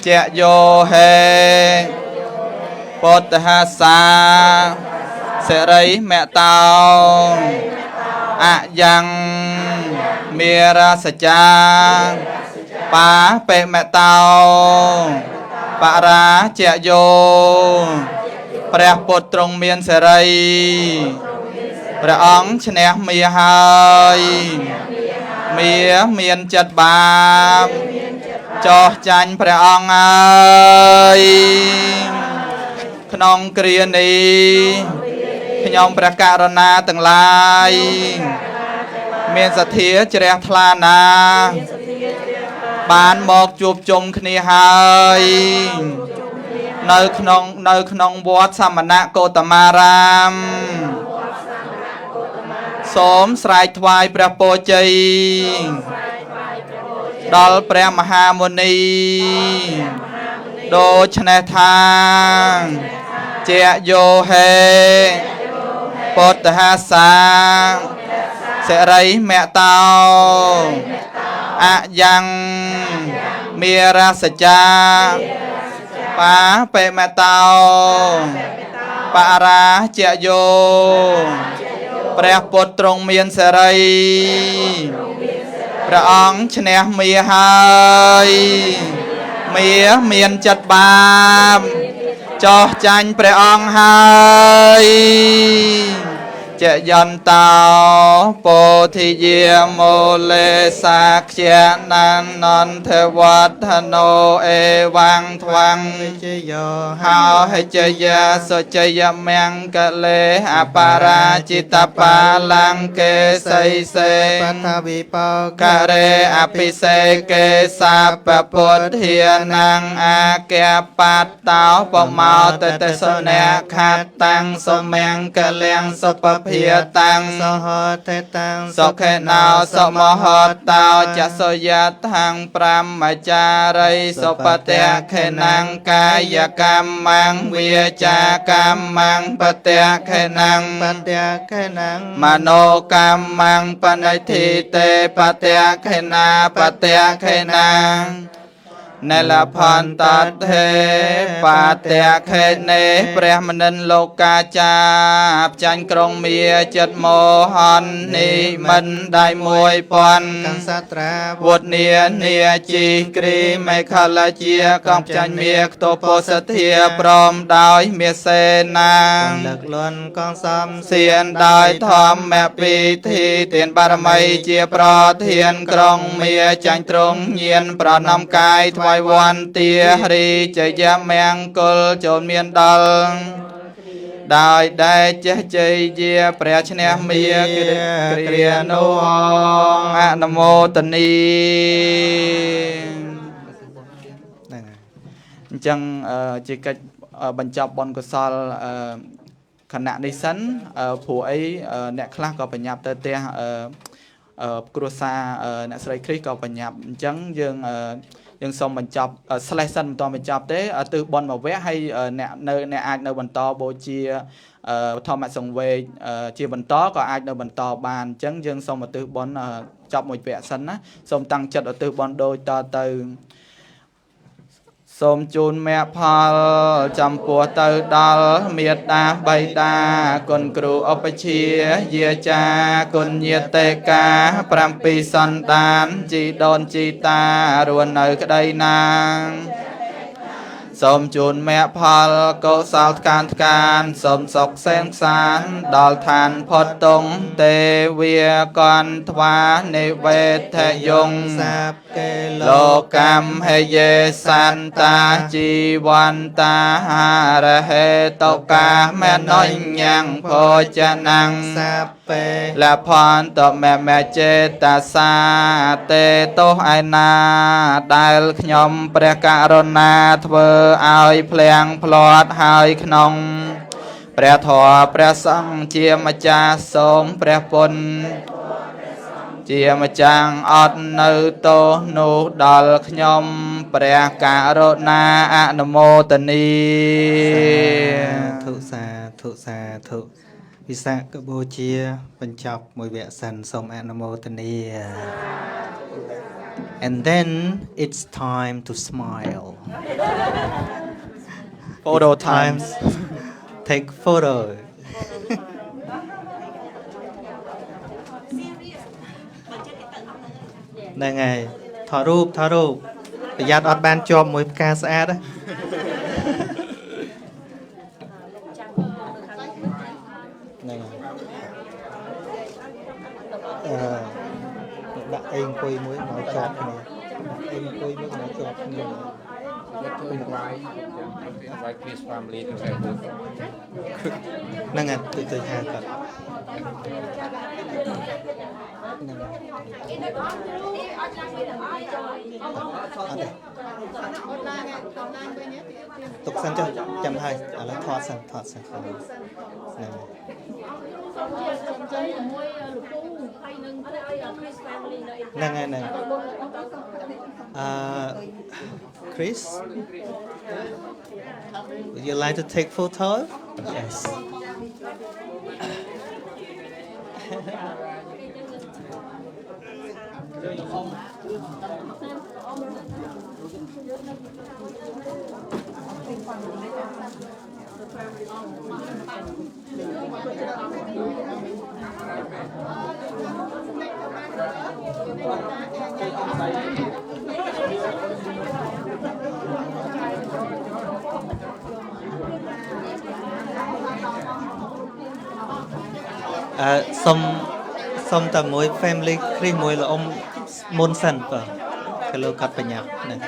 ជាយោហេពុទ្ធហាសាសិរីមេតោអយ៉ាងមេរសច្ចាបាបិមេតោបរាជយោព្រះពុទ្ធទ្រង់មានសេរីព្រះអង្គឈ្នះមាហើយមាមានចិត្តបាបចោះចាញ់ព្រះអង្គហើយក្នុងគ្រានេះខ្ញុំព្រះករុណាទាំងឡាយមានសទ្ធាជ្រះថ្លាណាស់បានមកជួបជុំគ្នាហើយនៅក្នុងវត្តសមណៈកោតមារាមសូមស្រែកថ្វាយព្រះពរជ័យដល់ព្រះមហាមុនីដូច្នេះថាជាយោហេពុទ្ធហាសាសិរីមេតោអយ៉ាងមេរសច្ចាបាបិមេតោបរាជយោព្រះពុទ្ធទ្រង់មានសេរីព្រះអង្គឈ្នះមាហើយមាមានចិត្តបាបចោះចាញ់ព្រះអង្គហើយចយន្តោពោធិយាមូលេសាខ្យាណានន្តវត្តណោអេវាំងថ្វាំងជយោហោហិជយាសុជយមង្គលេអបរាជិតបាលង្កេសីសេបតវិបោករេអភិសេកេសាបពុទ្ធានាងអាកេបតោបមោតតសនៈខតាំងសមង្គលំសុពភិតាំងសហតតាំងសុខេណោសមហតោចសុយតាំងប្រមចារីសុបតៈខេណង្កាយកម្មੰវាចាកម្មੰបតៈខេណង្បតៈខេណង្មនោកម្មੰបនិធិតេបតៈខេណាបតៈខេណង្ Nè là phan tát thế bà tè khê nê Preh mà nên lô ca cha chanh krong mìa chất mô hòn ni mình đại mùi pon Vụt nia nia chi kri mê khá la chia Công chanh mìa tô bố sát thịa Prom đói mìa xê nàng Lực luôn con xóm Xiên đói thòm mẹ bì thi Tiền bà mây chia pro thiên krong mìa chanh trung nhiên pro nông cai thoại văn tia ri chạy gia mẹng cul chôn miên đal Đại đại chế chế dìa Preh chne mìa Kriya nô hong A nam mô tần ni Chẳng chỉ cáchបញ្ចប់បុណ្យកុសលខណៈនេះសិនព្រោះអីអ្នកខ្លះក៏បញ្ញាប់ទៅផ្ទះគ្រួសារអ្នកស្រីគ្រីសក៏បញ្ញាប់អញ្ចឹងយើងសូមបញ្ចប់slash សិនមិនតបញ្ចប់ទេទិសបុណ្យមួយវគ្គហើយអ្នកអាចនៅបន្តបូជាធម្មសង្វេគជាបន្តក៏អាចនៅបន្តបានអញ្ចឹងយើងសូមទិសបុណ្យចប់មួយវគ្គសិនណាសូមតាំងចិត្តទិសបុណ្យដូចតទៅសូមជូនមគ្គផលចំពោះទៅដល់មេត្តាបិតាគុណគ្រូឧបជាយាចាគុណញាតិកា7សន្តានជីដូនជីតារស់នៅក្តីណាងសូមជូនមគ្គផលកុសលថ្កានសូមសុខសែនសានដល់ឋានផុតតុងទេវាកន្ធ្វានិវេទយងសាបកេលោកកម្មហេយេសន្តាជីវន្តាហារហេតុកាមេណញ្ញងភោចនាំងសាពេលផន្តមេចេតសាទេទោសឯណាដែលខ្ញុំព្រះករុណាធ្វើឲ្យភ្លៀងផ្លាត់ហើយក្នុងព្រះធម៌ព្រះសង្ឃជាម្ចាស់សូមព្រះពុទ្ធជាម្ចាស់អត់នៅទោសនោះដល់ខ្ញុំព្រះករុណាអនុមោទនីសាធុសាធុវិសាខបូជាបញ្ចប់មួយវគ្គសិនសូមអនុមោទនា And then it's time to smile. Photo times. Take photo. ហ្នឹងហើយថតរូបប្រយ័ត្នអត់បានជាប់មួយផ្កាស្អាតណាហ្នឹងដាក់អីអង្គុយមួយមកជាប់គ្នាអីអង្គុយមួយមកជាប់គ្នាinvite his family to have this ហ្នឹងហើយទៅហៅគាត់ទុកសិនចុះចាំហើយឥឡូវថតសិនហ្នឹងហ្នឹង Chris would you like to take photo yesសុំតែមួយ family គ្រីសមួយលោកអ៊ំមុនសិនបាទគេលោកកាត់បញ្ញាប់ហ្នឹង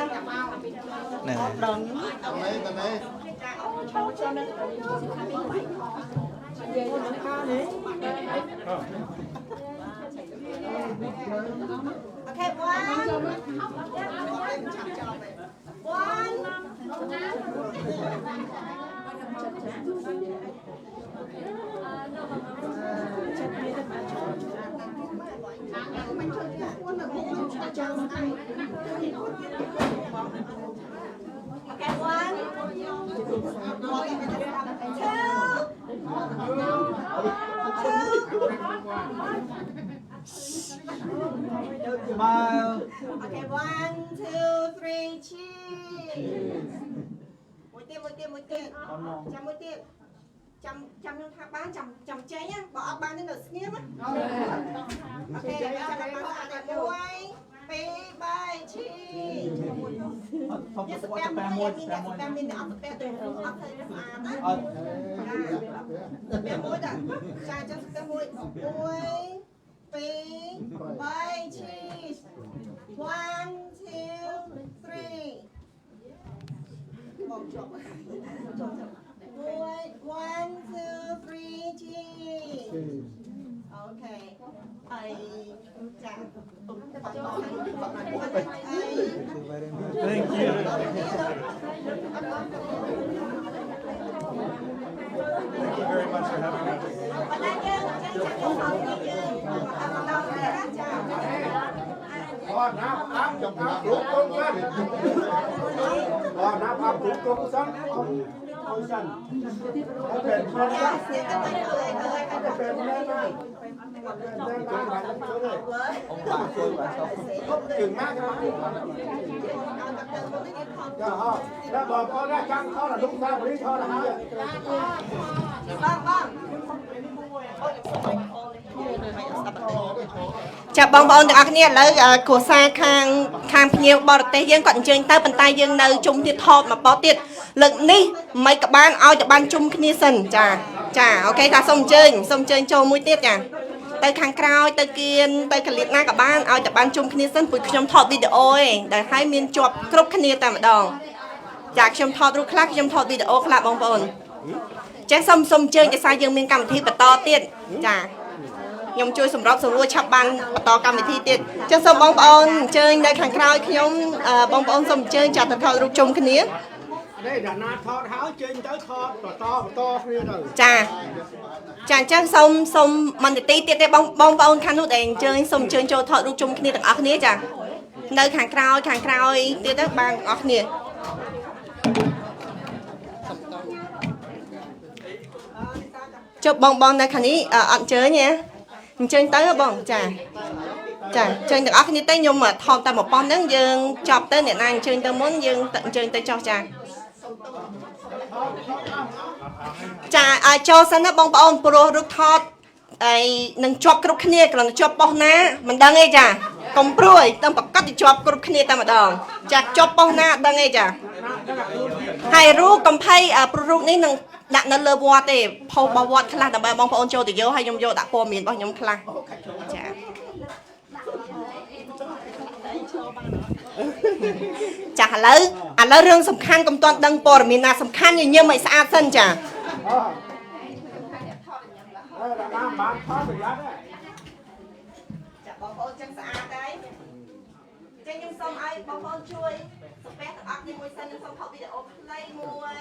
Smile Okay, 1, 2, 3, cheese. Một tiết. Chăm một tiết. Chăm nhung thác bán chăm cháy nhá, bỏ ốc bán đến nửa sniêm á. Ok, chăm bán ăn để muối. Pi, bay, cheese. Nhớ spam muối mình để ốc từ ốc thời nó ăn á. Spam muối đã. Chà cho spam muối. Muối. Pi, bay, cheese. 1, 2, 3. Muối. 1, 2, 3, cheese. Okay. Thank you. Thank you very much for having us. Chàoបងប្អូនទាំងអស់គ្នាឥឡូវគ្រួសារខាងភ្ញៀវបរទេសយើងគាត់អញ្ជើញទៅប៉ុន្តែយើងនៅជុំទៀតថតមកបោះទៀតលើកនេះមិនក៏បានឲ្យតែបានជុំគ្នាសិនចាអូខេថាសូមអញ្ជើញចូលមួយទៀតចាទៅខាងក្រោយទៅគៀនទៅកលៀតណាក៏បានឲ្យតែបានជុំគ្នាសិនព្រោះខ្ញុំថតវីដេអូឯងដែលឲ្យមានជាប់គ្រប់គ្នាតែម្ដងចាខ្ញុំថតរូបខ្លះខ្ញុំថតវីដេអូខ្លះបងប្អូនចេះសូមអញ្ជើញដោយសារយើងមានកម្មវិធីបន្តទៀតចាខ្ញុំជួយសម្របសម្រួលឆាប់បានបន្តកម្មវិធីទៀតចឹងសូមបងប្អូនអញ្ជើញនៅខាងក្រោយខ្ញុំបងប្អូនសូមអញ្ជើញចាត់ទៅថតរូបជុំគ្នានេះដល់ណាថតហើយជើញទៅថតបន្តគ្នាទៅចាអញ្ចឹងសូមមិននាទីទៀតទេបងប្អូនខាងនោះដែលអញ្ជើញសូមអញ្ជើញចូលថតរូបជុំគ្នាទាំងអស់គ្នាចានៅខាងក្រោយទៀតទៅបានអស់គ្នាចុះបងនៅខាងនេះអត់អញ្ជើញទេអញ្ជើញទៅបងចាអញ្ជើញទាំងអស់គ្នាទៅខ្ញុំថតតែមួយប៉ុនហ្នឹងយើងចប់ទៅអ្នកណាអញ្ជើញទៅមុនយើងអញ្ជើញទៅចោះចាចូលសិនណាបងប្អូនព្រោះរូបថតហើយនឹងជាប់គ្រប់គ្នាគ្រាន់តែជាប់ប៉ុស្តិ៍ណាមិនដឹងទេចាកុំព្រួយต้องប្រកាសជាប់គ្រប់គ្នាតែម្ដងចាជាប់ប៉ុស្តិ៍ណាអត់ដឹងទេចាហើយរូបកំភៃព្រោះរូបនេះនឹងដាក់នៅលើវត្តទេផុសរបស់វត្តខ្លះដើម្បីបងប្អូនចូលទៅយកហើយខ្ញុំយកដាក់ព័ត៌មានរបស់ខ្ញុំខ្លះចាឥឡូវរឿងសំខាន់កុំទាន់ដឹងព័ត៌មានណាសំខាន់ញញឹមឲ្យស្អាតសិនចាបងប្អូនចឹងស្អាតហើយចឹងខ្ញុំសូមឲ្យបងប្អូនជួយសំពះទាំងអស់គ្នាមួយសិនខ្ញុំសូមថតវីដេអូខ្លីមួយ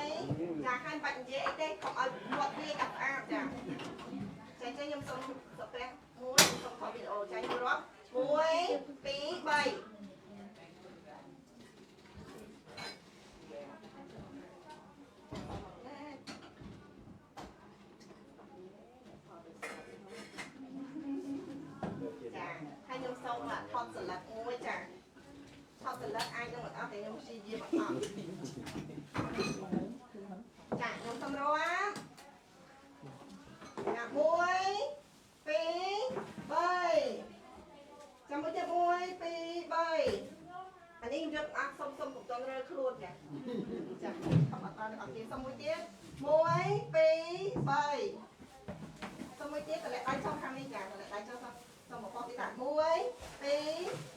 ចាហើយបាច់និយាយអីទេកុំឲ្យវត្តវាកាត់ស្អាតចាចឹងខ្ញុំសូមសំពះមួយសូមថតវីដេអូចាខ្ញុំរាប់1 2 3ខ្ញុំសូមថតស្លឹកមួយចាថតស្លឹកអាចនឹងអត់តែខ្ញុំព្យាយាមអត់ចាខ្ញុំសូមរាប់ចា1 2 3ចាំមួយទៀត1 2 3អានេះខ្ញុំយកអត់សុំកំតងរើខ្លួនចាចាអត់អត់ទៀតសុំមួយទៀត1 2 3សុំមួយទៀតតម្លាក់ដៃចូលខាងនេះចាតម្លាក់ដៃចូលសូមមកបោះទីដាក់1 2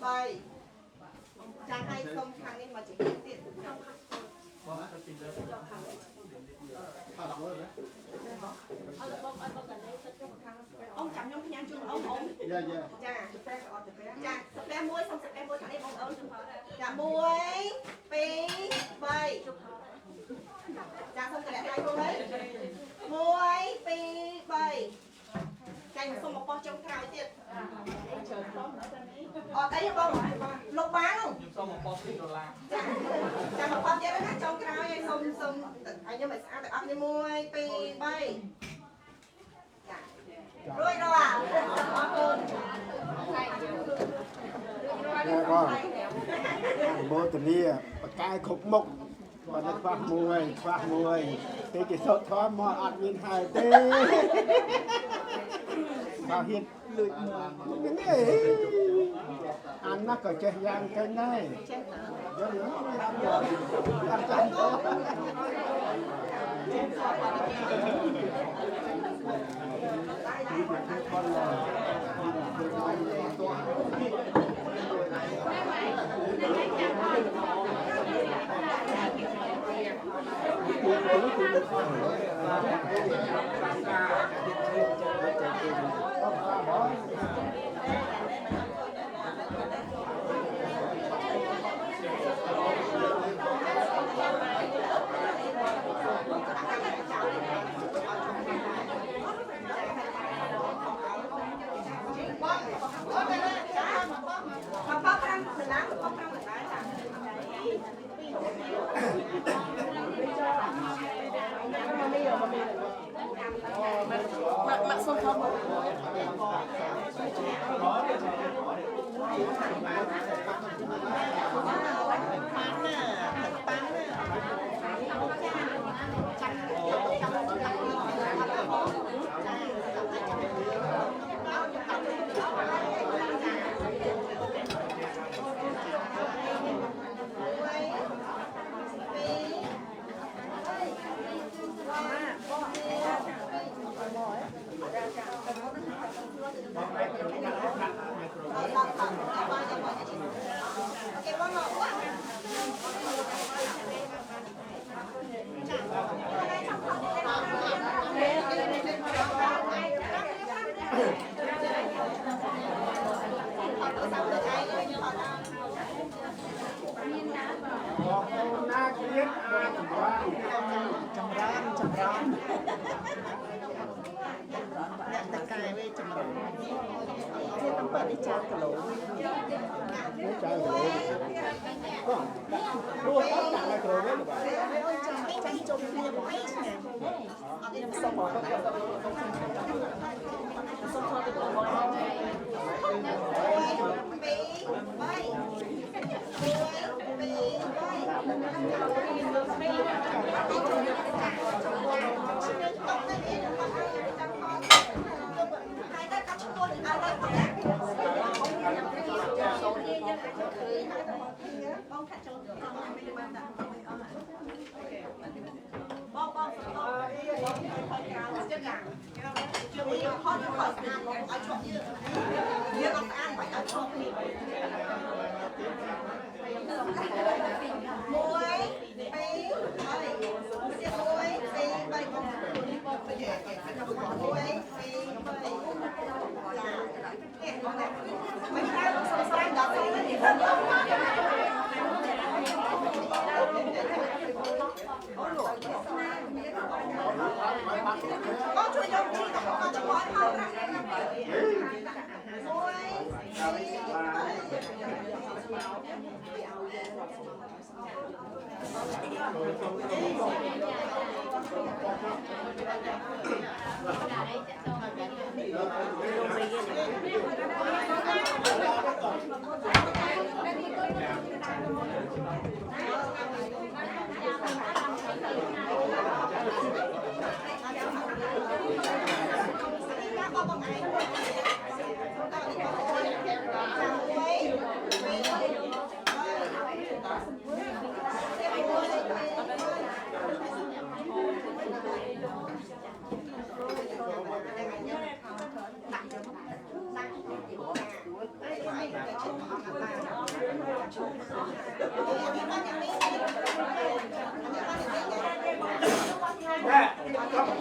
3ចាឲ្យសុំខាងនេះមកជាទៀតអូនចាំខ្ញុំផ្ញើជូនអូនចាស្ពែមួយសុំស្ពែមួយខាងនេះបងអូនចា1 2 3ចាសុំតម្លាក់ដៃមួយ1 2 3ចាខ្ញុំសុំមកបោះចុងក្រោយទៀតអត់អីបងលោកបានខ្ញុំសុំមកបោះ$2ចាមកបោះទៀតណាចុងក្រោយឲ្យសុំឲ្យខ្ញុំឲ្យស្អាតទាំងអស់គ្នា1 2 3ចារួចរាល់អរគុណ con bố tụi đi cái khúc mục và nó khoác mùi thế cái sốt thoa mò ăn viên hai tê vào hiện lụi những cái ăn nó có chơi giang cái này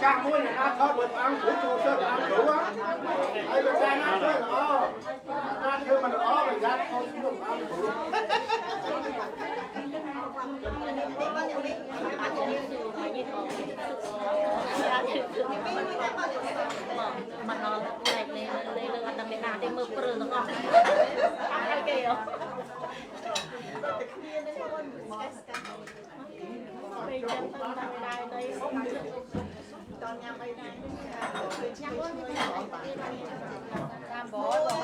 Các mũi này nó thoát được ăn của cô sơ ăn đủ á. Ai được ra nó thôi là ăn cứ mình ó mình ra thôi chứ không ăn đủ. Mà nó này lên ăn đằng nào thì mơ prơ nó ngon. Ăn cái kìa. Bây giờ tao đang đây đây. Tao nhắm đây đây. Nhắm luôn cái này. Làm bố rồi.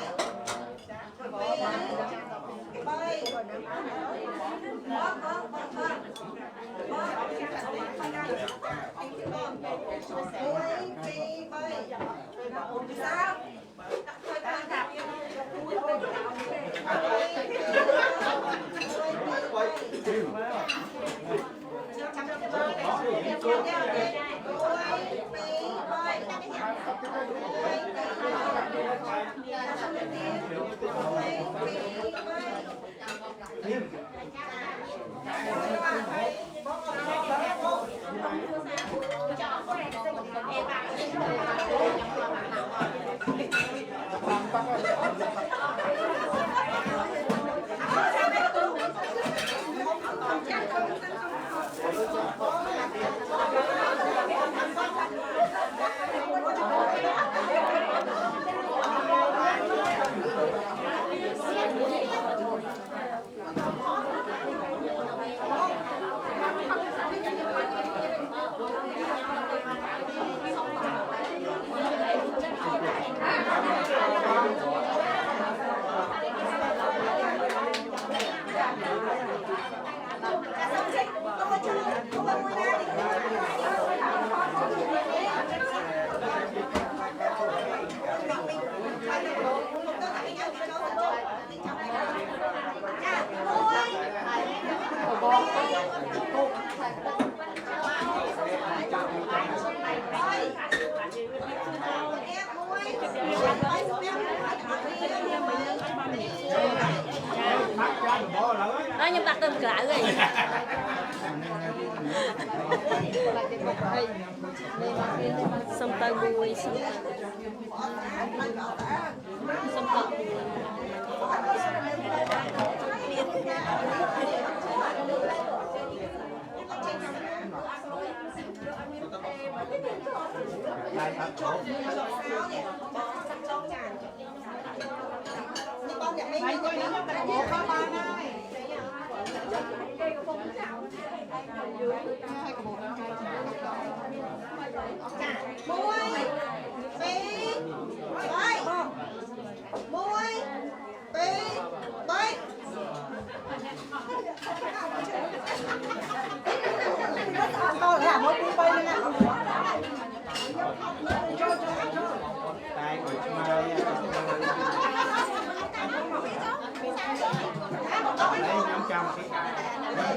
Đó nhưng đặt tên cỡ rồi. Xong tay mùi, xong tay Hãy subscribe cho kênh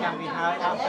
Ghiền Mì Gõ để không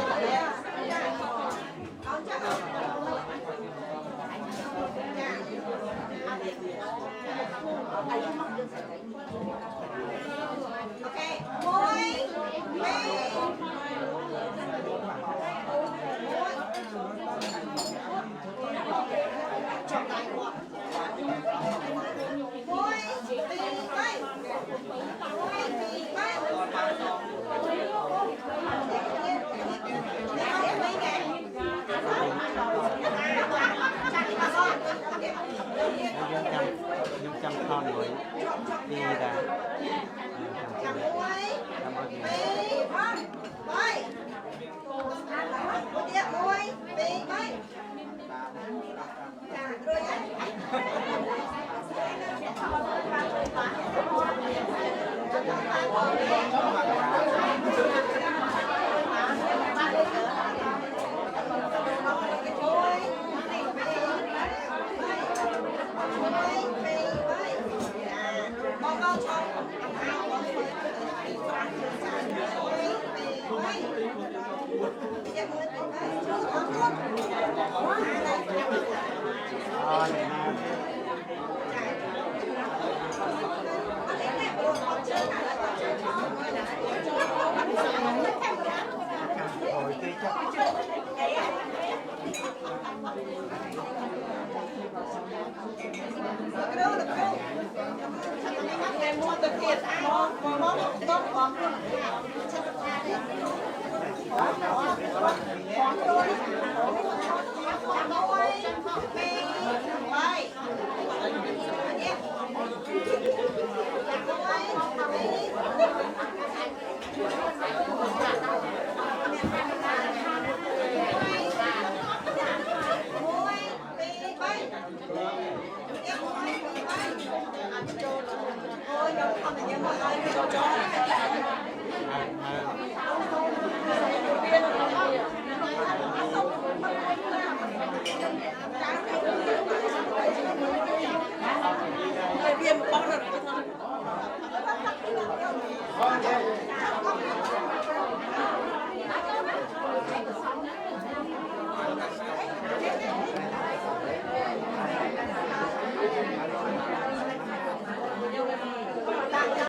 bỏ lỡ những video hấp dẫn.